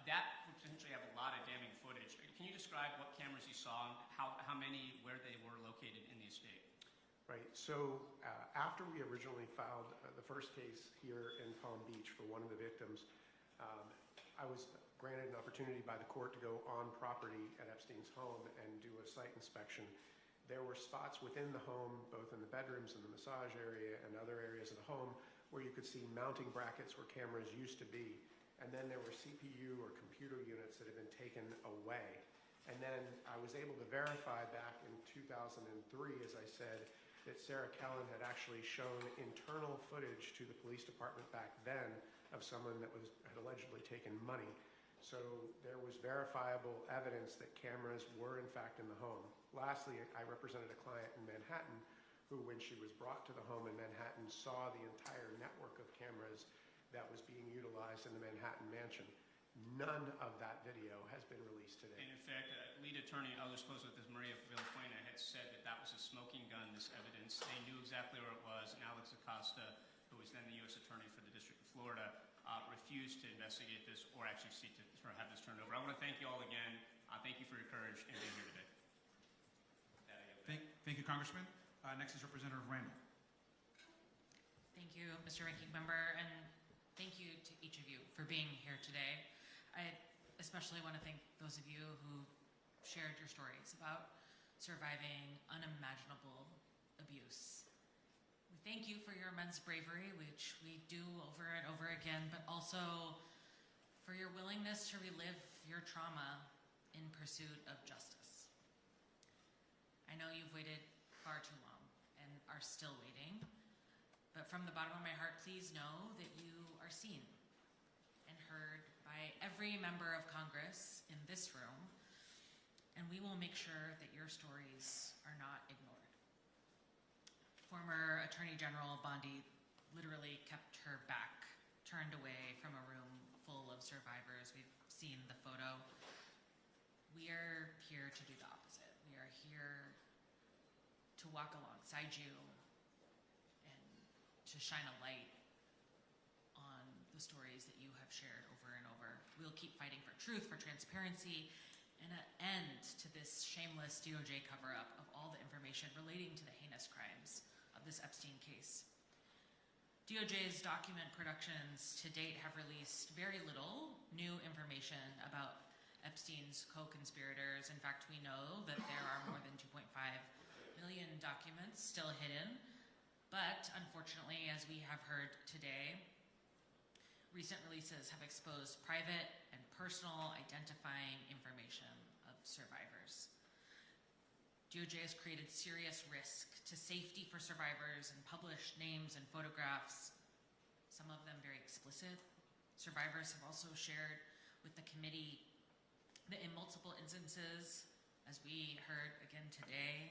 That would potentially have a lot of damning footage. Can you describe what cameras you saw, how many, where they were located in the estate? Right. So after we originally filed the first case here in Palm Beach for one of the victims, I was granted an opportunity by the court to go on property at Epstein's home and do a site inspection. There were spots within the home, both in the bedrooms and the massage area and other areas of the home, where you could see mounting brackets where cameras used to be. And then there were CPU or computer units that had been taken away. And then I was able to verify back in 2003, as I said, that Sarah Kellen had actually shown internal footage to the police department back then of someone that had allegedly taken money. So there was verifiable evidence that cameras were in fact in the home. Lastly, I represented a client in Manhattan who, when she was brought to the home in Manhattan, saw the entire network of cameras that was being utilized in the Manhattan mansion. None of that video has been released today. And in fact, lead attorney, I'll just close with this, Maria Villafuena, had said that that was a smoking gun, this evidence. They knew exactly where it was, and Alex Acosta, who was then the U.S. Attorney for the District of Florida, refused to investigate this or actually seek to have this turned over. I want to thank you all again. Thank you for your courage in being here today. Thank you, Congressman. Next is Representative Randall. Thank you, Mr. Ranking Member, and thank you to each of you for being here today. I especially want to thank those of you who shared your stories about surviving unimaginable abuse. We thank thank you for your immense bravery, which we do over and over again, but also for your willingness to relive your trauma in pursuit of justice. I know you've waited far too long and are still waiting, but from the bottom of my heart, please know that you are seen and heard by every member of Congress in this room, and we will make sure that your stories are not ignored. Former Attorney General Bondi literally kept her back turned away from a room full of survivors. We've seen the photo. We are here to do the opposite. We are here to walk alongside you and to shine a light on the stories that you have shared over and over. We'll keep fighting for truth, for transparency, and an end to this shameless DOJ cover-up of all the information relating to the heinous crimes of this Epstein case. DOJ's document productions to date have released very little new information about Epstein's co-conspirators. In fact, we know that there are more than 2.5 million documents still hidden. But unfortunately, as we have heard today, recent releases have exposed private and personal identifying information of survivors. DOJ has created serious risk to safety for survivors and published names and photographs, some of them very explicit. Survivors have also shared with the committee that in multiple instances, as we heard again today,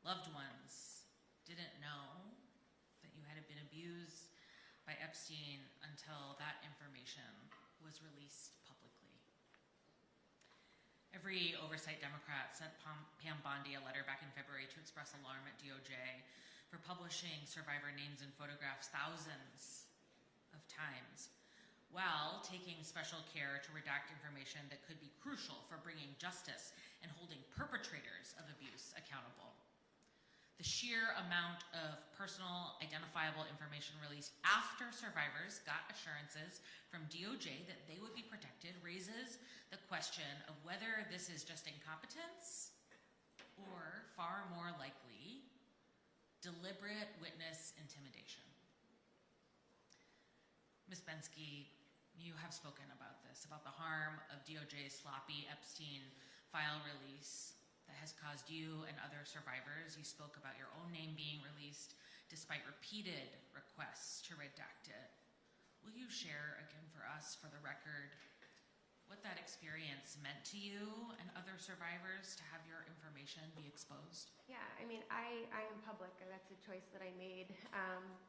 loved ones didn't know that you had been abused by Epstein until that information was released publicly. Every oversight Democrat sent Pam Bondi a letter back in February to express alarm at DOJ for publishing survivor names and photographs thousands of times, while taking special care to redact information that could be crucial for bringing justice and holding perpetrators of abuse accountable. The sheer amount of personal identifiable information released after survivors got assurances from DOJ that they would be protected raises the question of whether this is just incompetence or, far more likely, deliberate witness intimidation. Ms. Bensky, you have spoken about this, about the harm of DOJ's sloppy Epstein file release that has caused you and other survivors. You spoke about your own name being released despite repeated requests to redact it. Will you share again for us, for the record, what that experience meant to you and other survivors to have your information be exposed? Yeah, I mean, I am public, and that's a choice that I made,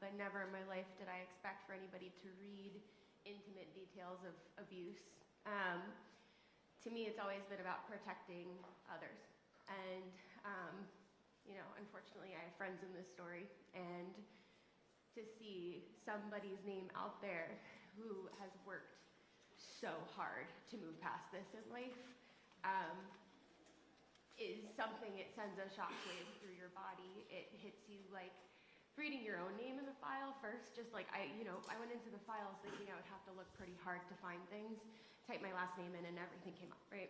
but never in my life did I expect for anybody to read intimate details of abuse. To me, it's always been about protecting others. And, you know, unfortunately, I have friends in this story, and to see somebody's name out there who has worked so hard to move past this in life is something, it sends a shockwave through your body. It hits you like reading your own name in the file first, just like I went into the files thinking I would have to look pretty hard to find things, type my last name in, and everything came up, right?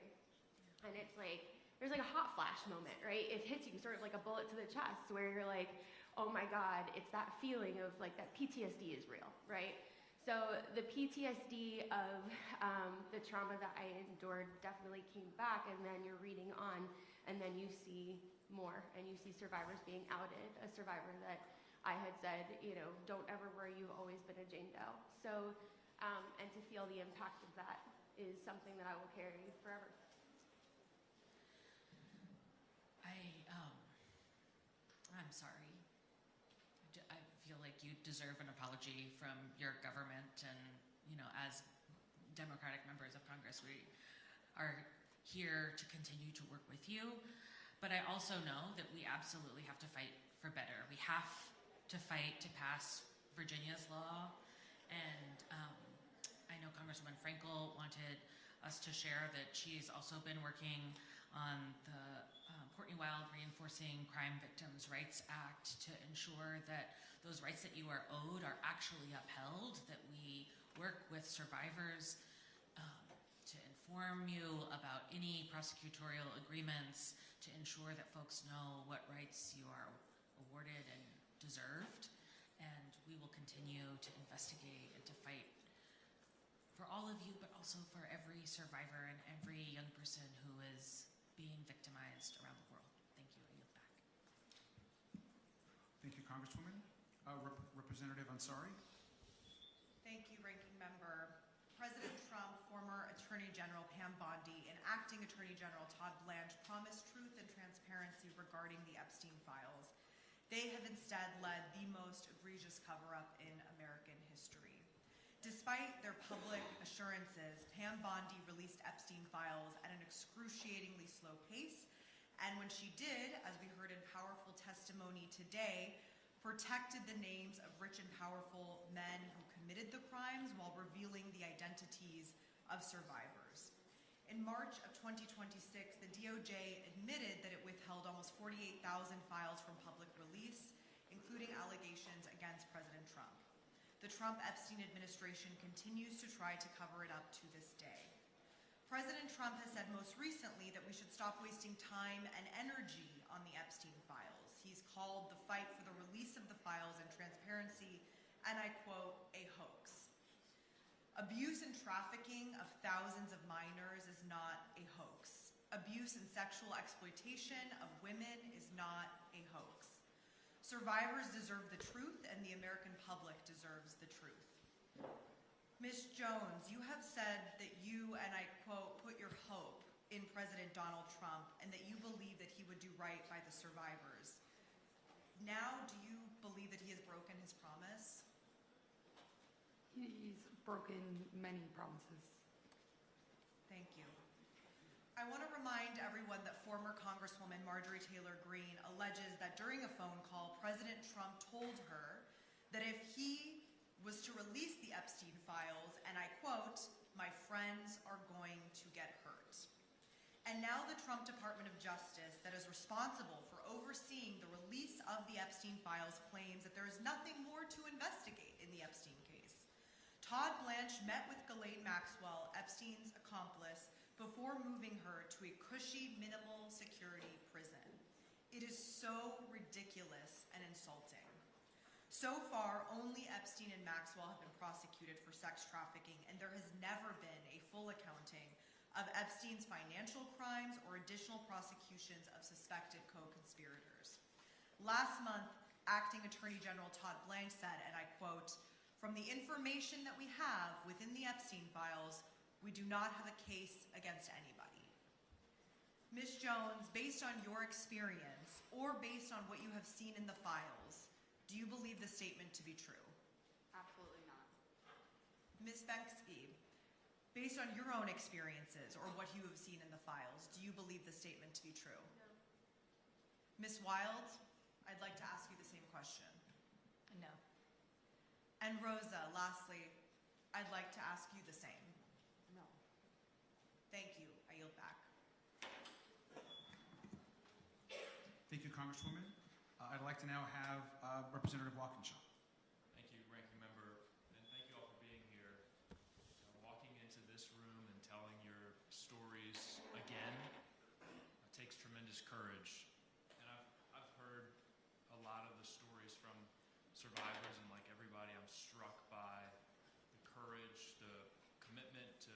And it's like, there's like a hot flash moment, right? It hits you sort of like a bullet to the chest where you're like, oh my God, it's that feeling of like that PTSD is real, right? So the PTSD of the trauma that I endured definitely came back, and then you're reading on, and then you see more, and you see survivors being outed, a survivor that I had said, you know, don't ever worry, you've always been a Jane Doe. So, and to feel the impact of that is something that I will carry forever. I'm sorry. I feel like you deserve an apology from your government, and, you know, as Democratic members of Congress, we are here to continue to work with you. But I also know that we absolutely have to fight for better. We have to fight to pass Virginia's law, and I know Congresswoman Frankel wanted us to share that she's also been working on the Courtney Wild Reinforcing Crime Victims' Rights Act to ensure that those rights that you are owed are actually upheld, that we work with survivors to inform you about any prosecutorial agreements, to ensure that folks know what rights you are awarded and deserved. we will continue to investigate and to fight for all of you, but also for every survivor and every young person who is being victimized around the world. Thank you. I yield back. Thank you, Congresswoman. Representative Ansari. Thank you, Ranking Member. President Trump, former Attorney General Pam Bondi, and Acting Attorney General Todd Blanche promised truth and transparency regarding the Epstein files. They have instead led the most egregious cover-up in American history. Despite their public assurances, Pam Bondi released Epstein files at an excruciatingly slow pace, and when she did, as we heard in powerful testimony today, protected the names of rich and powerful men who committed the crimes while revealing the identities of survivors. In March of 2026, the DOJ admitted that it withheld almost 48,000 files from public release, including allegations against President Trump. The Trump-Epstein administration continues to try to cover it up to this day. President Trump has said most recently that we should stop wasting time and energy on the Epstein files. He's called the fight for the release of the files and transparency, and I quote, a hoax. Abuse and trafficking of thousands of minors is not a hoax. Abuse and sexual exploitation of women is not a hoax. Survivors deserve the truth, and the American public deserves the truth. Ms. Jones, you have said that you, and I quote, put your hope in President Donald Trump and that you believe that he would do right by the survivors. Now, do you believe that he has broken his promise? He's broken many promises. Thank you. I want to remind everyone that former Congresswoman Marjorie Taylor Greene alleges that during a phone call, President Trump told her that if he was to release the Epstein files, and I quote, my friends are going to get hurt. And now the Trump Department of Justice that is responsible for overseeing the release of the Epstein files claims that there is nothing more to investigate in the Epstein case. Todd Blanche met with Ghislaine Maxwell, Epstein's accomplice, before moving her to a cushy, minimal security prison. It is so ridiculous and insulting. So far, only Epstein and Maxwell have been prosecuted for sex trafficking, and there has never been a full accounting of Epstein's financial crimes or additional prosecutions of suspected co-conspirators. Last month, Acting Attorney General Todd Blanche said, and I quote, from the information that we have within the Epstein files, we do not have a case against anybody. Ms. Jones, based on your experience or based on what you have seen in the files, do you believe the statement to be true? Absolutely not. Ms. Bensky, based on your own experiences or what you have seen in the files, do you believe the statement to be true? No. Ms. Wild, I'd like to ask you the same question. No. And Rosa, lastly, I'd like to ask you the same. No. Thank you. I yield back. Thank you, Congresswoman. I'd like to now have Representative Walkinshaw. Thank you, Ranking Member, and thank you all for being here. Walking into this room and telling your stories again takes tremendous courage. And I've heard a lot of the stories from survivors, and like everybody, I'm struck by the courage, the commitment to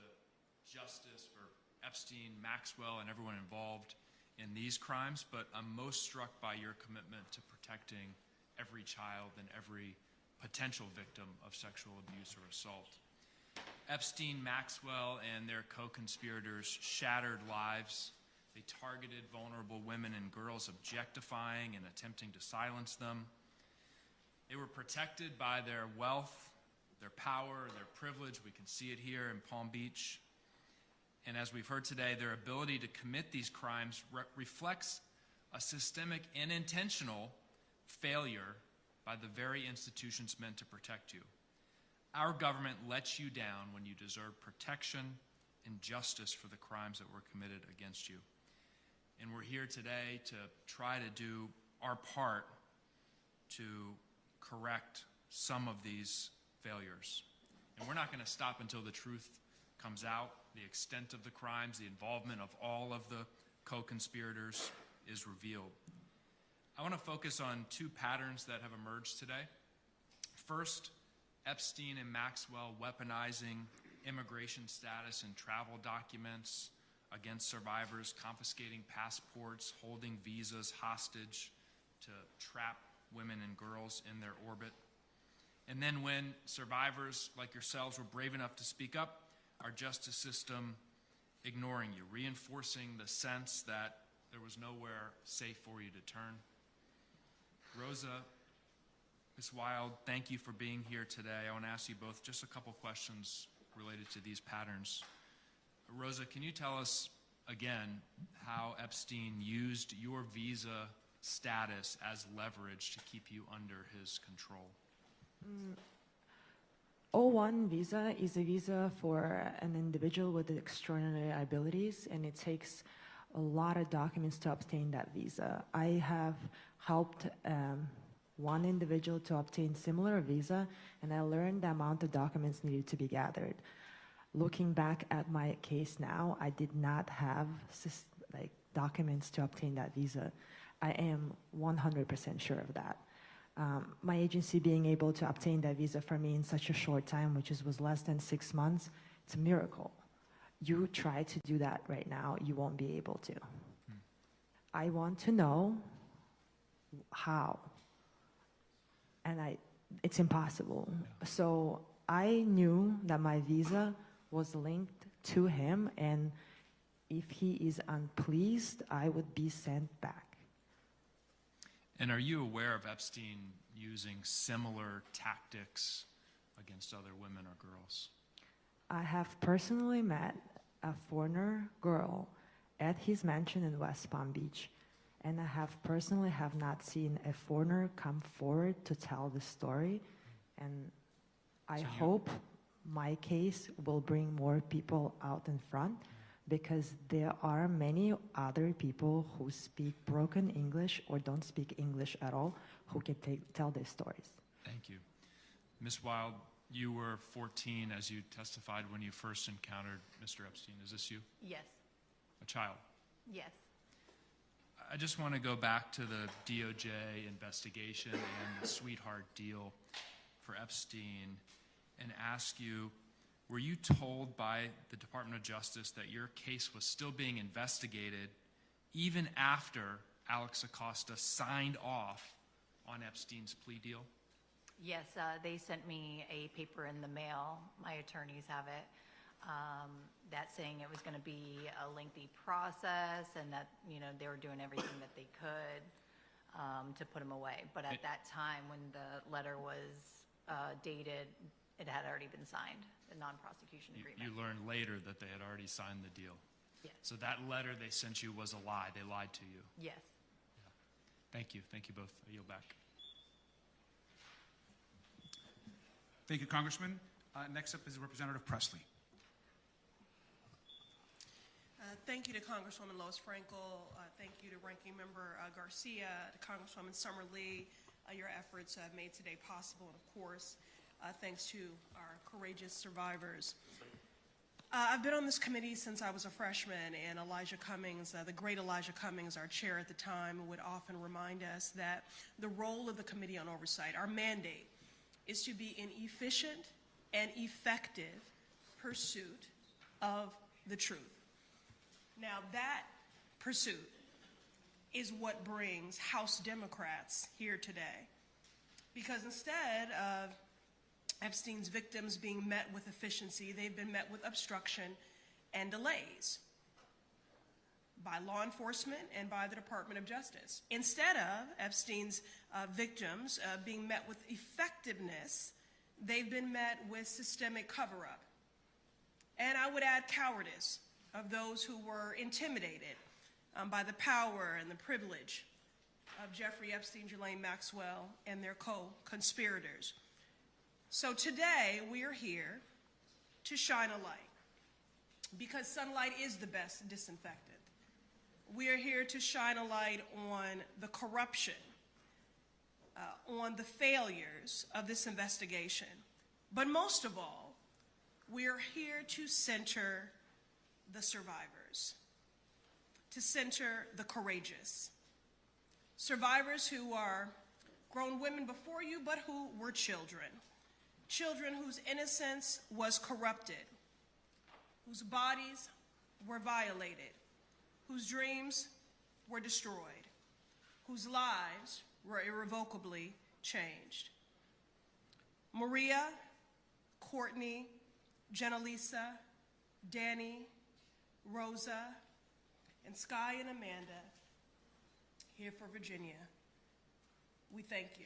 justice for Epstein, Maxwell, and everyone involved in these crimes, but I'm most struck by your commitment to protecting every child and every potential victim of sexual abuse or assault. Epstein, Maxwell, and their co-conspirators shattered lives. They targeted vulnerable women and girls, objectifying and attempting to silence them. They were protected by their wealth, their power, their privilege. We can see it here in Palm Beach. And as we've heard today, their ability to commit these crimes reflects a systemic and intentional failure by the very institutions meant to protect you. Our government lets you down when you deserve protection and justice for the crimes that were committed against you. And we're here today to try to do our part to correct some of these failures. And we're not going to stop until the truth comes out, the extent of the crimes, the involvement of all of the co-conspirators is revealed. I want to focus on two patterns that have emerged today. First, Epstein and Maxwell weaponizing immigration status and travel documents against survivors, confiscating passports, holding visas hostage to trap women and girls in their orbit. And then when survivors like yourselves were brave enough to speak up, our justice system ignoring you, reinforcing the sense that there was nowhere safe for you to turn. Rosa, Ms. Wild, thank you for being here today. I want to ask you both just a couple questions related to these patterns. Rosa, can you tell us again how Epstein used your visa status as leverage to keep you under his control? O1 visa is a visa for an individual with extraordinary abilities, and it takes a lot of documents to obtain that visa. I have helped one individual to obtain similar visa, and I learned the amount of documents needed to be gathered. Looking back at my case now, I did not have documents to obtain that visa. I am 100% sure of that. My agency being able to obtain that visa for me in such a short time, which was less than 6 months, it's a miracle. You try to do that right now, you won't be able to. I want to know how. And it's impossible. So I knew that my visa was linked to him, and if he is unpleased, I would be sent back. And are you aware of Epstein using similar tactics against other women or girls? I have personally met a foreigner girl at his mansion in West Palm Beach, and I have personally not seen a foreigner come forward to tell the story, and I hope my case will bring more people out in front, because there are many other people who speak broken English or don't speak English at all who can tell their stories. Thank you. Ms. Wild, you were 14 as you testified when you first encountered Mr. Epstein. Is this you? Yes. A child? Yes. I just want to go back to the DOJ investigation and the sweetheart deal for Epstein and ask you, were you told by the Department of Justice that your case was still being investigated even after Alex Acosta signed off on Epstein's plea deal? Yes, they sent me a paper in the mail. My attorneys have it. That saying it was going to be a lengthy process and that they were doing everything that they could to put him away. But at that time, when the letter was dated, it had already been signed, the non-prosecution agreement. You learned later that they had already signed the deal. Yes. So that letter they sent you was a lie. They lied to you. Yes. Yeah. Thank you. Thank you both. I yield back. Thank you, Congressman. Next up is Representative Presley. Thank you to Congresswoman Lois Frankel. Thank you to Ranking Member Garcia, to Congresswoman Summer Lee. Your efforts have made today possible, and of course, thanks to our courageous survivors. I've been on this committee since I was a freshman, and Elijah Cummings, the great Elijah Cummings, our chair at the time, would often remind us that the role of the Committee on Oversight, our mandate, is to be an efficient and effective pursuit of the truth. Now, that pursuit is what brings House Democrats here today. Because instead of Epstein's victims being met with efficiency, they've been met with obstruction and delays by law enforcement and by the Department of Justice. Instead of Epstein's victims being met with effectiveness, they've been met with systemic cover-up. And I would add cowardice of those who were intimidated by the power and the privilege of Jeffrey Epstein, Ghislaine Maxwell, and their co-conspirators. So today, we are here to shine a light, because sunlight is the best disinfectant. We are here to shine a light on the corruption, on the failures of this investigation. But most of all, we are here to center the survivors, to center the courageous. Survivors who are grown women before you, but who were children. Children whose innocence was corrupted, whose bodies were violated, whose dreams were destroyed, whose lives were irrevocably changed. Maria, Courtney, Jenna Lisa, Danny, Rosa, and Sky and Amanda, here for Virginia, we thank you.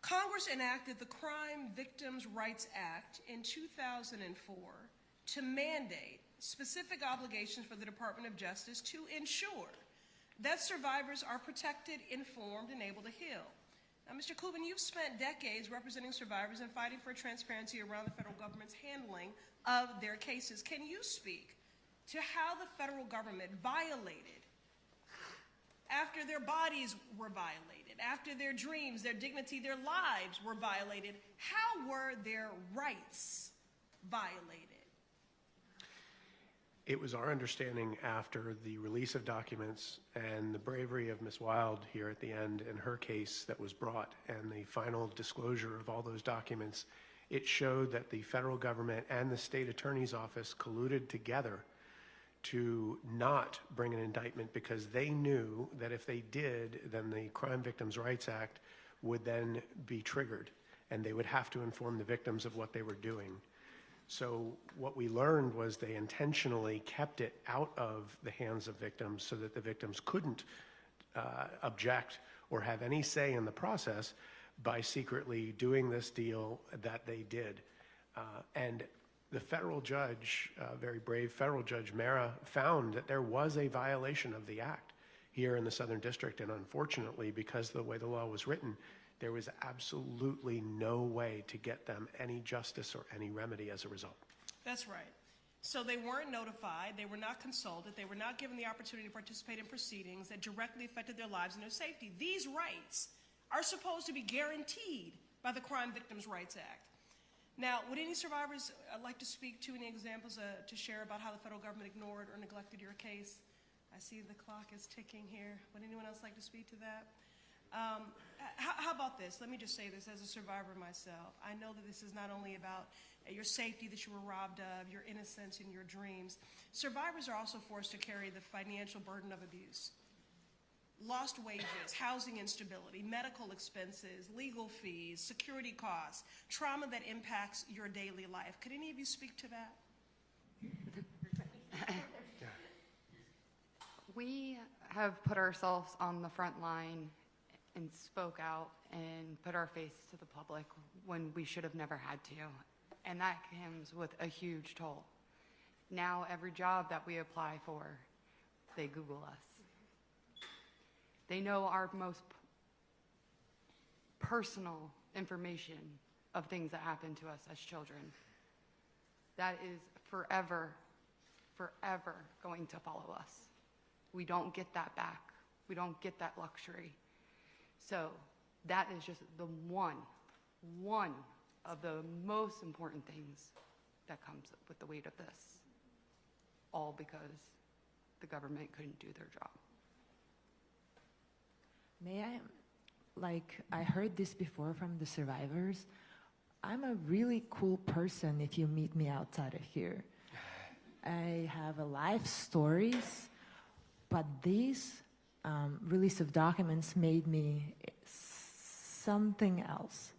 Congress enacted the Crime Victims' Rights Act in 2004 to mandate specific obligations for the Department of Justice to ensure that survivors are protected, informed, and able to heal. Now, Mr. Kuvin, you've spent decades representing survivors and fighting for transparency around the federal government's handling of their cases. Can you speak to how the federal government violated, after their bodies were violated, after their dreams, their dignity, their lives were violated, how were their rights violated? It was our understanding after the release of documents and the bravery of Ms. Wild here at the end in her case that was brought and the final disclosure of all those documents, it showed that the federal government and the state attorney's office colluded together to not bring an indictment because they knew that if they did, then the Crime Victims' Rights Act would then be triggered and they would have to inform the victims of what they were doing. So what we learned was they intentionally kept it out of the hands of victims so that the victims couldn't object or have any say in the process by secretly doing this deal that they did. And the federal judge, very brave federal judge Mara, found that there was a violation of the act here in the Southern District. And unfortunately, because of the way the law was written, there was absolutely no way to get them any justice or any remedy as a result. That's right. So they weren't notified, they were not consulted, they were not given the opportunity to participate in proceedings that directly affected their lives and their safety. These rights are supposed to be guaranteed by the Crime Victims' Rights Act. Now, would any survivors like to speak to any examples to share about how the federal government ignored or neglected your case? I see the clock is ticking here. Would anyone else like to speak to that? How about this? Let me just say this as a survivor myself. I know that this is not only about your safety that you were robbed of, your innocence and your dreams. Survivors are also forced to carry the financial burden of abuse. Lost wages, housing instability, medical expenses, legal fees, security costs, trauma that impacts your daily life. Could any of you speak to that? We have put ourselves on the front line and spoke out and put our face to the public when we should have never had to. And that comes with a huge toll. Now every job that we apply for, they Google us. They know our most personal information of things that happen to us as children. That is forever, forever going to follow us. We don't get that back. We don't get that luxury. So that is just the one of the most important things that comes with the weight of this, all because the government couldn't do their job. May I, I heard this before from the survivors. I'm a really cool person if you meet me outside of here. I have a life stories, but these release of documents made me something else.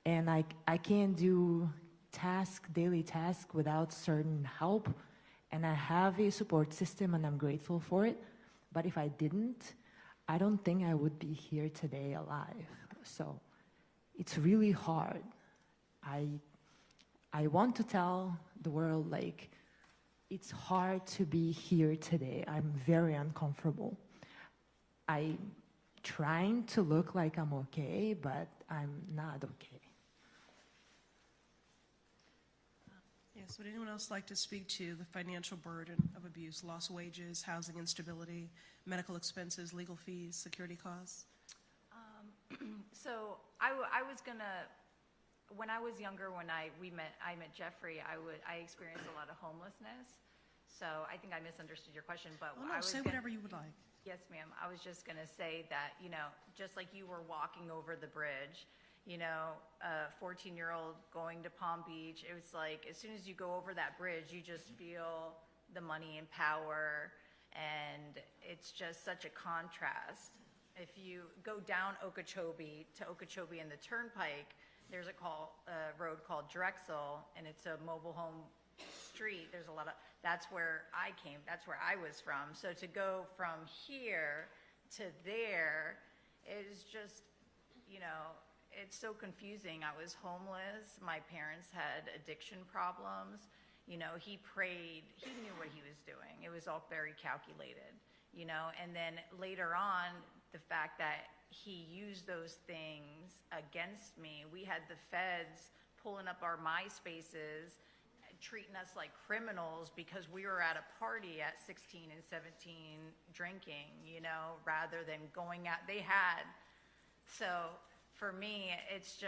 And I can't do daily task without certain help. And I have a support system and I'm grateful for it. But if I didn't, I don't think I would be here today alive. So it's really hard. I want to tell the world, it's hard to be here today. I'm very uncomfortable. I'm trying to look like I'm okay, but I'm not okay. Yes, would anyone else like to speak to the financial burden of abuse, lost wages, housing instability, medical expenses, legal fees, security costs? So I was gonna, when I was younger, when I met Jeffrey, I experienced a lot of homelessness. So I think I misunderstood your question, but Oh, no, say whatever you would like. Yes, ma'am. I was just going to say that, just like you were walking over the bridge, a 14-year-old going to Palm Beach, it was like as soon as you go over that bridge, you just feel the money and power, and it's just such a contrast. If you go down Okeechobee to Okeechobee and the Turnpike, there's a road called Drexel, and it's a mobile home street. There's a lot of, that's where I came, that's where I was from. So to go from here to there is just, it's so confusing. I was homeless. My parents had addiction problems. He prayed, he knew what he was doing. It was all very calculated, and then later on, the fact that he used those things against me. We had the feds pulling up our MySpaces, treating us like criminals because we were at a party at 16 and 17 drinking, rather than going out. They had. So for me, it's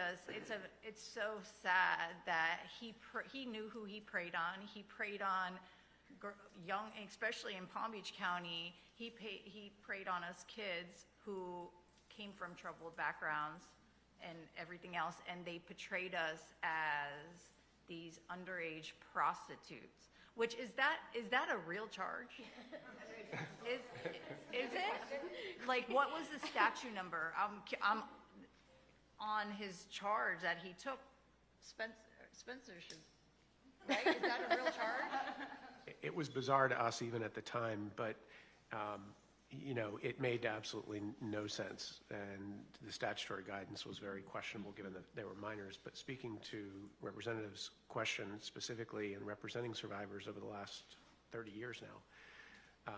so sad that he knew who he preyed on. He preyed on young, especially in Palm Beach County, he preyed on us kids who came from troubled backgrounds and everything else, and they portrayed us as these underage prostitutes. Which is that a real charge? Is it? Like, what was the statute number? I'm on his charge that he took. Spencer should, right? Is that a real charge? It was bizarre to us even at the time, but it made absolutely no sense, and the statutory guidance was very questionable given that they were minors. But speaking to Representative's question specifically and representing survivors over the last 30 years now,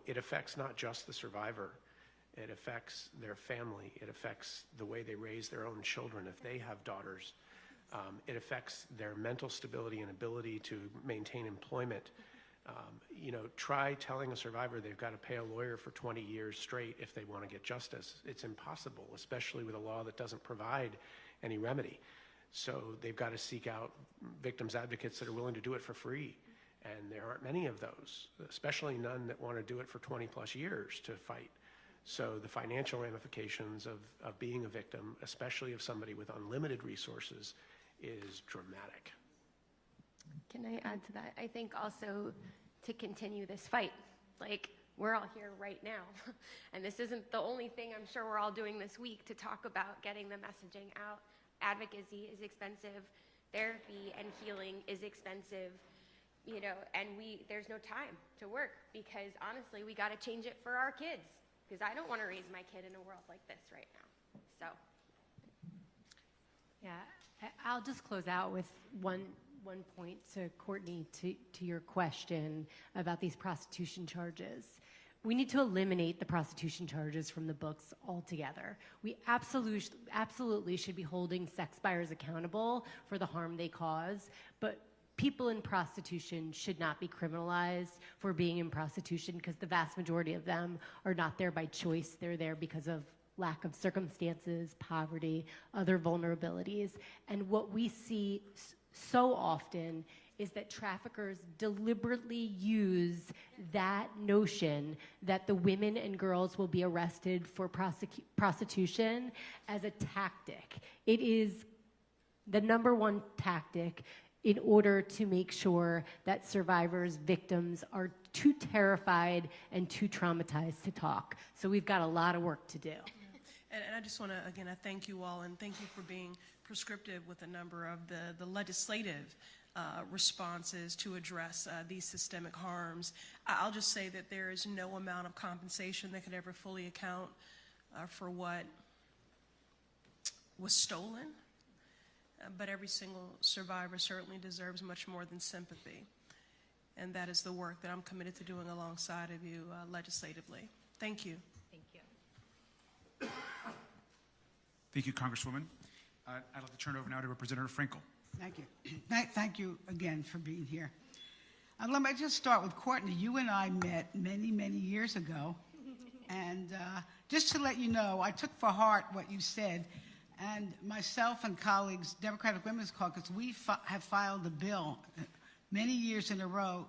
it affects not just the survivor, it affects their family, it affects the way they raise their own children if they have daughters. It affects their mental stability and ability to maintain employment. Try telling a survivor they've got to pay a lawyer for 20 years straight if they want to get justice. It's impossible, especially with a law that doesn't provide any remedy. So they've got to seek out victims advocates that are willing to do it for free. And there aren't many of those, especially none that want to do it for 20 plus years to fight. So the financial ramifications of being a victim, especially of somebody with unlimited resources, is dramatic. Can I add to that? I think also to continue this fight, like we're all here right now, and this isn't the only thing I'm sure we're all doing this week to talk about getting the messaging out. Advocacy is expensive, therapy and healing is expensive, and there's no time to work because honestly, we got to change it for our kids because I don't want to raise my kid in a world like this right now. So. Yeah, I'll just close out with one point to Courtney, to your question about these prostitution charges. We need to eliminate the prostitution charges from the books altogether. We absolutely should be holding sex buyers accountable for the harm they cause, but people in prostitution should not be criminalized for being in prostitution because the vast majority of them are not there by choice. They're there because of lack of circumstances, poverty, other vulnerabilities. And what we see so often is that traffickers deliberately use that notion that the women and girls will be arrested for prostitution as a tactic. It is the number one tactic in order to make sure that survivors, victims are too terrified and too traumatized to talk. So we've got a lot of work to do. And I just want to, again, I thank you all and thank you for being prescriptive with a number of the legislative responses to address these systemic harms. I'll just say that there is no amount of compensation that could ever fully account for what was stolen, but every single survivor certainly deserves much more than sympathy. And that is the work that I'm committed to doing alongside of you legislatively. Thank you. Thank you. Thank you, Congresswoman. I'd like to turn it over now to Representative Frankel. Thank you. Thank you again for being here. Let me just start with Courtney. You and I met many, many years ago. And just to let you know, I took for heart what you said. And myself and colleagues, Democratic Women's Caucus, we have filed a bill many years in a row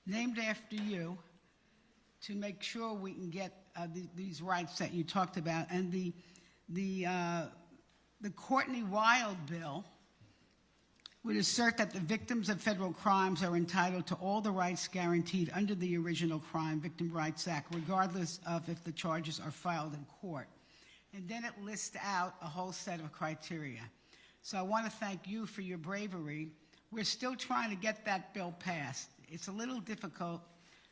named after you to make sure we can get these rights that you talked about. And the Courtney Wild bill would assert that the victims of federal crimes are entitled to all the rights guaranteed under the original Crime Victim Rights Act, regardless of if the charges are filed in court. And then it lists out a whole set of criteria. So I want to thank you for your bravery. We're still trying to get that bill passed. It's a little difficult